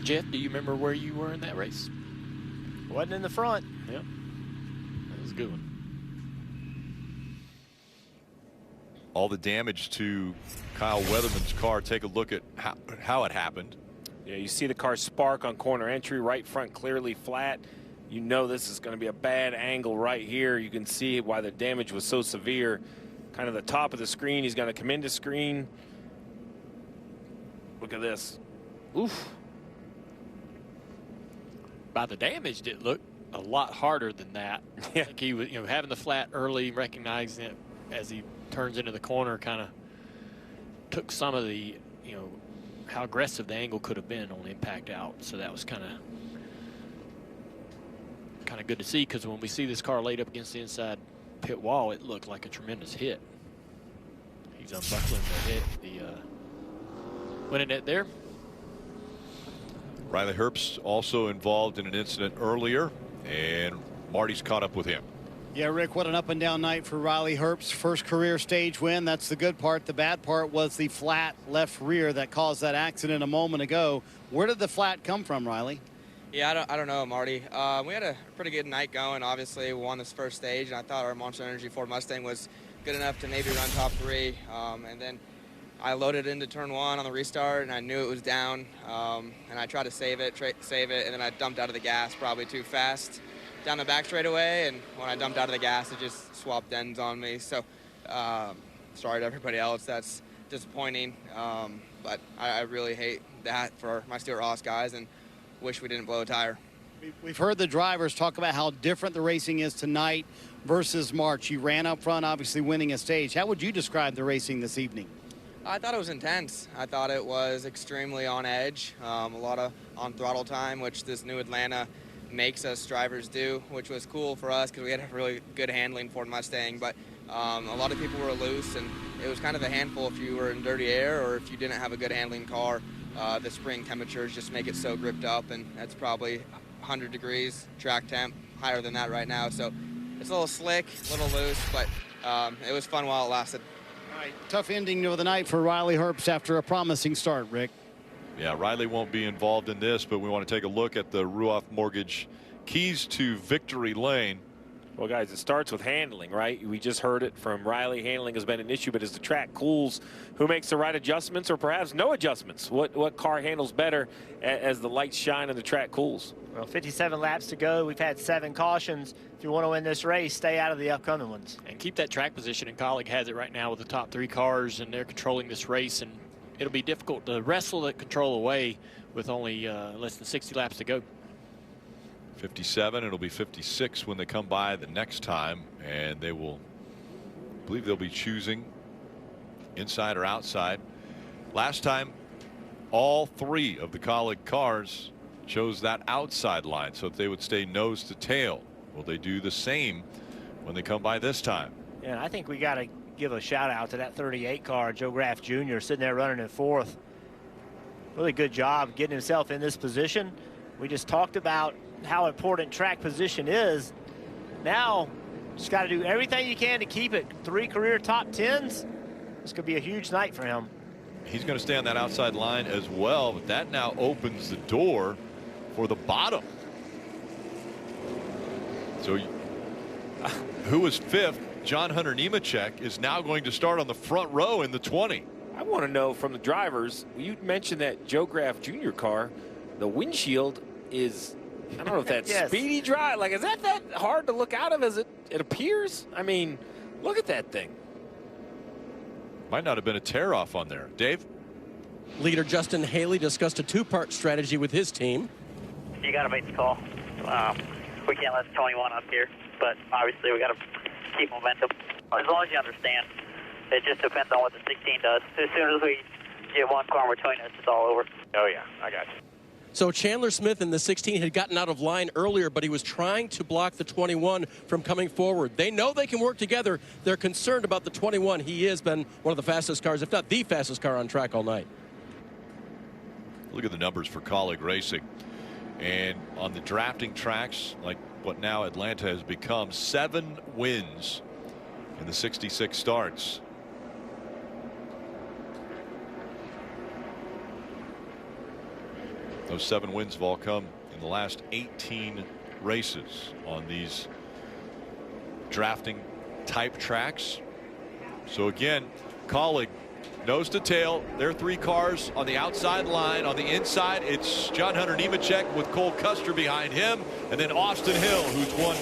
Jeff, do you remember where you were in that race? Wasn't in the front. Yeah, that was a good one. All the damage to Kyle Weatherman's car. Take a look at how it happened. Yeah, you see the car spark on corner entry, right front clearly flat. You know this is going to be a bad angle right here. You can see why the damage was so severe. Kind of the top of the screen. He's going to come into screen. Look at this. Oof. By the damage, it looked a lot harder than that. Yeah. I think he was, having the flat early, recognizing it as he turns into the corner, kind of took some of the, how aggressive the angle could have been on impact out. So that was kind of good to see, because when we see this car laid up against the inside pit wall, it looked like a tremendous hit. He's unbuckling the winning it there. Riley Herbst also involved in an incident earlier, and Marty's caught up with him. Yeah, Rick, what an up and down night for Riley Herbst. First career stage win. That's the good part. The bad part was the flat left rear that caused that accident a moment ago. Where did the flat come from, Riley? Yeah, I don't know, Marty. We had a pretty good night going. Obviously, we won this first stage, and I thought our Monster Energy Ford Mustang was good enough to maybe run top 3. And then I loaded into turn 1 on the restart, and I knew it was down. And I tried to save it, and then I dumped out of the gas probably too fast down the back straightaway. And when I dumped out of the gas, it just swapped ends on me. So sorry to everybody else. That's disappointing. But I really hate that for my Stewart-Haas guys, and wish we didn't blow a tire. We've heard the drivers talk about how different the racing is tonight versus March. You ran up front, obviously winning a stage. How would you describe the racing this evening? I thought it was intense. I thought it was extremely on edge, a lot of on throttle time, which this new Atlanta makes us drivers do, which was cool for us because we had a really good handling Ford Mustang. But a lot of people were loose, and it was kind of a handful if you were in dirty air or if you didn't have a good handling car. The spring temperatures just make it so gripped up, and that's probably 100 degrees track temp, higher than that right now. So it's a little slick, a little loose, but it was fun while it lasted. All right, tough ending of the night for Riley Herbst after a promising start, Rick. Yeah, Riley won't be involved in this, but we want to take a look at the Ruoff Mortgage keys to victory lane. Well, guys, it starts with handling, right? We just heard it from Riley. Handling has been an issue, but as the track cools, who makes the right adjustments or perhaps no adjustments? What car handles better as the lights shine and the track cools? Well, 57 laps to go. We've had 7 cautions. If you want to win this race, stay out of the upcoming ones. And keep that track position, and Kaulig has it right now with the top 3 cars, and they're controlling this race, and it'll be difficult to wrestle that control away with only less than 60 laps to go. 57, it'll be 56 when they come by the next time, and they will, I believe they'll be choosing inside or outside. Last time, all 3 of the Kaulig cars chose that outside line, so if they would stay nose to tail. Will they do the same when they come by this time? Yeah, I think we got to give a shout out to that 38 car, Joe Graff Jr., sitting there running in 4th. Really good job getting himself in this position. We just talked about how important track position is. Now, just got to do everything you can to keep it. 3 career top 10s. This could be a huge night for him. He's going to stay on that outside line as well, but that now opens the door for the bottom. So who was 5th? John Hunter Nemechek is now going to start on the front row in the 20. I want to know from the drivers, you mentioned that Joe Graff Jr. car, the windshield is, I don't know if that's yes. speedy drive. Like, is that hard to look out of as it appears? I mean, look at that thing. Might not have been a tear off on there. Dave? Leader Justin Haley discussed a 2-part strategy with his team. You got to make the call. We can't let 21 up here, but obviously we got to keep momentum. As long as you understand, it just depends on what the 16 does. As soon as we get one car between us, it's all over. Oh, yeah, I got you. So Chandler Smith in the 16 had gotten out of line earlier, but he was trying to block the 21 from coming forward. They know they can work together. They're concerned about the 21. He has been one of the fastest cars, if not the fastest car on track all night. Look at the numbers for Kaulig Racing. And on the drafting tracks, like what now Atlanta has become, 7 wins in the 66 starts. Those 7 wins have all come in the last 18 races on these drafting type tracks. So again, Kaulig nose to tail. There are 3 cars on the outside line. On the inside, it's John Hunter Nemechek with Cole Custer behind him, and then Austin Hill, who's won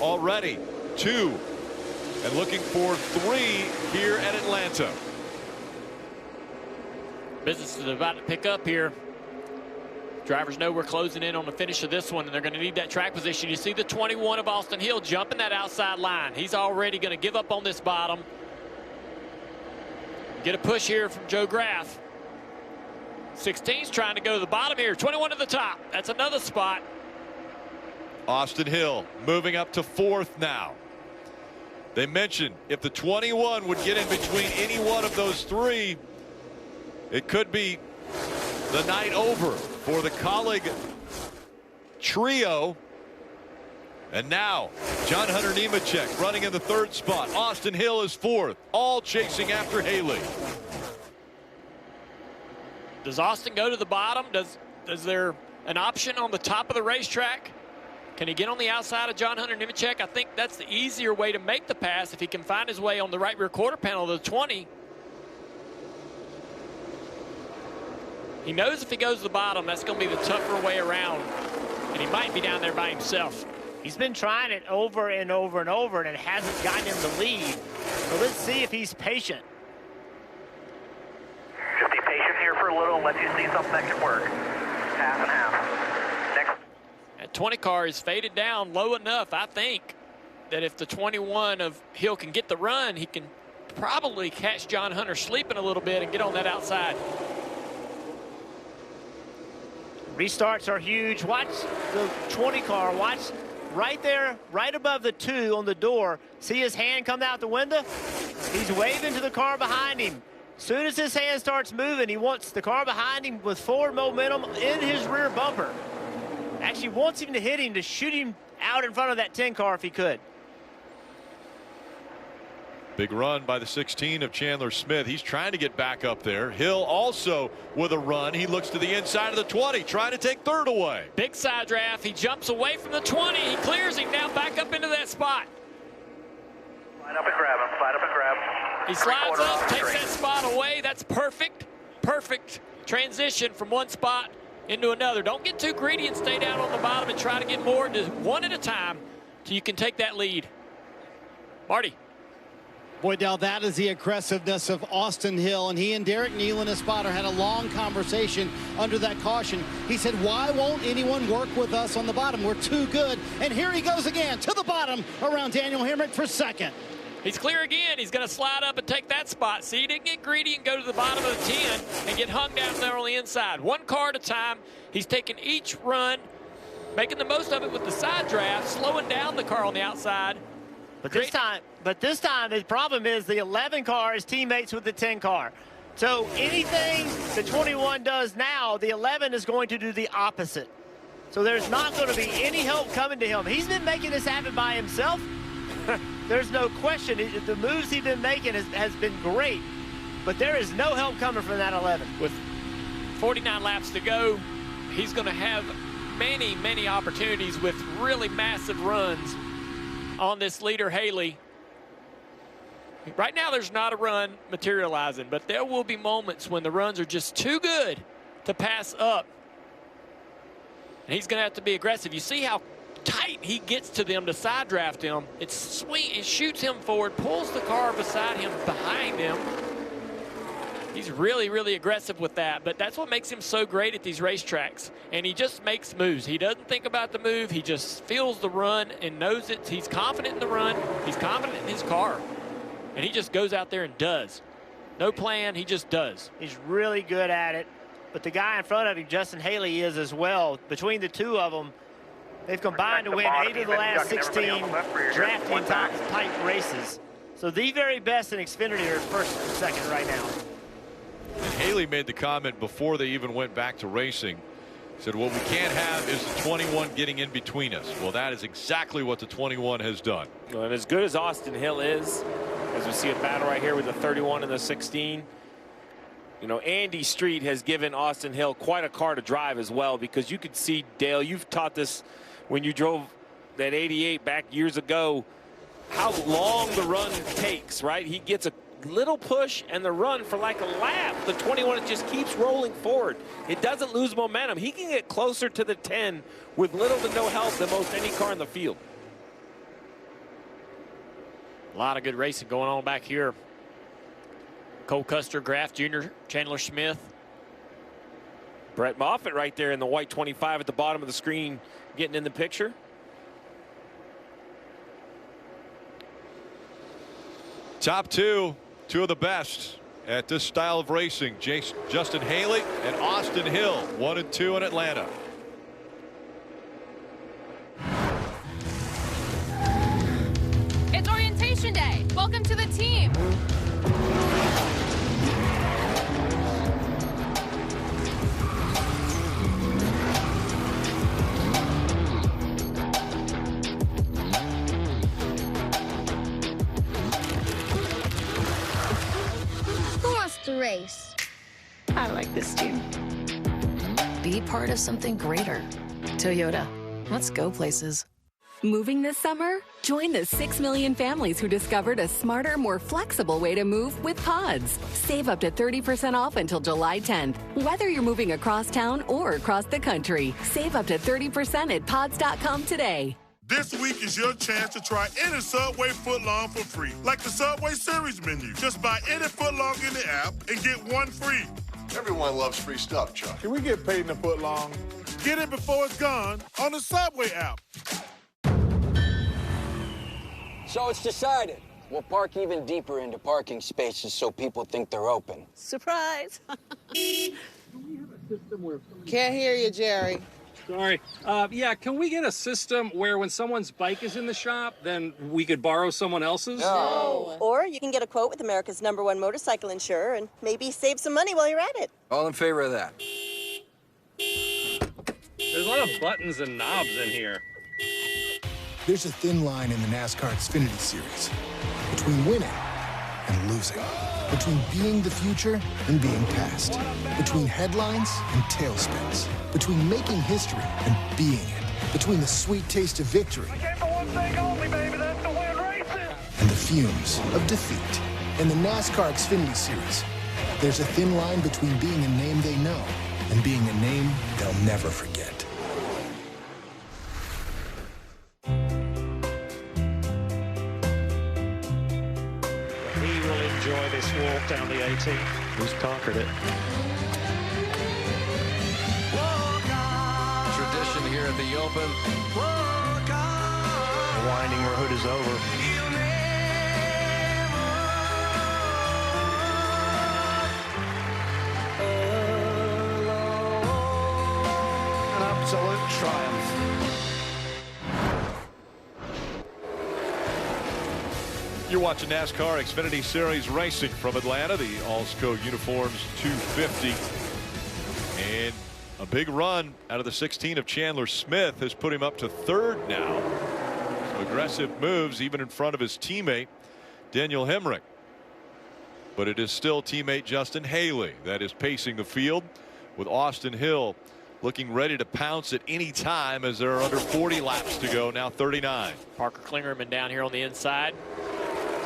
already 2 and looking for 3 here at Atlanta. Business is about to pick up here. Drivers know we're closing in on the finish of this one, and they're going to need that track position. You see the 21 of Austin Hill jumping that outside line. He's already going to give up on this bottom. Get a push here from Joe Graff. 16's trying to go to the bottom here. 21 to the top. That's another spot. Austin Hill moving up to 4th now. They mentioned if the 21 would get in between any one of those three, it could be the night over for the Kaulig trio. And now John Hunter Nemechek running in the 3rd spot. Austin Hill is 4th, all chasing after Haley. Does Austin go to the bottom? Is there an option on the top of the racetrack? Can he get on the outside of John Hunter Nemechek? I think that's the easier way to make the pass if he can find his way on the right rear quarter panel of the 20. He knows if he goes to the bottom, that's going to be the tougher way around. And he might be down there by himself. He's been trying it over and over and over, and it hasn't gotten him the lead. So let's see if he's patient. Just be patient here for a little and let you see something that can work. Half and half. Next. That 20 car is faded down low enough, I think, that if the 21 of Hill can get the run, he can probably catch John Hunter sleeping a little bit and get on that outside. Restarts are huge. Watch the 20 car. Watch right there, right above the 2 on the door. See his hand come out the window? He's waving to the car behind him. Soon as his hand starts moving, he wants the car behind him with forward momentum in his rear bumper. Actually wants him to hit him, to shoot him out in front of that 10 car if he could. Big run by the 16 of Chandler Smith. He's trying to get back up there. Hill also with a run. He looks to the inside of the 20, trying to take 3rd away. Big side draft. He jumps away from the 20. He clears him now back up into that spot. Slide up and grab him. Slide up and grab him. He slides up, takes that spot away. That's perfect. Perfect transition from one spot into another. Don't get too greedy and stay down on the bottom and try to get more. Just one at a time till you can take that lead. Marty. Boy, Dell, that is the aggressiveness of Austin Hill. And he and Derek Nealon, his spotter, had a long conversation under that caution. He said, why won't anyone work with us on the bottom? We're too good. And here he goes again to the bottom around Daniel Hemric for 2nd. He's clear again. He's going to slide up and take that spot. See, he didn't get greedy and go to the bottom of the 10 and get hung down there on the inside. One car at a time. He's taking each run, making the most of it with the side draft, slowing down the car on the outside. But this time, the problem is the 11 car is teammates with the 10 car. So anything the 21 does now, the 11 is going to do the opposite. So there's not going to be any help coming to him. He's been making this happen by himself. There's no question. The moves he's been making has been great. But there is no help coming from that 11. With 49 laps to go, he's going to have many, many opportunities with really massive runs on this leader, Haley. Right now, there's not a run materializing, but there will be moments when the runs are just too good to pass up. And he's going to have to be aggressive. You see how tight he gets to them to side draft him. It's sweet. It shoots him forward, pulls the car beside him, behind him. He's really, really aggressive with that, but that's what makes him so great at these racetracks. And he just makes moves. He doesn't think about the move. He just feels the run and knows it. He's confident in the run. He's confident in his car. And he just goes out there and does. No plan, he just does. He's really good at it. But the guy in front of him, Justin Haley, is as well. Between the two of them, they've combined to win 8 of the last 16 drafting type races. So the very best in Xfinity are 1st and 2nd right now. And Haley made the comment before they even went back to racing. He said, what we can't have is the 21 getting in between us. Well, that is exactly what the 21 has done. Well, and as good as Austin Hill is, as we see a battle right here with the 31 and the 16, you know, Andy Street has given Austin Hill quite a car to drive as well, because you could see, Dale, you've taught this when you drove that 88 back years ago, how long the run takes, right? He gets a little push and the run for like a lap. The 21 just keeps rolling forward. It doesn't lose momentum. He can get closer to the 10 with little to no help than most any car in the field. A lot of good racing going on back here. Cole Custer, Graff Jr., Chandler Smith. Brett Moffitt right there in the white 25 at the bottom of the screen getting in the picture. Top two of the best at this style of racing. Justin Haley and Austin Hill, 1 and 2 in Atlanta. It's orientation day. Welcome to the team. Who wants to race? I like this team. Be part of something greater. Toyota. Let's go places. Moving this summer? Join the 6 million families who discovered a smarter, more flexible way to move with Pods. Save up to 30% off until July 10th. Whether you're moving across town or across the country, save up to 30% at pods.com today. This week is your chance to try any Subway footlong for free, like the Subway Series menu. Just buy any footlong in the app and get one free. Everyone loves free stuff, Chuck. Can we get paid in a footlong? Get it before it's gone on the Subway app. So it's decided. We'll park even deeper into parking spaces so people think they're open. Surprise. Can't hear you, Jerry. Sorry. Yeah, can we get a system where when someone's bike is in the shop, then we could borrow someone else's? No. Or you can get a quote with America's #1 motorcycle insurer and maybe save some money while you're at it. All in favor of that? There's a lot of buttons and knobs in here. There's a thin line in the NASCAR Xfinity Series between winning and losing, between being the future and being past, between headlines and tailspins, between making history and being it, between the sweet taste of victory and the fumes of defeat. In the NASCAR Xfinity Series, there's a thin line between being a name they know and being a name they'll never forget. Enjoy this walk down the 18. Who's conquered it? Tradition here at the Open. The winding road is over. An absolute triumph. You're watching NASCAR Xfinity Series Racing from Atlanta, the Alsco Uniforms 250. And a big run out of the 16 of Chandler Smith has put him up to third now. So aggressive moves even in front of his teammate Daniel Hemric. But it is still teammate Justin Haley that is pacing the field, with Austin Hill looking ready to pounce at any time as there are under 40 laps to go, now 39. Parker Klingerman down here on the inside.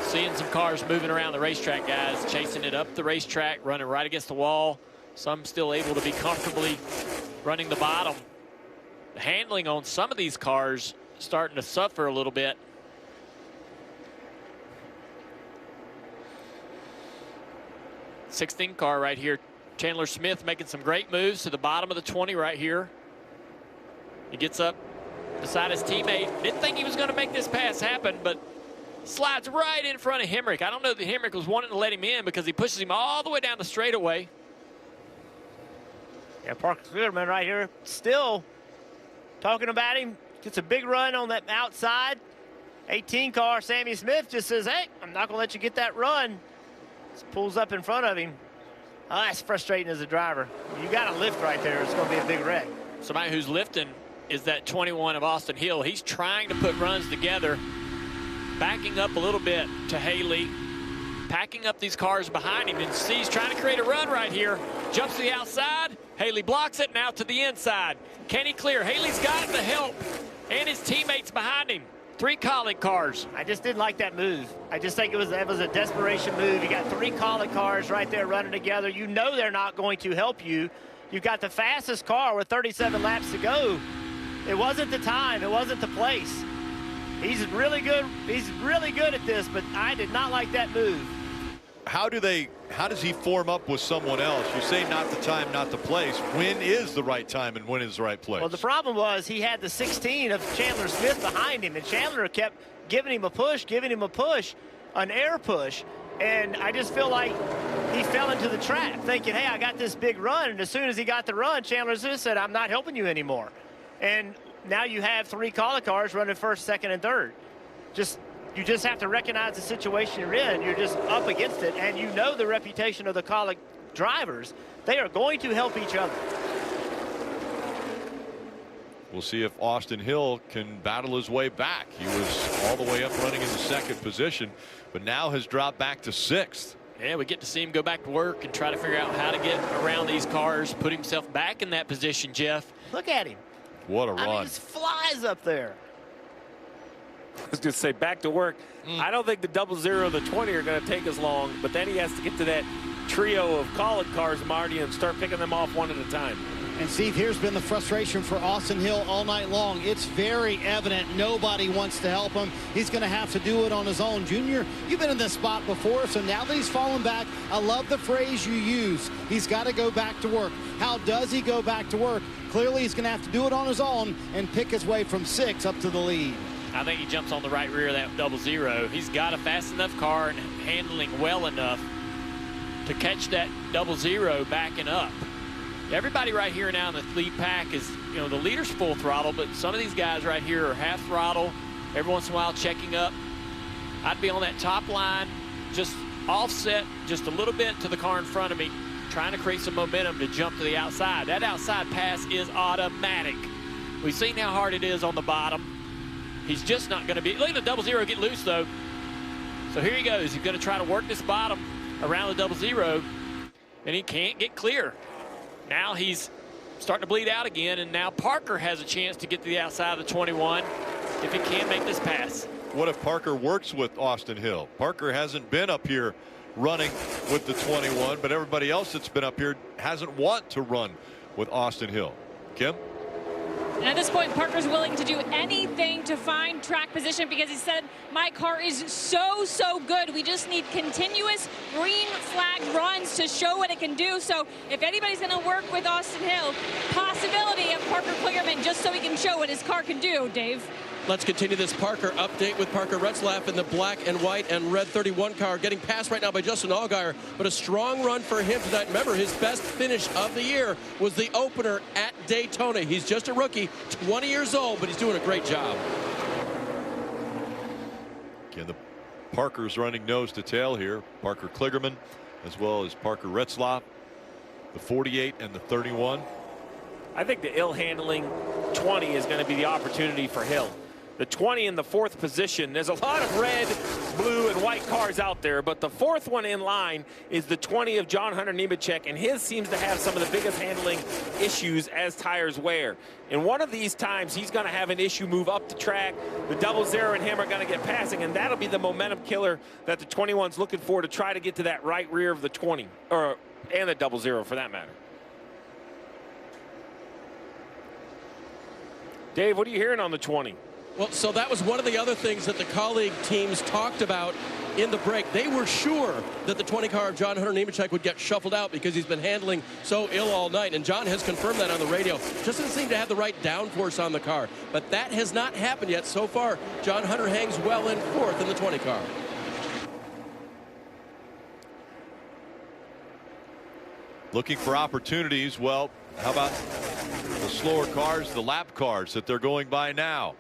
Seeing some cars moving around the racetrack, guys, chasing it up the racetrack, running right against the wall. Some still able to be comfortably running the bottom. The handling on some of these cars starting to suffer a little bit. '16 car right here. Chandler Smith making some great moves to the bottom of the 20 right here. He gets up beside his teammate. Didn't think he was going to make this pass happen, but slides right in front of Hemric. I don't know that Hemric was wanting to let him in because he pushes him all the way down the straightaway. Yeah, Parker Klingerman right here still talking about him. Gets a big run on that outside. 18 car, Sammy Smith just says, hey, I'm not going to let you get that run. Just pulls up in front of him. Oh, that's frustrating as a driver. You got a lift right there. It's going to be a big wreck. Somebody who's lifting is that 21 of Austin Hill. He's trying to put runs together. Backing up a little bit to Haley, packing up these cars behind him, and he's trying to create a run right here. Jumps to the outside. Haley blocks it, now to the inside. Can he clear? Haley's got the help, and his teammates behind him. 3 Kaulig cars. I just didn't like that move. I just think that was a desperation move. You got 3 Kaulig cars right there running together. You know they're not going to help you. You've got the fastest car with 37 laps to go. It wasn't the time. It wasn't the place. He's really good. He's really good at this, but I did not like that move. How does he form up with someone else? You say not the time, not the place. When is the right time and when is the right place? Well, the problem was he had the 16 of Chandler Smith behind him, and Chandler kept giving him a push, an air push. And I just feel like he fell into the trap thinking, hey, I got this big run. And as soon as he got the run, Chandler Smith said, I'm not helping you anymore. And now you have 3 Kaulig cars running first, second, and third. Just You just have to recognize the situation you're in. You're just up against it, and you know the reputation of the Kaulig drivers. They are going to help each other. We'll see if Austin Hill can battle his way back. He was all the way up running in the second position, but now has dropped back to sixth. Yeah, we get to see him go back to work and try to figure out how to get around these cars, put himself back in that position, Jeff. Look at him. What a run. I mean, he just flies up there. I was going to say back to work. I don't think the 00, the 20 are going to take as long, but then he has to get to that trio of Kaulig cars, Marty, and start picking them off one at a time. And Steve, here's been the frustration for Austin Hill all night long. It's very evident nobody wants to help him. He's going to have to do it on his own. Junior, you've been in this spot before, so now that he's fallen back, I love the phrase you use. He's got to go back to work. How does he go back to work? Clearly, he's going to have to do it on his own and pick his way from 6 up to the lead. I think he jumps on the right rear of that 00. He's got a fast enough car and handling well enough to catch that 00 backing up. Everybody right here now in the lead pack is, you know, the leader's full throttle, but some of these guys right here are half throttle, every once in a while checking up. I'd be on that top line, just offset just a little bit to the car in front of me, trying to create some momentum to jump to the outside. That outside pass is automatic. We've seen how hard it is on the bottom. He's just not going to be. Look at the 00 get loose, though. So here he goes. He's going to try to work this bottom around the 00, and he can't get clear. Now he's starting to bleed out again, and now Parker has a chance to get to the outside of the 21 if he can make this pass. What if Parker works with Austin Hill? Parker hasn't been up here running with the 21, but everybody else that's been up here hasn't want to run with Austin Hill. Kim? And at this point, Parker's willing to do anything to find track position because he said, my car is so good. We just need continuous green flag runs to show what it can do. So if anybody's going to work with Austin Hill, possibility of Parker Kligerman just so he can show what his car can do, Dave. Let's continue this Parker update with Parker Retzlaff in the black and white and red 31 car, getting passed right now by Justin Allgaier, but a strong run for him tonight. Remember, his best finish of the year was the opener at Daytona. He's just a rookie, 20 years old, but he's doing a great job. Again, the Parker's running nose to tail here. Parker Kligerman, as well as Parker Retzlaff, the 48 and the 31. I think the ill handling 20 is going to be the opportunity for Hill. The 20 in the 4th position. There's a lot of red, blue, and white cars out there, but the 4th one in line is the 20 of Hunter Nemechek, and his seems to have some of the biggest handling issues as tires wear. And one of these times, he's going to have an issue move up the track. The 00 and him are going to get passing, and that'll be the momentum killer that the 21's looking for to try to get to that right rear of the 20, and the 00 for that matter. Dave, what are you hearing on the 20? Well, so that was one of the other things that the Kaulig teams talked about in the break. They were sure that the 20 car of Hunter Nemechek would get shuffled out because he's been handling so ill all night. And John has confirmed that on the radio. Just doesn't seem to have the right downforce on the car. But that has not happened yet. So far, Hunter hangs well in 4th in the 20 car. Looking for opportunities. Well, how about the slower cars, the lap cars that they're going by now?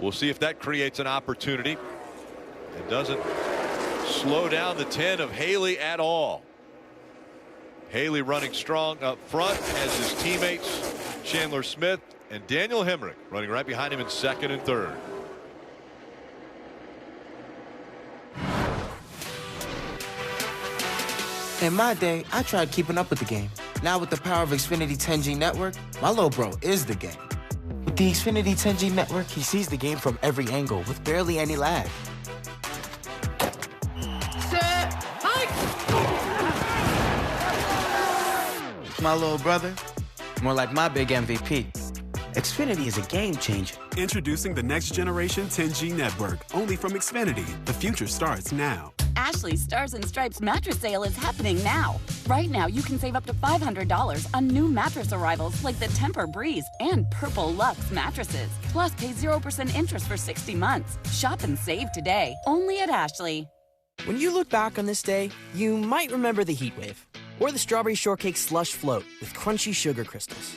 We'll see if that creates an opportunity. It doesn't slow down the 10 of Haley at all. Haley running strong up front as his teammates Chandler Smith and Daniel Hemric running right behind him in 2nd and 3rd. In my day, I tried keeping up with the game. Now with the power of Xfinity 10G network, my little bro is the game. With the Xfinity 10G network, he sees the game from every angle with barely any lag. Set, hike! My little brother, more like my big MVP. Xfinity is a game changer. Introducing the next generation 10G network, only from Xfinity. The future starts now. Ashley's Stars and Stripes mattress sale is happening now. Right now, you can save up to $500 on new mattress arrivals like the Tempur-Breeze and Purple Luxe mattresses. Plus, pay 0% interest for 60 months. Shop and save today, only at Ashley. When you look back on this day, you might remember the heat wave or the strawberry shortcake slush float with crunchy sugar crystals.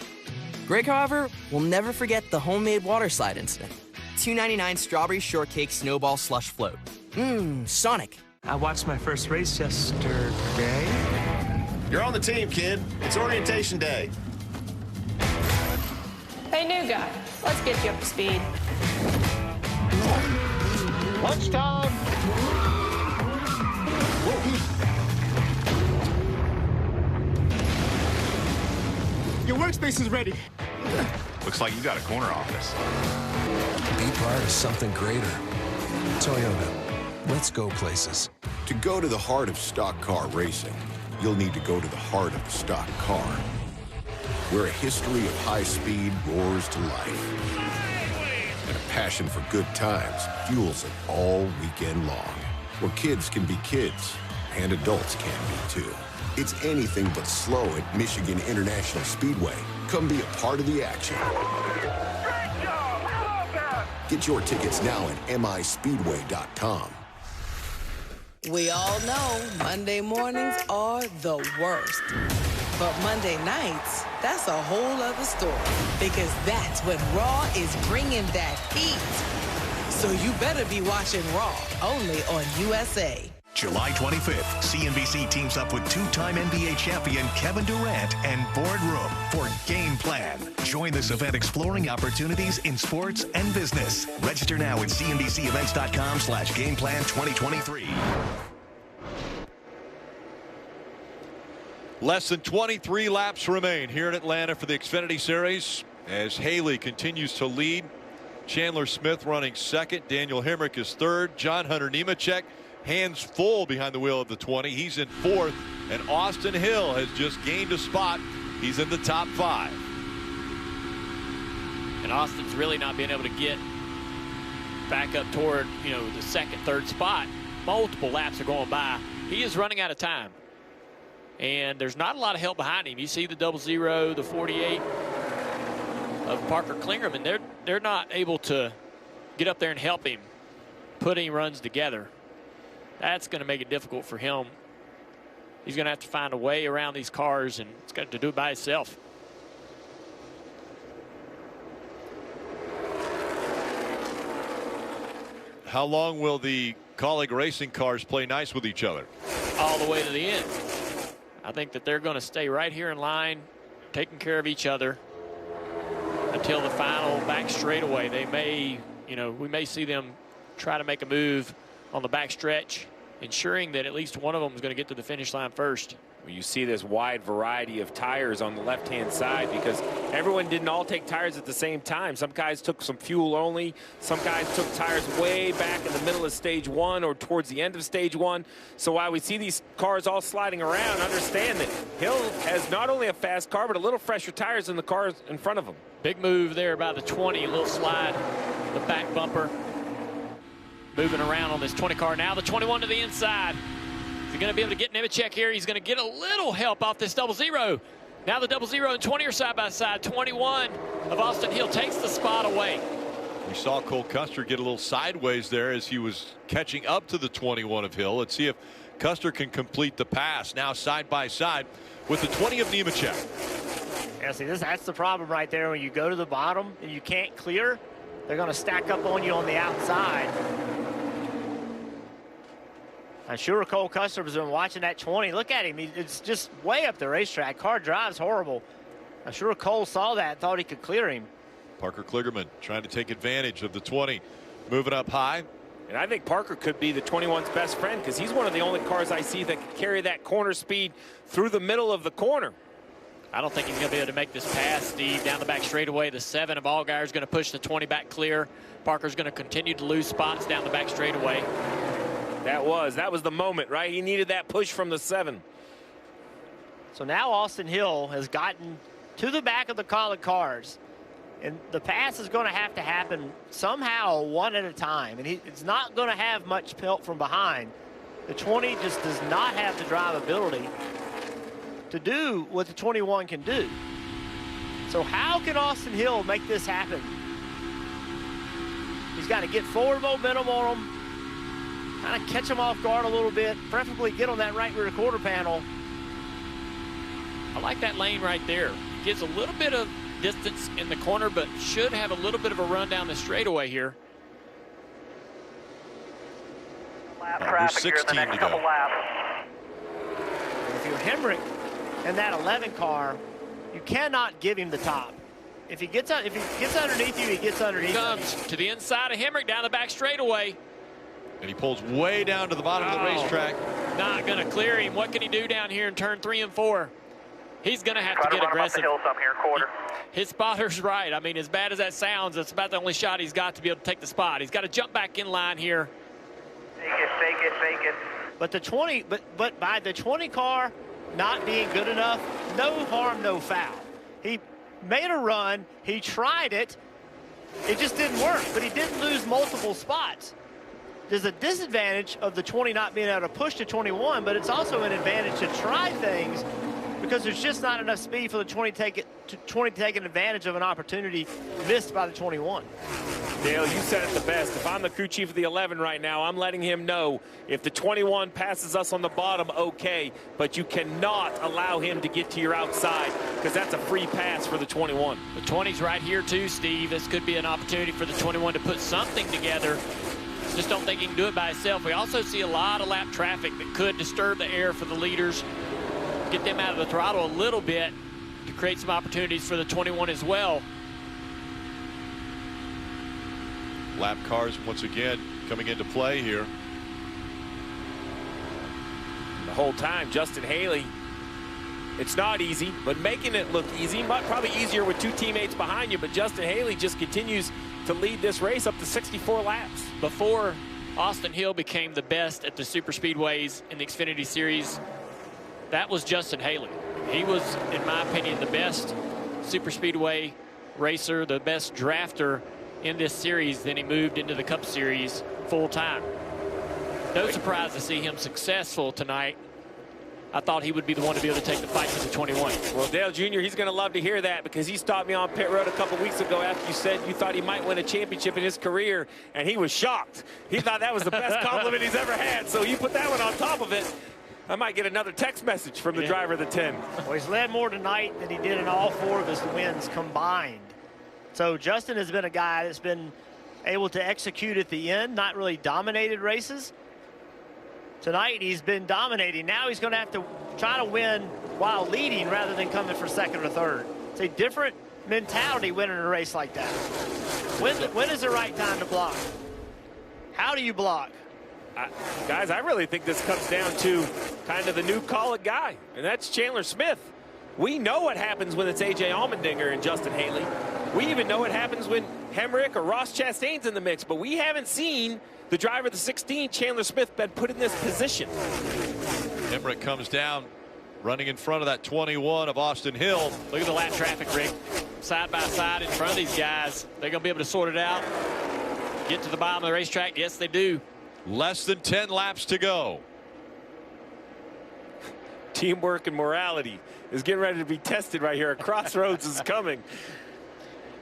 Greg, however, will never forget the homemade water slide incident. $2.99 strawberry shortcake snowball slush float. Mmm, Sonic. I watched my first race yesterday. You're on the team, kid. It's orientation day. Hey, new guy, let's get you up to speed. Lunchtime. Your workspace is ready. Looks like you got a corner office. Be part of something greater. Toyota. Let's go places. To go to the heart of stock car racing, you'll need to go to the heart of the stock car, where a history of high speed roars to life. And a passion for good times fuels it all weekend long. Where kids can be kids, and adults can be too. It's anything but slow at Michigan International Speedway. Come be a part of the action. Get your tickets now at mispeedway.com. We all know Monday mornings are the worst. But Monday nights, that's a whole other story. Because that's when Raw is bringing that heat. So you better be watching Raw, only on USA. July 25th, CNBC teams up with two-time NBA champion Kevin Durant and Boardroom for Game Plan. Join this event exploring opportunities in sports and business. Register now at cnbcevents.com/gameplan2023. Less than 23 laps remain here in Atlanta for the Xfinity Series as Haley continues to lead. Chandler Smith running second. Daniel Hemric is third. Hunter Nemechek hands full behind the wheel of the 20. He's in fourth. And Austin Hill has just gained a spot. He's in the top 5. And Austin's really not being able to get back up toward, the second, third spot. Multiple laps are going by. He is running out of time. And there's not a lot of help behind him. You see the 00, the 48 of Parker Klingerman. They're not able to get up there and help him put any runs together. That's going to make it difficult for him. He's going to have to find a way around these cars, and he's got to do it by himself. How long will the Kaulig Racing cars play nice with each other? All the way to the end. I think that they're going to stay right here in line, taking care of each other until the final back straightaway. They may, we may see them try to make a move on the back stretch, ensuring that at least one of them is going to get to the finish line first. You see this wide variety of tires on the left-hand side because everyone didn't all take tires at the same time. Some guys took some fuel only. Some guys took tires way back in the middle of stage 1 or towards the end of stage 1. So while we see these cars all sliding around, understand that Hill has not only a fast car, but a little fresher tires than the cars in front of him. Big move there by the 20, a little slide, the back bumper. Moving around on this 20 car now. The 21 to the inside. Is he going to be able to get Nemechek here? He's going to get a little help off this 00. Now the 00 and 20 are side by side. 21 of Austin Hill takes the spot away. We saw Cole Custer get a little sideways there as he was catching up to the 21 of Hill. Let's see if Custer can complete the pass. Now side by side with the 20 of Nemechek. Yeah, see, that's the problem right there. When you go to the bottom and you can't clear, they're going to stack up on you on the outside. I'm sure Cole Custer was watching that 20. Look at him. It's just way up the racetrack. Car drives horrible. I'm sure Cole saw that and thought he could clear him. Parker Kligerman trying to take advantage of the 20. Moving up high. And I think Parker could be the 21's best friend because he's one of the only cars I see that can carry that corner speed through the middle of the corner. I don't think he's going to be able to make this pass, Steve. Down the back straightaway, the 7 of Allgaier is going to push the 20 back clear. Parker's going to continue to lose spots down the back straightaway. That was the moment, right? He needed that push from the 7. So now Austin Hill has gotten to the back of the Kaulig cars. And the pass is going to have to happen somehow one at a time. And it's not going to have much help from behind. The 20 just does not have the drivability to do what the 21 can do. So how can Austin Hill make this happen? He's got to get forward momentum on him, kind of catch him off guard a little bit, preferably get on that right rear quarter panel. I like that lane right there. Gives a little bit of distance in the corner, but should have a little bit of a run down the straightaway here. Under 16 to go. If you're Hemric in that 11 car, you cannot give him the top. If he gets underneath you, he gets underneath. Comes to the inside of Hemric down the back straightaway. And he pulls way down to the bottom of the racetrack. Not going to clear him. What can he do down here in turn 3 and 4? He's going to have to get aggressive. His spotter's right. I mean, as bad as that sounds, it's about the only shot he's got to be able to take the spot. He's got to jump back in line here. Fake it. But the 20, but by the 20 car not being good enough, no harm, no foul. He made a run. He tried it. It just didn't work. But he didn't lose multiple spots. There's a disadvantage of the 20 not being able to push to 21, but it's also an advantage to try things because there's just not enough speed for the 20 to take advantage of an opportunity missed by the 21. Dale, you said it the best. If I'm the crew chief of the 11 right now, I'm letting him know if the 21 passes us on the bottom, okay, but you cannot allow him to get to your outside because that's a free pass for the 21. The 20's right here too, Steve. This could be an opportunity for the 21 to put something together. Just don't think he can do it by himself. We also see a lot of lap traffic that could disturb the air for the leaders, get them out of the throttle a little bit to create some opportunities for the 21 as well. Lap cars once again coming into play here. The whole time, Justin Haley, it's not easy, but making it look easy, probably easier with two teammates behind you, but Justin Haley just continues to lead this race up to 64 laps. Before Austin Hill became the best at the super speedways in the Xfinity Series, that was Justin Haley. He was, in my opinion, the best super speedway racer, the best drafter in this series. Then he moved into the Cup Series full time. No surprise to see him successful tonight. I thought he would be the one to be able to take the fight to the 21. Well, Dale Jr., he's going to love to hear that because he stopped me on pit road a couple weeks ago after you said you thought he might win a championship in his career, and he was shocked. He thought that was the best compliment he's ever had, so you put that one on top of it. I might get another text message from the driver of the 10. Well, he's led more tonight than he did in all 4 of his wins combined. So Justin has been a guy that's been able to execute at the end, not really dominated races. Tonight he's been dominating. Now he's going to have to try to win while leading rather than coming for second or third. It's a different mentality winning a race like that. When is the right time to block? How do you block? Guys, I really think this comes down to kind of the new Kaulig guy, and that's Chandler Smith. We know what happens when it's A.J. Allmendinger and Justin Haley. We even know what happens when Hemric or Ross Chastain's in the mix, but we haven't seen the driver of the 16, Chandler Smith, been put in this position. Hemric comes down, running in front of that 21 of Austin Hill. Look at the lap traffic, Rick. Side by side in front of these guys. They're going to be able to sort it out. Get to the bottom of the racetrack. Yes, they do. Less than 10 laps to go. Teamwork and morality is getting ready to be tested right here. A crossroads is coming.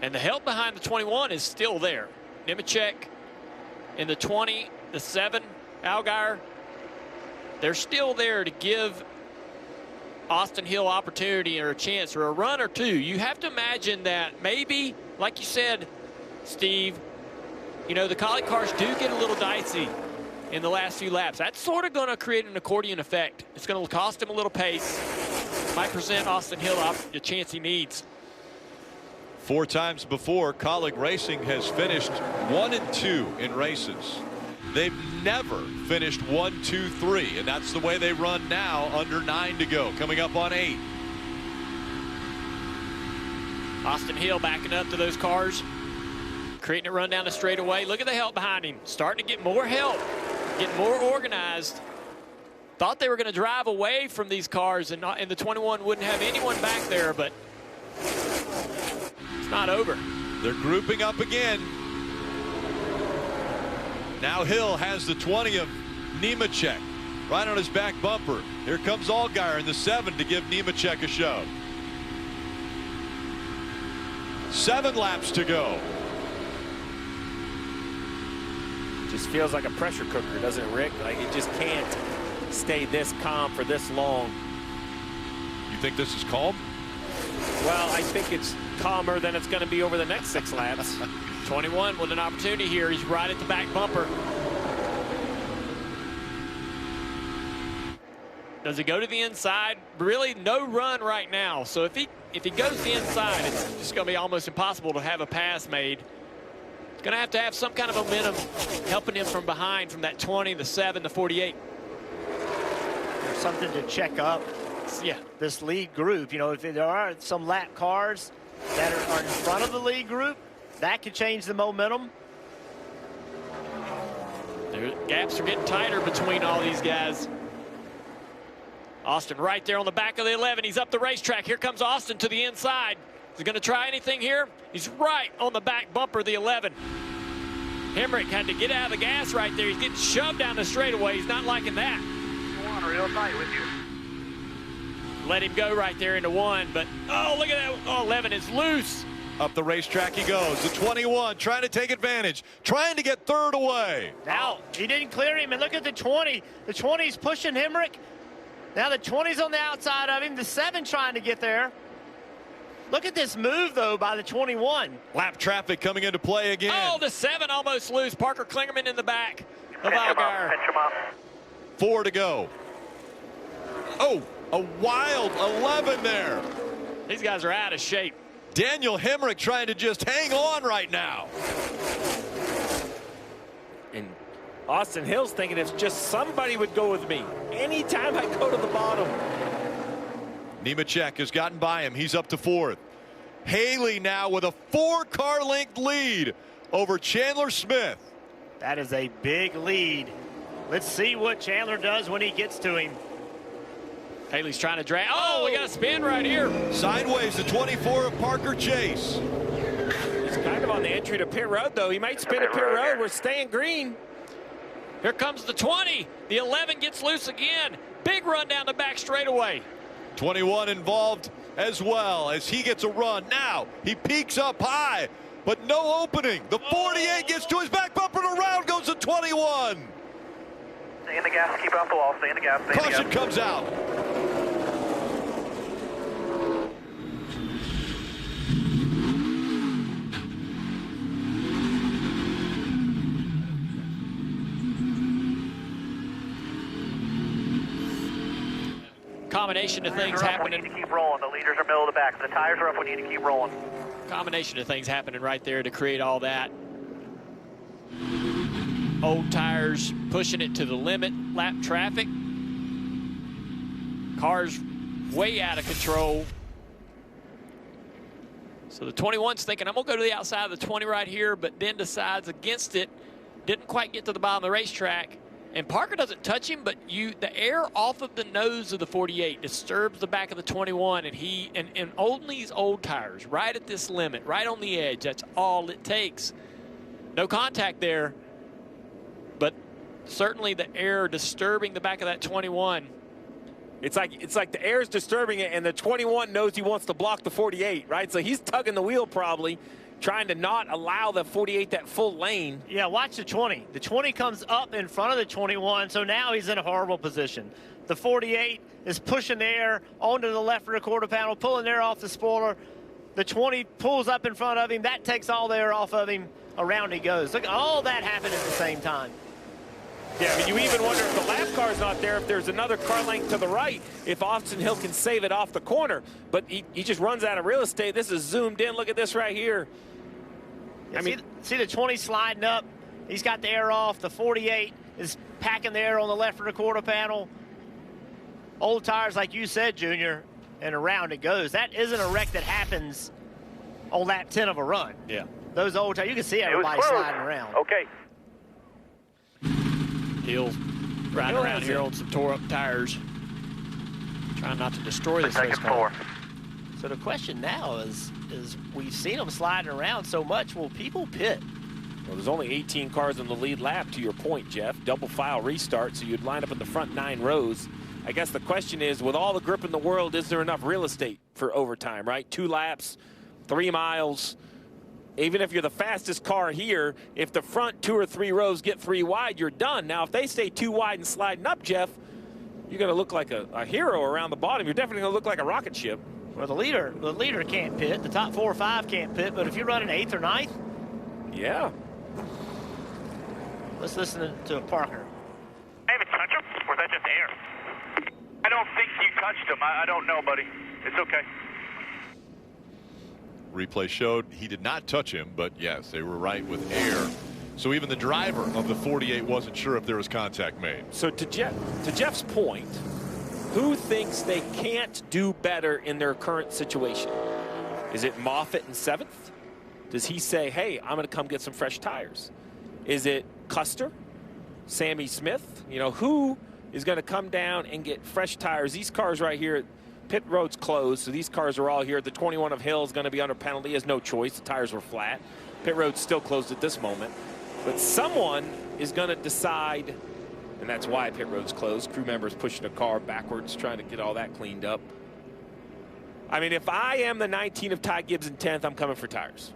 And the help behind the 21 is still there. Nemechek in the 20, the 7, Allgaier. They're still there to give Austin Hill opportunity or a chance or a run or two. You have to imagine that maybe, like you said, Steve, you know, the Kaulig cars do get a little dicey in the last few laps. That's sort of going to create an accordion effect. It's going to cost him a little pace. Might present Austin Hill the chance he needs. 4 times before, Kaulig Racing has finished 1 and 2 in races. They've never finished 1, 2, 3, and that's the way they run now. Under 9 to go, coming up on 8. Austin Hill backing up to those cars, creating a run down the straightaway. Look at the help behind him. Starting to get more help, getting more organized. Thought they were going to drive away from these cars and the 21 wouldn't have anyone back there, but it's not over. They're grouping up again. Now Hill has the 20 of Nemechek right on his back bumper. Here comes Allgaier in the 7 to give Nemechek a shove. 7 laps to go. Just feels like a pressure cooker, doesn't it, Rick? Like it just can't stay this calm for this long. You think this is calm? Well, I think it's calmer than it's going to be over the next 6 laps. 21 with an opportunity here. He's right at the back bumper. Does he go to the inside? Really no run right now. So if he goes to the inside, it's just going to be almost impossible to have a pass made. He's going to have some kind of momentum helping him from behind, from that 20, the 7, the 48. There's something to check up. Yeah, this lead group. You know, if there are some lap cars that are in front of the lead group, that could change the momentum. The gaps are getting tighter between all these guys. Austin right there on the back of the 11. He's up the racetrack. Here comes Austin to the inside. Is he going to try anything here? He's right on the back bumper of the 11. Hemric had to get out of the gas right there. He's getting shoved down the straightaway. He's not liking that. Come on, real tight with you. Let him go right there into 1, but oh, look at that. Oh, 11 is loose. Up the racetrack he goes. The 21 trying to take advantage, trying to get third away. Now, he didn't clear him, and look at the 20. The 20's pushing Hemric. Now the 20's on the outside of him. The 7 trying to get there. Look at this move, though, by the 21. Lap traffic coming into play again. Oh, the 7 almost loose. Parker Klingerman in the back of Allgaier. 4 to go. Oh, a wild 11 there. These guys are out of shape. Daniel Hemric trying to just hang on right now. And Austin Hill's thinking if just somebody would go with me. Anytime I go to the bottom. Nemechek has gotten by him. He's up to 4th. Haley now with a 4-car length lead over Chandler Smith. That is a big lead. Let's see what Chandler does when he gets to him. Haley's trying to drag. Oh, we got a spin right here. Sideways, the 24 of Parker Chase. He's kind of on the entry to pit road, though. He might spin at pit road. We're staying green. Here comes the 20. The 11 gets loose again. Big run down the back straightaway. 21 involved as well as he gets a run. Now he peaks up high, but no opening. The 48 gets to his back bumper and around goes the 21. Stay in the gas, keep off the wall, stay in the gas, stay in the gas. Caution comes out. Combination of things happening. We need to keep rolling. The leaders are middle of the back. If the tires are up, we need to keep rolling. Combination of things happening right there to create all that. Old tires pushing it to the limit. Lap traffic. Cars way out of control. So the 21's thinking, I'm going to go to the outside of the 20 right here, but then decides against it. Didn't quite get to the bottom of the racetrack. And Parker doesn't touch him, but the air off of the nose of the 48 disturbs the back of the 21, and only these old tires right at this limit, right on the edge. That's all it takes. No contact there, but certainly the air disturbing the back of that 21. It's like the air is disturbing it, and the 21 knows he wants to block the 48, right? So he's tugging the wheel probably, trying to not allow the 48 that full lane. Yeah, watch the 20. The 20 comes up in front of the 21, so now he's in a horrible position. The 48 is pushing the air onto the left rear quarter panel, pulling air off the spoiler. The 20 pulls up in front of him. That takes all the air off of him. Around he goes. Look, all that happened at the same time. Yeah, I mean, you even wonder if the lap car's not there, if there's another car length to the right, if Austin Hill can save it off the corner. But he just runs out of real estate. This is zoomed in. Look at this right here. I mean, see the 20 sliding up. He's got the air off. The 48 is packing the air on the left rear quarter panel. Old tires, like you said, Junior, and around it goes. That isn't a wreck that happens on lap 10 of a run. Yeah. Those old tires, you can see everybody sliding around. Okay. Hill riding around here on some tore up tires. Trying not to destroy this race car. So the question now is we've seen them sliding around so much, will people pit? Well, there's only 18 cars in the lead lap, to your point, Jeff. Double file restart, so you'd line up in the front 9 rows. I guess the question is, with all the grip in the world, is there enough real estate for overtime, right? 2 laps, 3 miles. Even if you're the fastest car here, if the front 2 or 3 rows get 3 wide, you're done. Now, if they stay 2 wide and sliding up, Jeff, you're going to look like a hero around the bottom. You're definitely going to look like a rocket ship. Well, the leader can't pit. The top 4 or 5 can't pit. But if you're running 8th or 9th, yeah. Let's listen to Parker. Hey, touch him, or is that just air? I don't think you touched him. I don't know, buddy. It's okay. Replay showed he did not touch him, but yes, they were right with air. So even the driver of the 48 wasn't sure if there was contact made. So to Jeff's point, who thinks they can't do better in their current situation? Is it Moffitt in 7th? Does he say, hey, I'm going to come get some fresh tires? Is it Custer? Sammy Smith? You know, who is going to come down and get fresh tires? These cars right here, pit road's closed, so these cars are all here. The 21 of Hill is going to be under penalty. He has no choice. The tires were flat. Pit road's still closed at this moment. But someone is going to decide, and that's why pit road's closed. Crew members pushing a car backwards, trying to get all that cleaned up. I mean, if I am the 19 of Ty Gibbs in 10th, I'm coming for tires.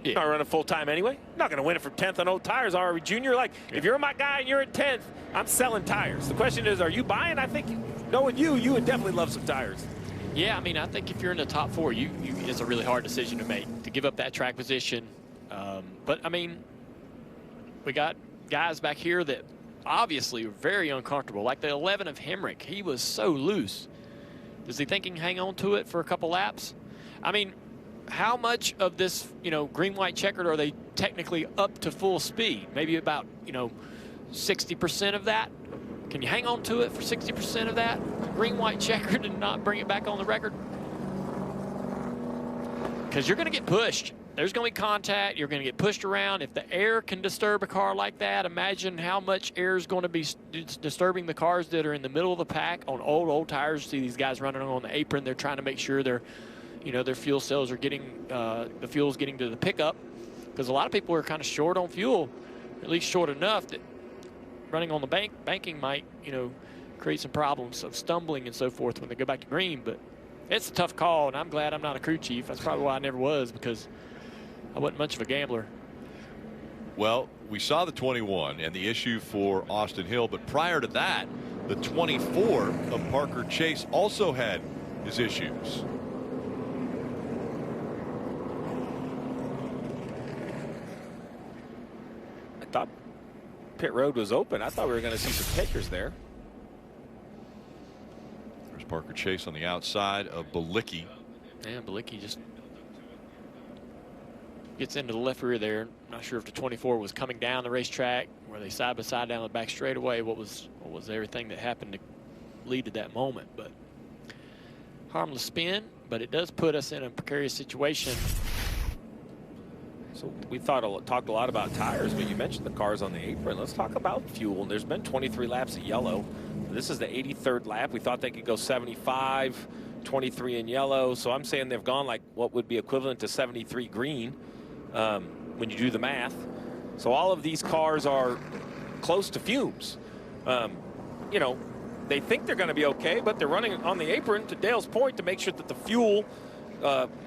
Yeah. I'm not running full time anyway. I'm not going to win it for 10th on old tires, are we, Junior? Like, if you're my guy and you're at 10th, I'm selling tires. The question is, are you buying? I think, knowing you would definitely love some tires. Yeah, I mean, I think if you're in the top 4, it's a really hard decision to make, to give up that track position. But, I mean, we got guys back here that obviously are very uncomfortable. Like the 11 of Hemric, he was so loose. Does he think he can hang on to it for a couple laps? I mean, how much of this, green-white checkered are they technically up to full speed? Maybe about, 60% of that? Can you hang on to it for 60% of that? Green-white checkered and not bring it back on the record? Because you're going to get pushed. There's going to be contact. You're going to get pushed around. If the air can disturb a car like that, imagine how much air is going to be disturbing the cars that are in the middle of the pack on old tires. See these guys running on the apron. They're trying to make sure their fuel cells are getting, the fuel's getting to the pickup. Because a lot of people are kind of short on fuel, at least short enough that running on the banking might, create some problems of stumbling and so forth when they go back to green. But it's a tough call, and I'm glad I'm not a crew chief. That's probably why I never was, because I wasn't much of a gambler. Well, we saw the 21 and the issue for Austin Hill, but prior to that, the 24 of Parker Chase also had his issues. I thought pit road was open. I thought we were going to see some takers there. There's Parker Chase on the outside of Balicki. Yeah, Balicki just gets into the left rear there. Not sure if the 24 was coming down the racetrack. Were they side by side down the back straightaway? What was everything that happened to lead to that moment? But harmless spin, but it does put us in a precarious situation. So we talked a lot about tires, but you mentioned the cars on the apron. Let's talk about fuel. There's been 23 laps of yellow. This is the 83rd lap. We thought they could go 75, 23 in yellow. So I'm saying they've gone like what would be equivalent to 73 green when you do the math. So all of these cars are close to fumes. They think they're going to be okay, but they're running on the apron, to Dale's point, to make sure that the fuel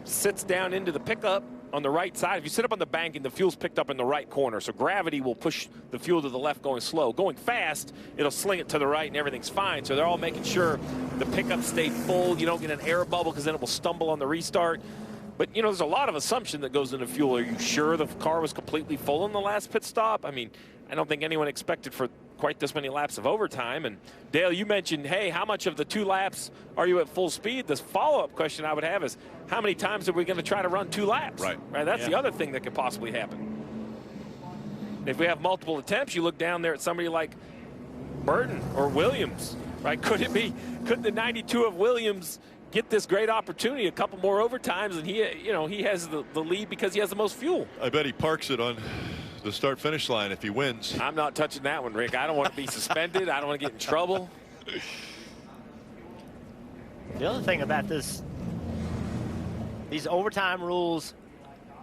sits down into the pickup on the right side. If you sit up on the bank and the fuel's picked up in the right corner, so gravity will push the fuel to the left going slow. Going fast, it'll sling it to the right and everything's fine. So they're all making sure the pickup stay full. You don't get an air bubble because then it will stumble on the restart. But, there's a lot of assumption that goes into fuel. Are you sure the car was completely full in the last pit stop? I mean, I don't think anyone expected for quite this many laps of overtime. And Dale, you mentioned, hey, how much of the 2 laps are you at full speed? The follow-up question I would have is, how many times are we going to try to run 2 laps? Right. That's the other thing that could possibly happen. If we have multiple attempts, you look down there at somebody like Burton or Williams, right? Could the 92 of Williams get this great opportunity, a couple more overtimes, and he has the lead because he has the most fuel? I bet he parks it on the start-finish line if he wins. I'm not touching that one, Rick. I don't want to be suspended. I don't want to get in trouble. The other thing about these overtime rules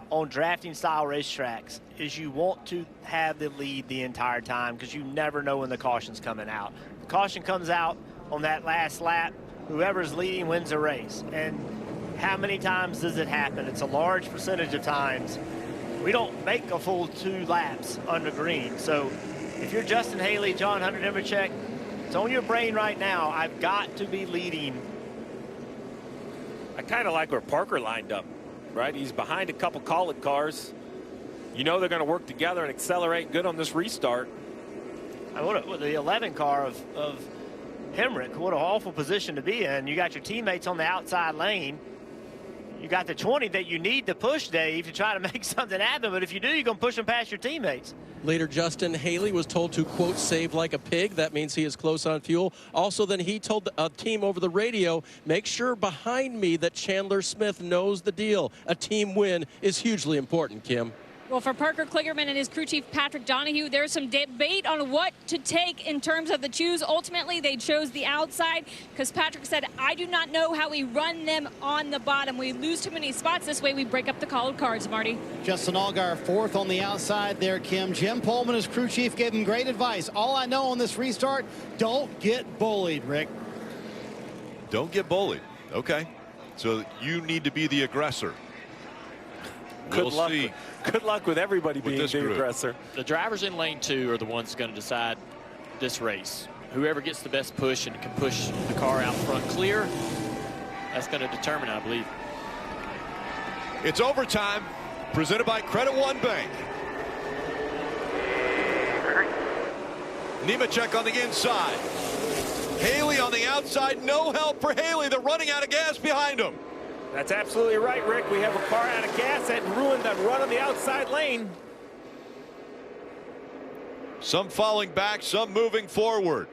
on drafting style racetracks is you want to have the lead the entire time, because you never know when the caution's coming out. The caution comes out on that last lap, whoever's leading wins the race. And how many times does it happen? It's a large percentage of times. We don't make a full 2 laps under green. So if you're Justin Haley, Hunter Nemechek, it's on your brain right now. I've got to be leading. I kind of like where Parker lined up, right? He's behind a couple Kaulig cars. They're going to work together and accelerate good on this restart. The 11 car of Hemric. What an awful position to be in. You got your teammates on the outside lane. You got the 20 that you need to push, Dave, to try to make something happen. But if you do, you're going to push them past your teammates. Later, Justin Haley was told to, quote, save like a pig. That means he is close on fuel. Also, then he told a team over the radio, make sure behind me that Chandler Smith knows the deal. A team win is hugely important, Kim. Well, for Parker Kligerman and his crew chief Patrick Donahue, there's some debate on what to take in terms of the choose. Ultimately, they chose the outside because Patrick said, I do not know how we run them on the bottom. We lose too many spots. This way we break up the colored cards, Marty. Justin Allgaier fourth on the outside there, Kim. Jim Pullman, his crew chief, gave him great advice. All I know on this restart, don't get bullied, Rick. Don't get bullied. Okay. So you need to be the aggressor. We'll see. Good luck with everybody being the aggressor. The drivers in lane 2 are the ones going to decide this race. Whoever gets the best push and can push the car out front clear, that's going to determine, I believe. It's overtime, presented by Credit One Bank. Nemechek on the inside. Haley on the outside. No help for Haley. They're running out of gas behind him. That's absolutely right, Rick. We have a car out of gas that ruined that run on the outside lane. Some falling back, some moving forward.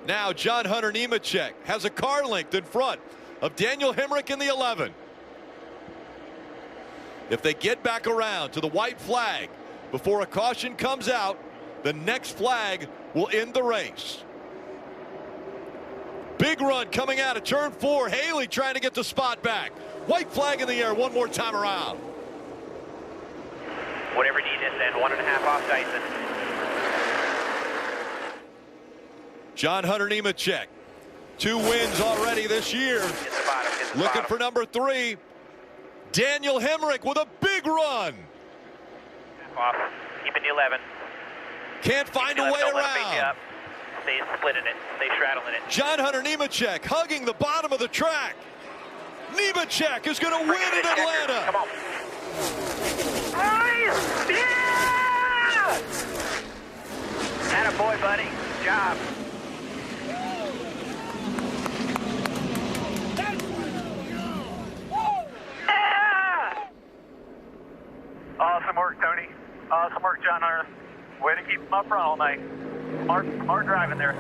Now John Hunter Nemechek has a car length in front of Daniel Hemric in the 11. If they get back around to the white flag before a caution comes out, the next flag will end the race. Big run coming out of turn 4. Haley trying to get the spot back. White flag in the air one more time around. Whatever you need to send, 1.5 off Dyson. John Hunter Nemechek, 2 wins already this year. Looking for number 3. Daniel Hemric with a big run. Off. Keeping the 11. Can't find a way around. Stay splitting it. Stay straddling it. John Hunter Nemechek hugging the bottom of the track. Nemechek is going to win in Atlanta. Come on. Yeah! Attaboy, buddy. Good job. Awesome work, Tony. Awesome work, John Hunter. Way to keep him up front all night. Smart driving there.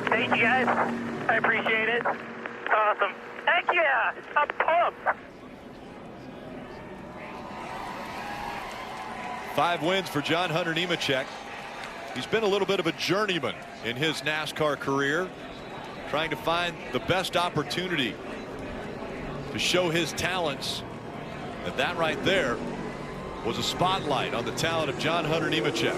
Thank you, guys. I appreciate it. Awesome. Heck yeah! I'm pumped. 5 wins for John Hunter Nemechek. He's been a little bit of a journeyman in his NASCAR career, trying to find the best opportunity to show his talents. And that right there was a spotlight on the talent of John Hunter Nemechek.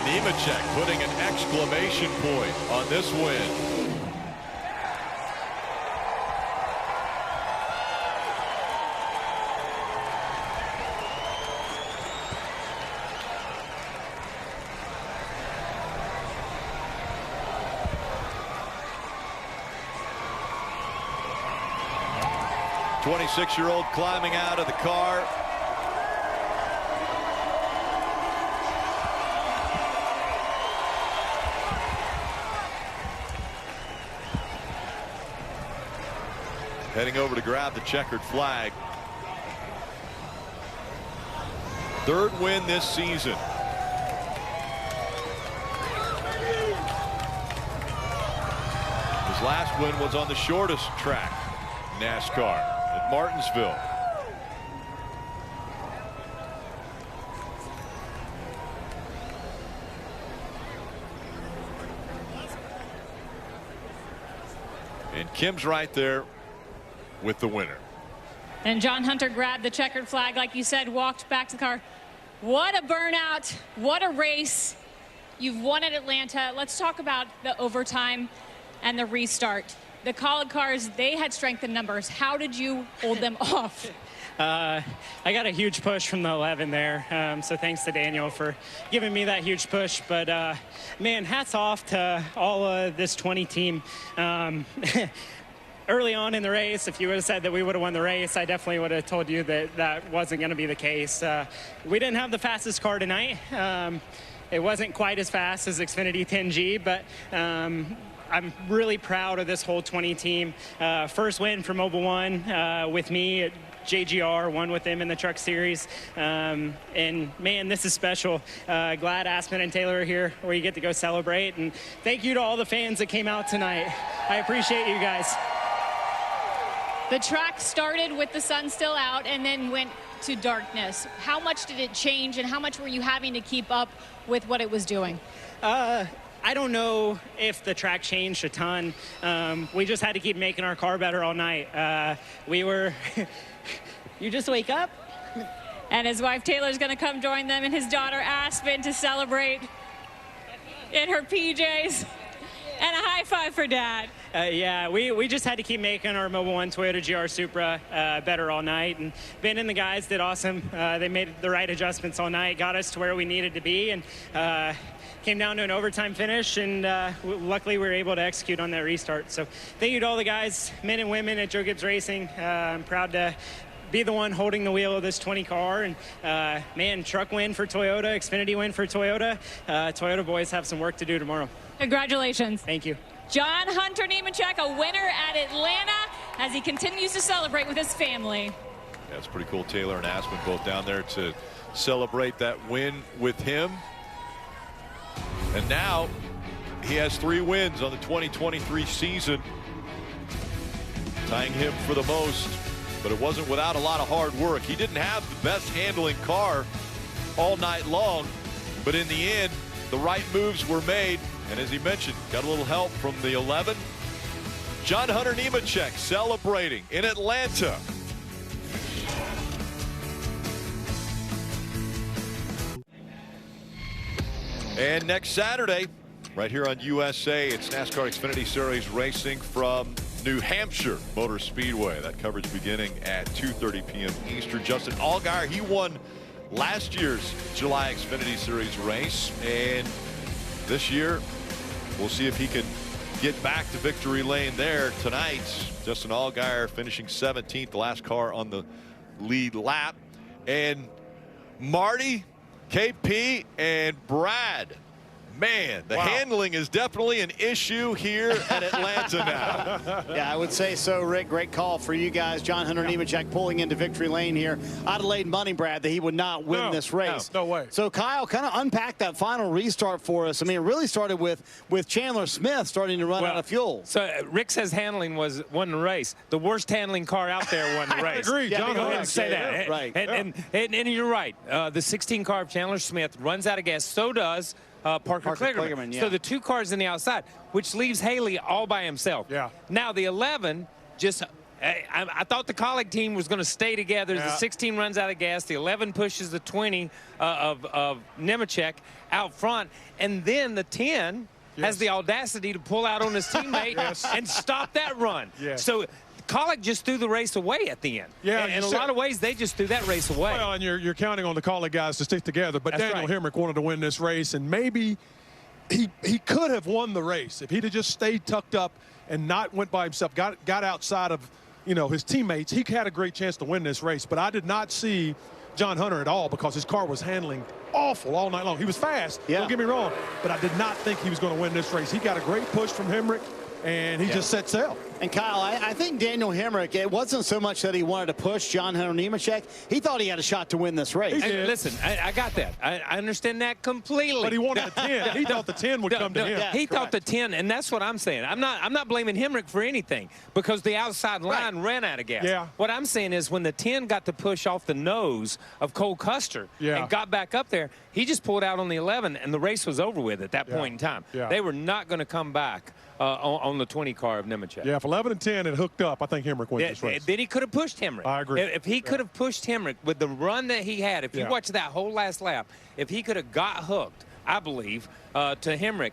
Nemechek putting an exclamation point on this win. The 26-year-old climbing out of the car. Heading over to grab the checkered flag. 3rd win this season. His last win was on the shortest track, NASCAR, at Martinsville. Kim's right there with the winner. And John Hunter grabbed the checkered flag, like you said, walked back to the car. What a burnout. What a race. You've won at Atlanta. Let's talk about the overtime and the restart. The Kaulig cars, they had strength in numbers. How did you hold them off? I got a huge push from the 11 there, so thanks to Daniel for giving me that huge push. But, man, hats off to all of this 20 team. Early on in the race, if you would have said that we would have won the race, I definitely would have told you that that wasn't going to be the case. We didn't have the fastest car tonight. It wasn't quite as fast as Xfinity 10G, but I'm really proud of this whole 20 team. First win for Mobile One with me at JGR, won with them in the Truck Series. And, man, this is special. Glad Aspen and Taylor are here where you get to go celebrate. And thank you to all the fans that came out tonight. I appreciate you guys. The track started with the sun still out and then went to darkness. How much did it change, and how much were you having to keep up with what it was doing? I don't know if the track changed a ton. We just had to keep making our car better all night. We were... You just wake up? And his wife Taylor's going to come join them and his daughter Aspen to celebrate in her PJs. And a high five for Dad. Yeah, we just had to keep making our Mobile One Toyota GR Supra better all night. And Ben and the guys did awesome. They made the right adjustments all night, got us to where we needed to be, and came down to an overtime finish. And luckily, we were able to execute on that restart. So thank you to all the guys, men and women at Joe Gibbs Racing. I'm proud to be the one holding the wheel of this 20 car. And man, truck win for Toyota, Xfinity win for Toyota. Toyota boys have some work to do tomorrow. Congratulations. Thank you. John Hunter Nemechek, a winner at Atlanta as he continues to celebrate with his family. That's pretty cool. Taylor and Aspen both down there to celebrate that win with him. And now he has 3 wins on the 2023 season, tying him for the most. But it wasn't without a lot of hard work. He didn't have the best handling car all night long, but in the end, the right moves were made. And as he mentioned, got a little help from the 11. John Hunter Nemechek celebrating in Atlanta. And next Saturday, right here on USA, it's NASCAR Xfinity Series racing from New Hampshire Motor Speedway. That coverage beginning at 2:30 p.m. Eastern. Justin Allgaier, he won last year's July Xfinity Series race, and this year we'll see if he can get back to victory lane there tonight. Justin Allgaier finishing 17th, the last car on the lead lap. And Marty, KP, and Brad, man, the handling is definitely an issue here at Atlanta now. Yeah, I would say so, Rick. Great call for you guys. John Hunter Nemechek pulling into victory lane here. I'd have laid money, Brad, that he would not win this race. No way. So, Kyle, kind of unpack that final restart for us. I mean, it really started with Chandler Smith starting to run out of fuel. So, Rick says handling won the race. The worst handling car out there won the race. I agree. Yeah, John go ahead Hunter and say that. Right. And you're right. The 16 car of Chandler Smith runs out of gas. So does Parker Kligerman. Yeah. So the 2 cars in the outside, which leaves Haley all by himself. Yeah. Now the 11 just, I thought the Kaulig team was going to stay together. The 16 runs out of gas. The 11 pushes the 20 of Nemechek out front. And then the 10 has the audacity to pull out on his teammate and stop that run. Yes. So Kaulig just threw the race away at the end. Yeah, in a lot of ways, they just threw that race away. Well, and you're counting on the Kaulig guys to stick together. But That's Daniel right. Hemric wanted to win this race, and maybe he could have won the race if he'd have just stayed tucked up and not went by himself, got outside of his teammates. He had a great chance to win this race. But I did not see John Hunter at all because his car was handling awful all night long. He was fast, don't get me wrong, but I did not think he was going to win this race. He got a great push from Hemric, and he just set sail. And Kyle, I think Daniel Hemric, it wasn't so much that he wanted to push John Hunter Nemechek. He thought he had a shot to win this race. Listen, I got that. I understand that completely. But he wanted the 10. He thought the 10 would come to him. He thought the 10, and that's what I'm saying. I'm not blaming Hemric for anything because the outside line ran out of gas. Yeah. What I'm saying is when the 10 got to push off the nose of Cole Custer and got back up there, he just pulled out on the 11, and the race was over with at that point in time. Yeah. They were not going to come back on the 20 car of Nemechek. Yeah, if 11 and 10 had hooked up, I think Hemric wins this race. Then he could have pushed Hemric. I agree. If he could have pushed Hemric with the run that he had, if you watch that whole last lap, if he could have got hooked, I believe, to Hemric,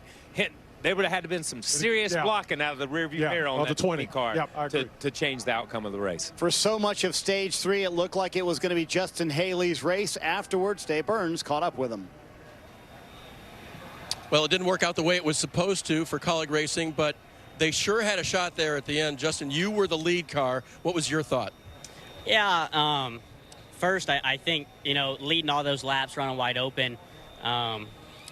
there would have had to been some serious blocking out of the rearview mirror on that 20 car to change the outcome of the race. For so much of stage 3, it looked like it was going to be Justin Haley's race. Afterwards, Dave Burns caught up with him. Well, it didn't work out the way it was supposed to for Kaulig Racing, but they sure had a shot there at the end. Justin, you were the lead car. What was your thought? Yeah, first, I think, leading all those laps, running wide open,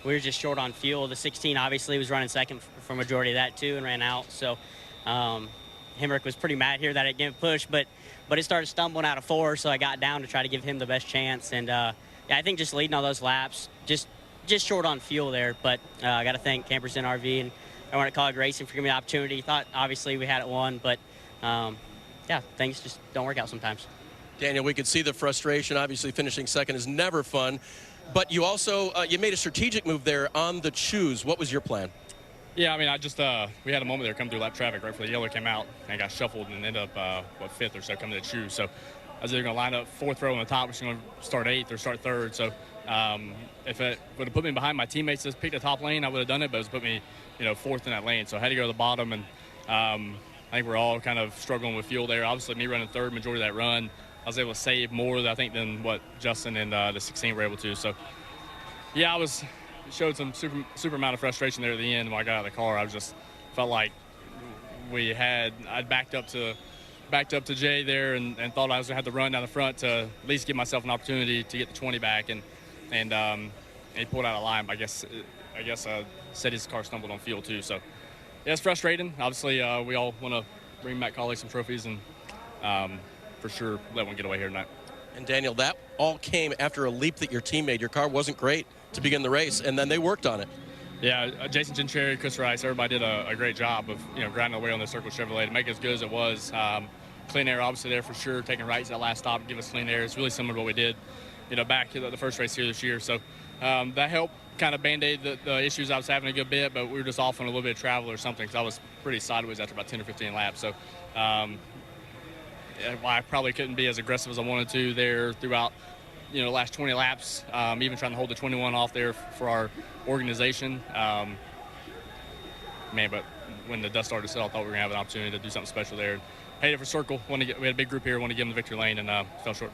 we were just short on fuel. The 16 obviously was running second for majority of that too and ran out. So Hemric was pretty mad here that it didn't push, but it started stumbling out of 4, so I got down to try to give him the best chance. And yeah, I think just leading all those laps, just short on fuel there. But I got to thank Campers in RV and everyone at Kaulig Racing for giving me the opportunity. Thought obviously we had it won, but yeah, things just don't work out sometimes. Daniel, we could see the frustration. Obviously, finishing second is never fun. But you also you made a strategic move there on the choose. What was your plan? Yeah, I mean, we had a moment there come through lap traffic right before the yellow came out and got shuffled and ended up, 5th or so coming to the choose. So I was either going to line up 4th row on the top, which is going to start 8th or start 3rd. So if it would have put me behind my teammates to pick the top lane, I would have done it, but it was put me, 4th in that lane. So I had to go to the bottom, and I think we're all kind of struggling with fuel there. Obviously, me running 3rd majority of that run, I was able to save more, I think, than what Justin and the 16 were able to. So, yeah, showed some super amount of frustration there at the end when I got out of the car. I just felt like I'd backed up to Jay there and thought I was going to have to run down the front to at least give myself an opportunity to get the 20 back. And he pulled out a line, but I guess said his car stumbled on fuel too. So, yeah, it's frustrating. Obviously, we all want to bring back Kaulig some trophies and for sure let one get away here tonight. And Daniel, that all came after a leap that your team made. Your car wasn't great to begin the race, and then they worked on it. Yeah, Jason Gentry, Chris Rice, everybody did a great job of grinding away on the Circle Chevrolet to make it as good as it was. Clean air obviously there for sure, taking rights that last stop to give us clean air. It's really similar to what we did back to the first race here this year. So that helped kind of band-aid the issues I was having a good bit, but we were just off on a little bit of travel or something because I was pretty sideways after about 10 or 15 laps. So I probably couldn't be as aggressive as I wanted to there throughout the last 20 laps, even trying to hold the 21 off there for our organization. But when the dust started to settle, I thought we were going to have an opportunity to do something special there. Headed for Circle. We had a big group here, wanted to give them the victory lane, and fell short.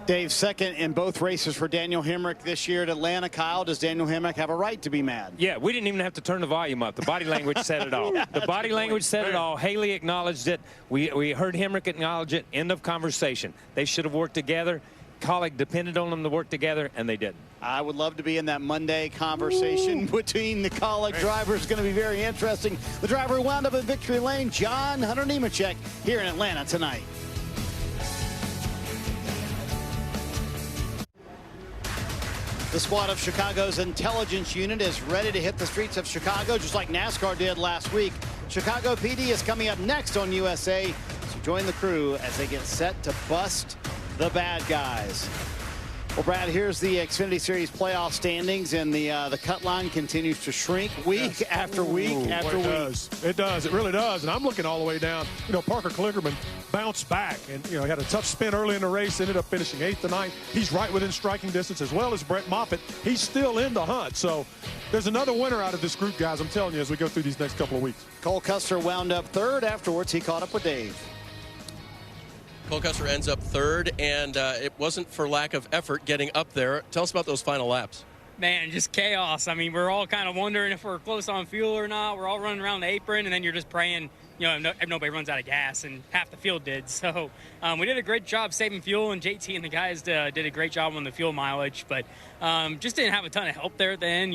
Dave, second in both races for Daniel Hemric this year at Atlanta. Kyle, does Daniel Hemric have a right to be mad? Yeah, we didn't even have to turn the volume up. The body language said it all. The body language said it all. Haley acknowledged it. We heard Hemric acknowledge it. End of conversation. They should have worked together. Kaulig depended on them to work together, and they didn't. I would love to be in that Monday conversation between the Kaulig drivers. It's going to be very interesting. The driver who wound up in victory lane, Hunter Nemechek, here in Atlanta tonight. The squad of Chicago's intelligence unit is ready to hit the streets of Chicago, just like NASCAR did last week. Chicago PD is coming up next on USA, so join the crew as they get set to bust the bad guys. Well, Brad, here's the Xfinity Series playoff standings, and the cut line continues to shrink week after week after week. It does. It really does. And I'm looking all the way down. Parker Kligerman bounced back, and he had a tough spin early in the race, ended up finishing 8th tonight. He's right within striking distance, as well as Brett Moffitt. He's still in the hunt. So there's another winner out of this group, guys. I'm telling you, as we go through these next couple of weeks. Cole Custer wound up 3rd. Afterwards, he caught up with Dave. Cole Custer ends up 3rd, and it wasn't for lack of effort getting up there. Tell us about those final laps. Man, just chaos. I mean, we're all kind of wondering if we're close on fuel or not. We're all running around the apron, and then you're just praying, if nobody runs out of gas, and half the field did. So we did a great job saving fuel, and JT and the guys did a great job on the fuel mileage, but just didn't have a ton of help there at the end.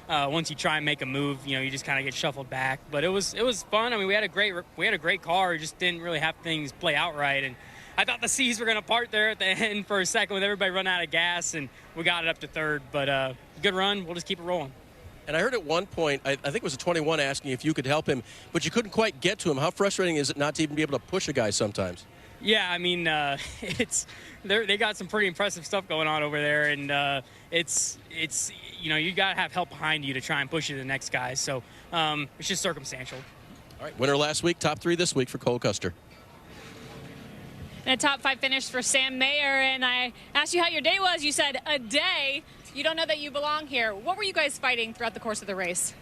Once you try and make a move, you just kind of get shuffled back. But it was fun. I mean, we had a great car. We just didn't really have things play out right. And I thought the C's were going to part there at the end for a second with everybody running out of gas, and we got it up to 3rd. But good run. We'll just keep it rolling. And I heard at one point, I think it was a 21 asking if you could help him, but you couldn't quite get to him. How frustrating is it not to even be able to push a guy sometimes? Yeah, I mean, they got some pretty impressive stuff going on over there, and you got to have help behind you to try and push you to the next guy. So it's just circumstantial. All right, winner last week, top 3 this week for Cole Custer. And a top 5 finish for Sam Mayer. And I asked you how your day was. You said a day. You don't know that you belong here. What were you guys fighting throughout the course of the race?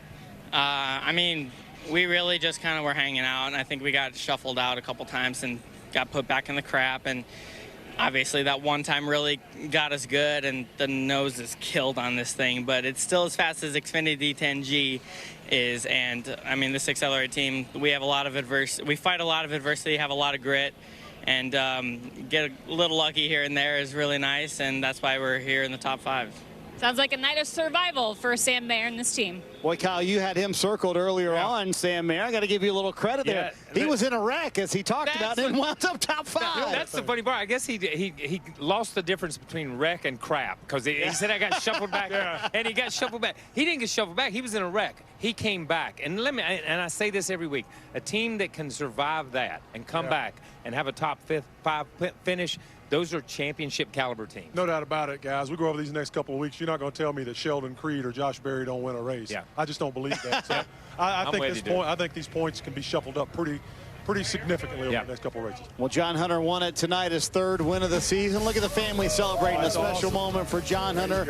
I mean, we really just kind of were hanging out, and I think we got shuffled out a couple times and got put back in the crap. And obviously that one time really got us good, and the nose is killed on this thing, but it's still as fast as Xfinity 10G is. And I mean, this accelerated team, we have a lot of adversity. We fight a lot of adversity, have a lot of grit, and get a little lucky here and there is really nice, and that's why we're here in the top 5. Sounds like a night of survival for Sam Mayer and this team. Boy, Kyle, you had him circled earlier on, Sam Mayer. I got to give you a little credit there. He was in a wreck, as he talked about, and wound up top 5. That's the funny part. I guess he lost the difference between wreck and crap, because he said I got shuffled back, and he got shuffled back. He didn't get shuffled back. He was in a wreck. He came back. And I say this every week, a team that can survive that and come back and have a top 5 finish, those are championship caliber teams. No doubt about it, guys. We go over these next couple of weeks. You're not going to tell me that Sheldon Creed or Josh Berry don't win a race. Yeah. I just don't believe that. So I think these points can be shuffled up pretty significantly over the next couple of races. Well, John Hunter won it tonight, his 3rd win of the season. Look at the family celebrating a special moment for John Hunter.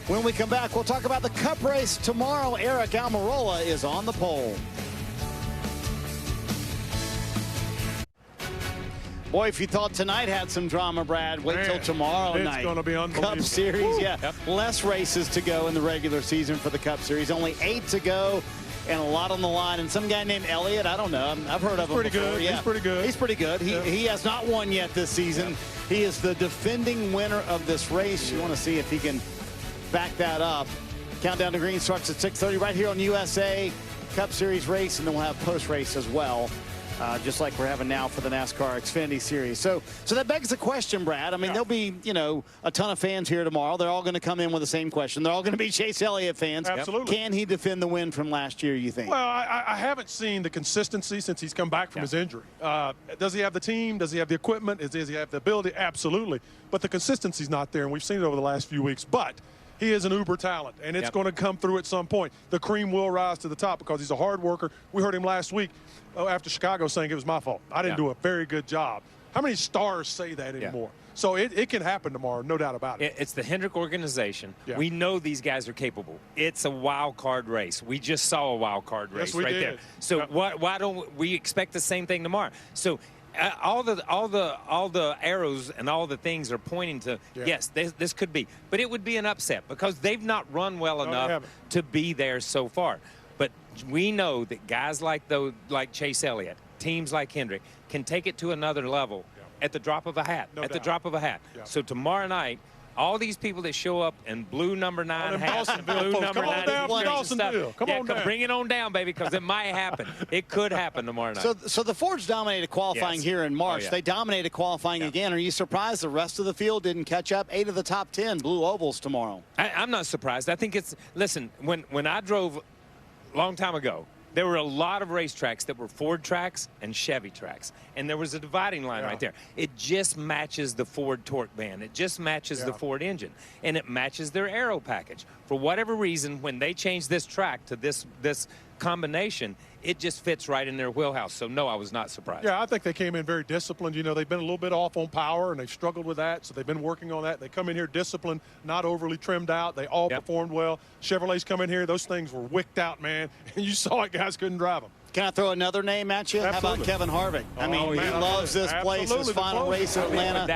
When we come back, we'll talk about the Cup race tomorrow. Eric Almirola is on the pole. Boy, if you thought tonight had some drama, Brad, wait till tomorrow night. It's going to be unbelievable. Cup Series, less races to go in the regular season for the Cup Series. Only 8 to go and a lot on the line. And some guy named Elliott, I don't know. I've heard of him before. Good. Yeah. He's pretty good. He's pretty good. He has not won yet this season. He is the defending winner of this race. You want to see if he can back that up. Countdown to Green starts at 6:30 right here on USA. Cup Series race, and then we'll have post-race as well. Just like we're having now for the NASCAR Xfinity Series. So that begs the question, Brad. I mean, there'll be, a ton of fans here tomorrow. They're all going to come in with the same question. They're all going to be Chase Elliott fans. Absolutely. Can he defend the win from last year, you think? Well, I haven't seen the consistency since he's come back from his injury. Does he have the team? Does he have the equipment? Does he have the ability? Absolutely. But the consistency's not there, and we've seen it over the last few weeks. But he is an uber talent, and it's going to come through at some point. The cream will rise to the top because he's a hard worker. We heard him last week after Chicago saying it was my fault. I didn't do a very good job. How many stars say that anymore? So it can happen tomorrow, no doubt about it. It's the Hemric organization. We know these guys are capable. It's a wild card race. We just saw a wild card race right there. So why don't we expect the same thing tomorrow? So all the arrows and all the things are pointing to yes, this could be, but it would be an upset because they've not run well enough to be there so far. But we know that guys like Chase Elliott, teams like Hemric, can take it to another level at the drop of a hat. The drop of a hat. So tomorrow night, all these people that show up in blue number 9 hats, blue number 9 Dawsonville. Come on down. Bring it on down, baby, because it might happen. It could happen tomorrow night. So the Fords dominated qualifying here in March. They dominated qualifying again. Are you surprised the rest of the field didn't catch up? 8 of the top 10 blue ovals tomorrow. I'm not surprised. I think it's – listen, when I drove – long time ago, there were a lot of racetracks that were Ford tracks and Chevy tracks, and there was a dividing line right there. It just matches the Ford torque band. It just matches the Ford engine, and it matches their aero package. For whatever reason, when they changed this track to this combination, it just fits right in their wheelhouse. So, no, I was not surprised. Yeah, I think they came in very disciplined. They've been a little bit off on power, and they've struggled with that, so they've been working on that. They come in here disciplined, not overly trimmed out. They all performed well. Chevrolet's come in here. Those things were wicked out, man. And you saw it, guys couldn't drive them. Can I throw another name at you? Absolutely. How about Kevin Harvick? I mean, he loves this place, his final race in Atlanta.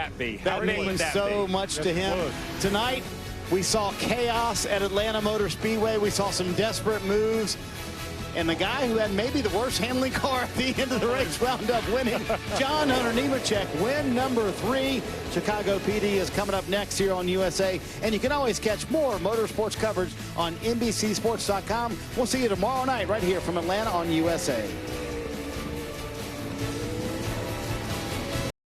That means so much to him. Tonight, we saw chaos at Atlanta Motor Speedway. We saw some desperate moves. And the guy who had maybe the worst handling car at the end of the race wound up winning. John Hunter Nemechek, win number 3. Chicago PD is coming up next here on USA. And you can always catch more motorsports coverage on NBCSports.com. We'll see you tomorrow night right here from Atlanta on USA.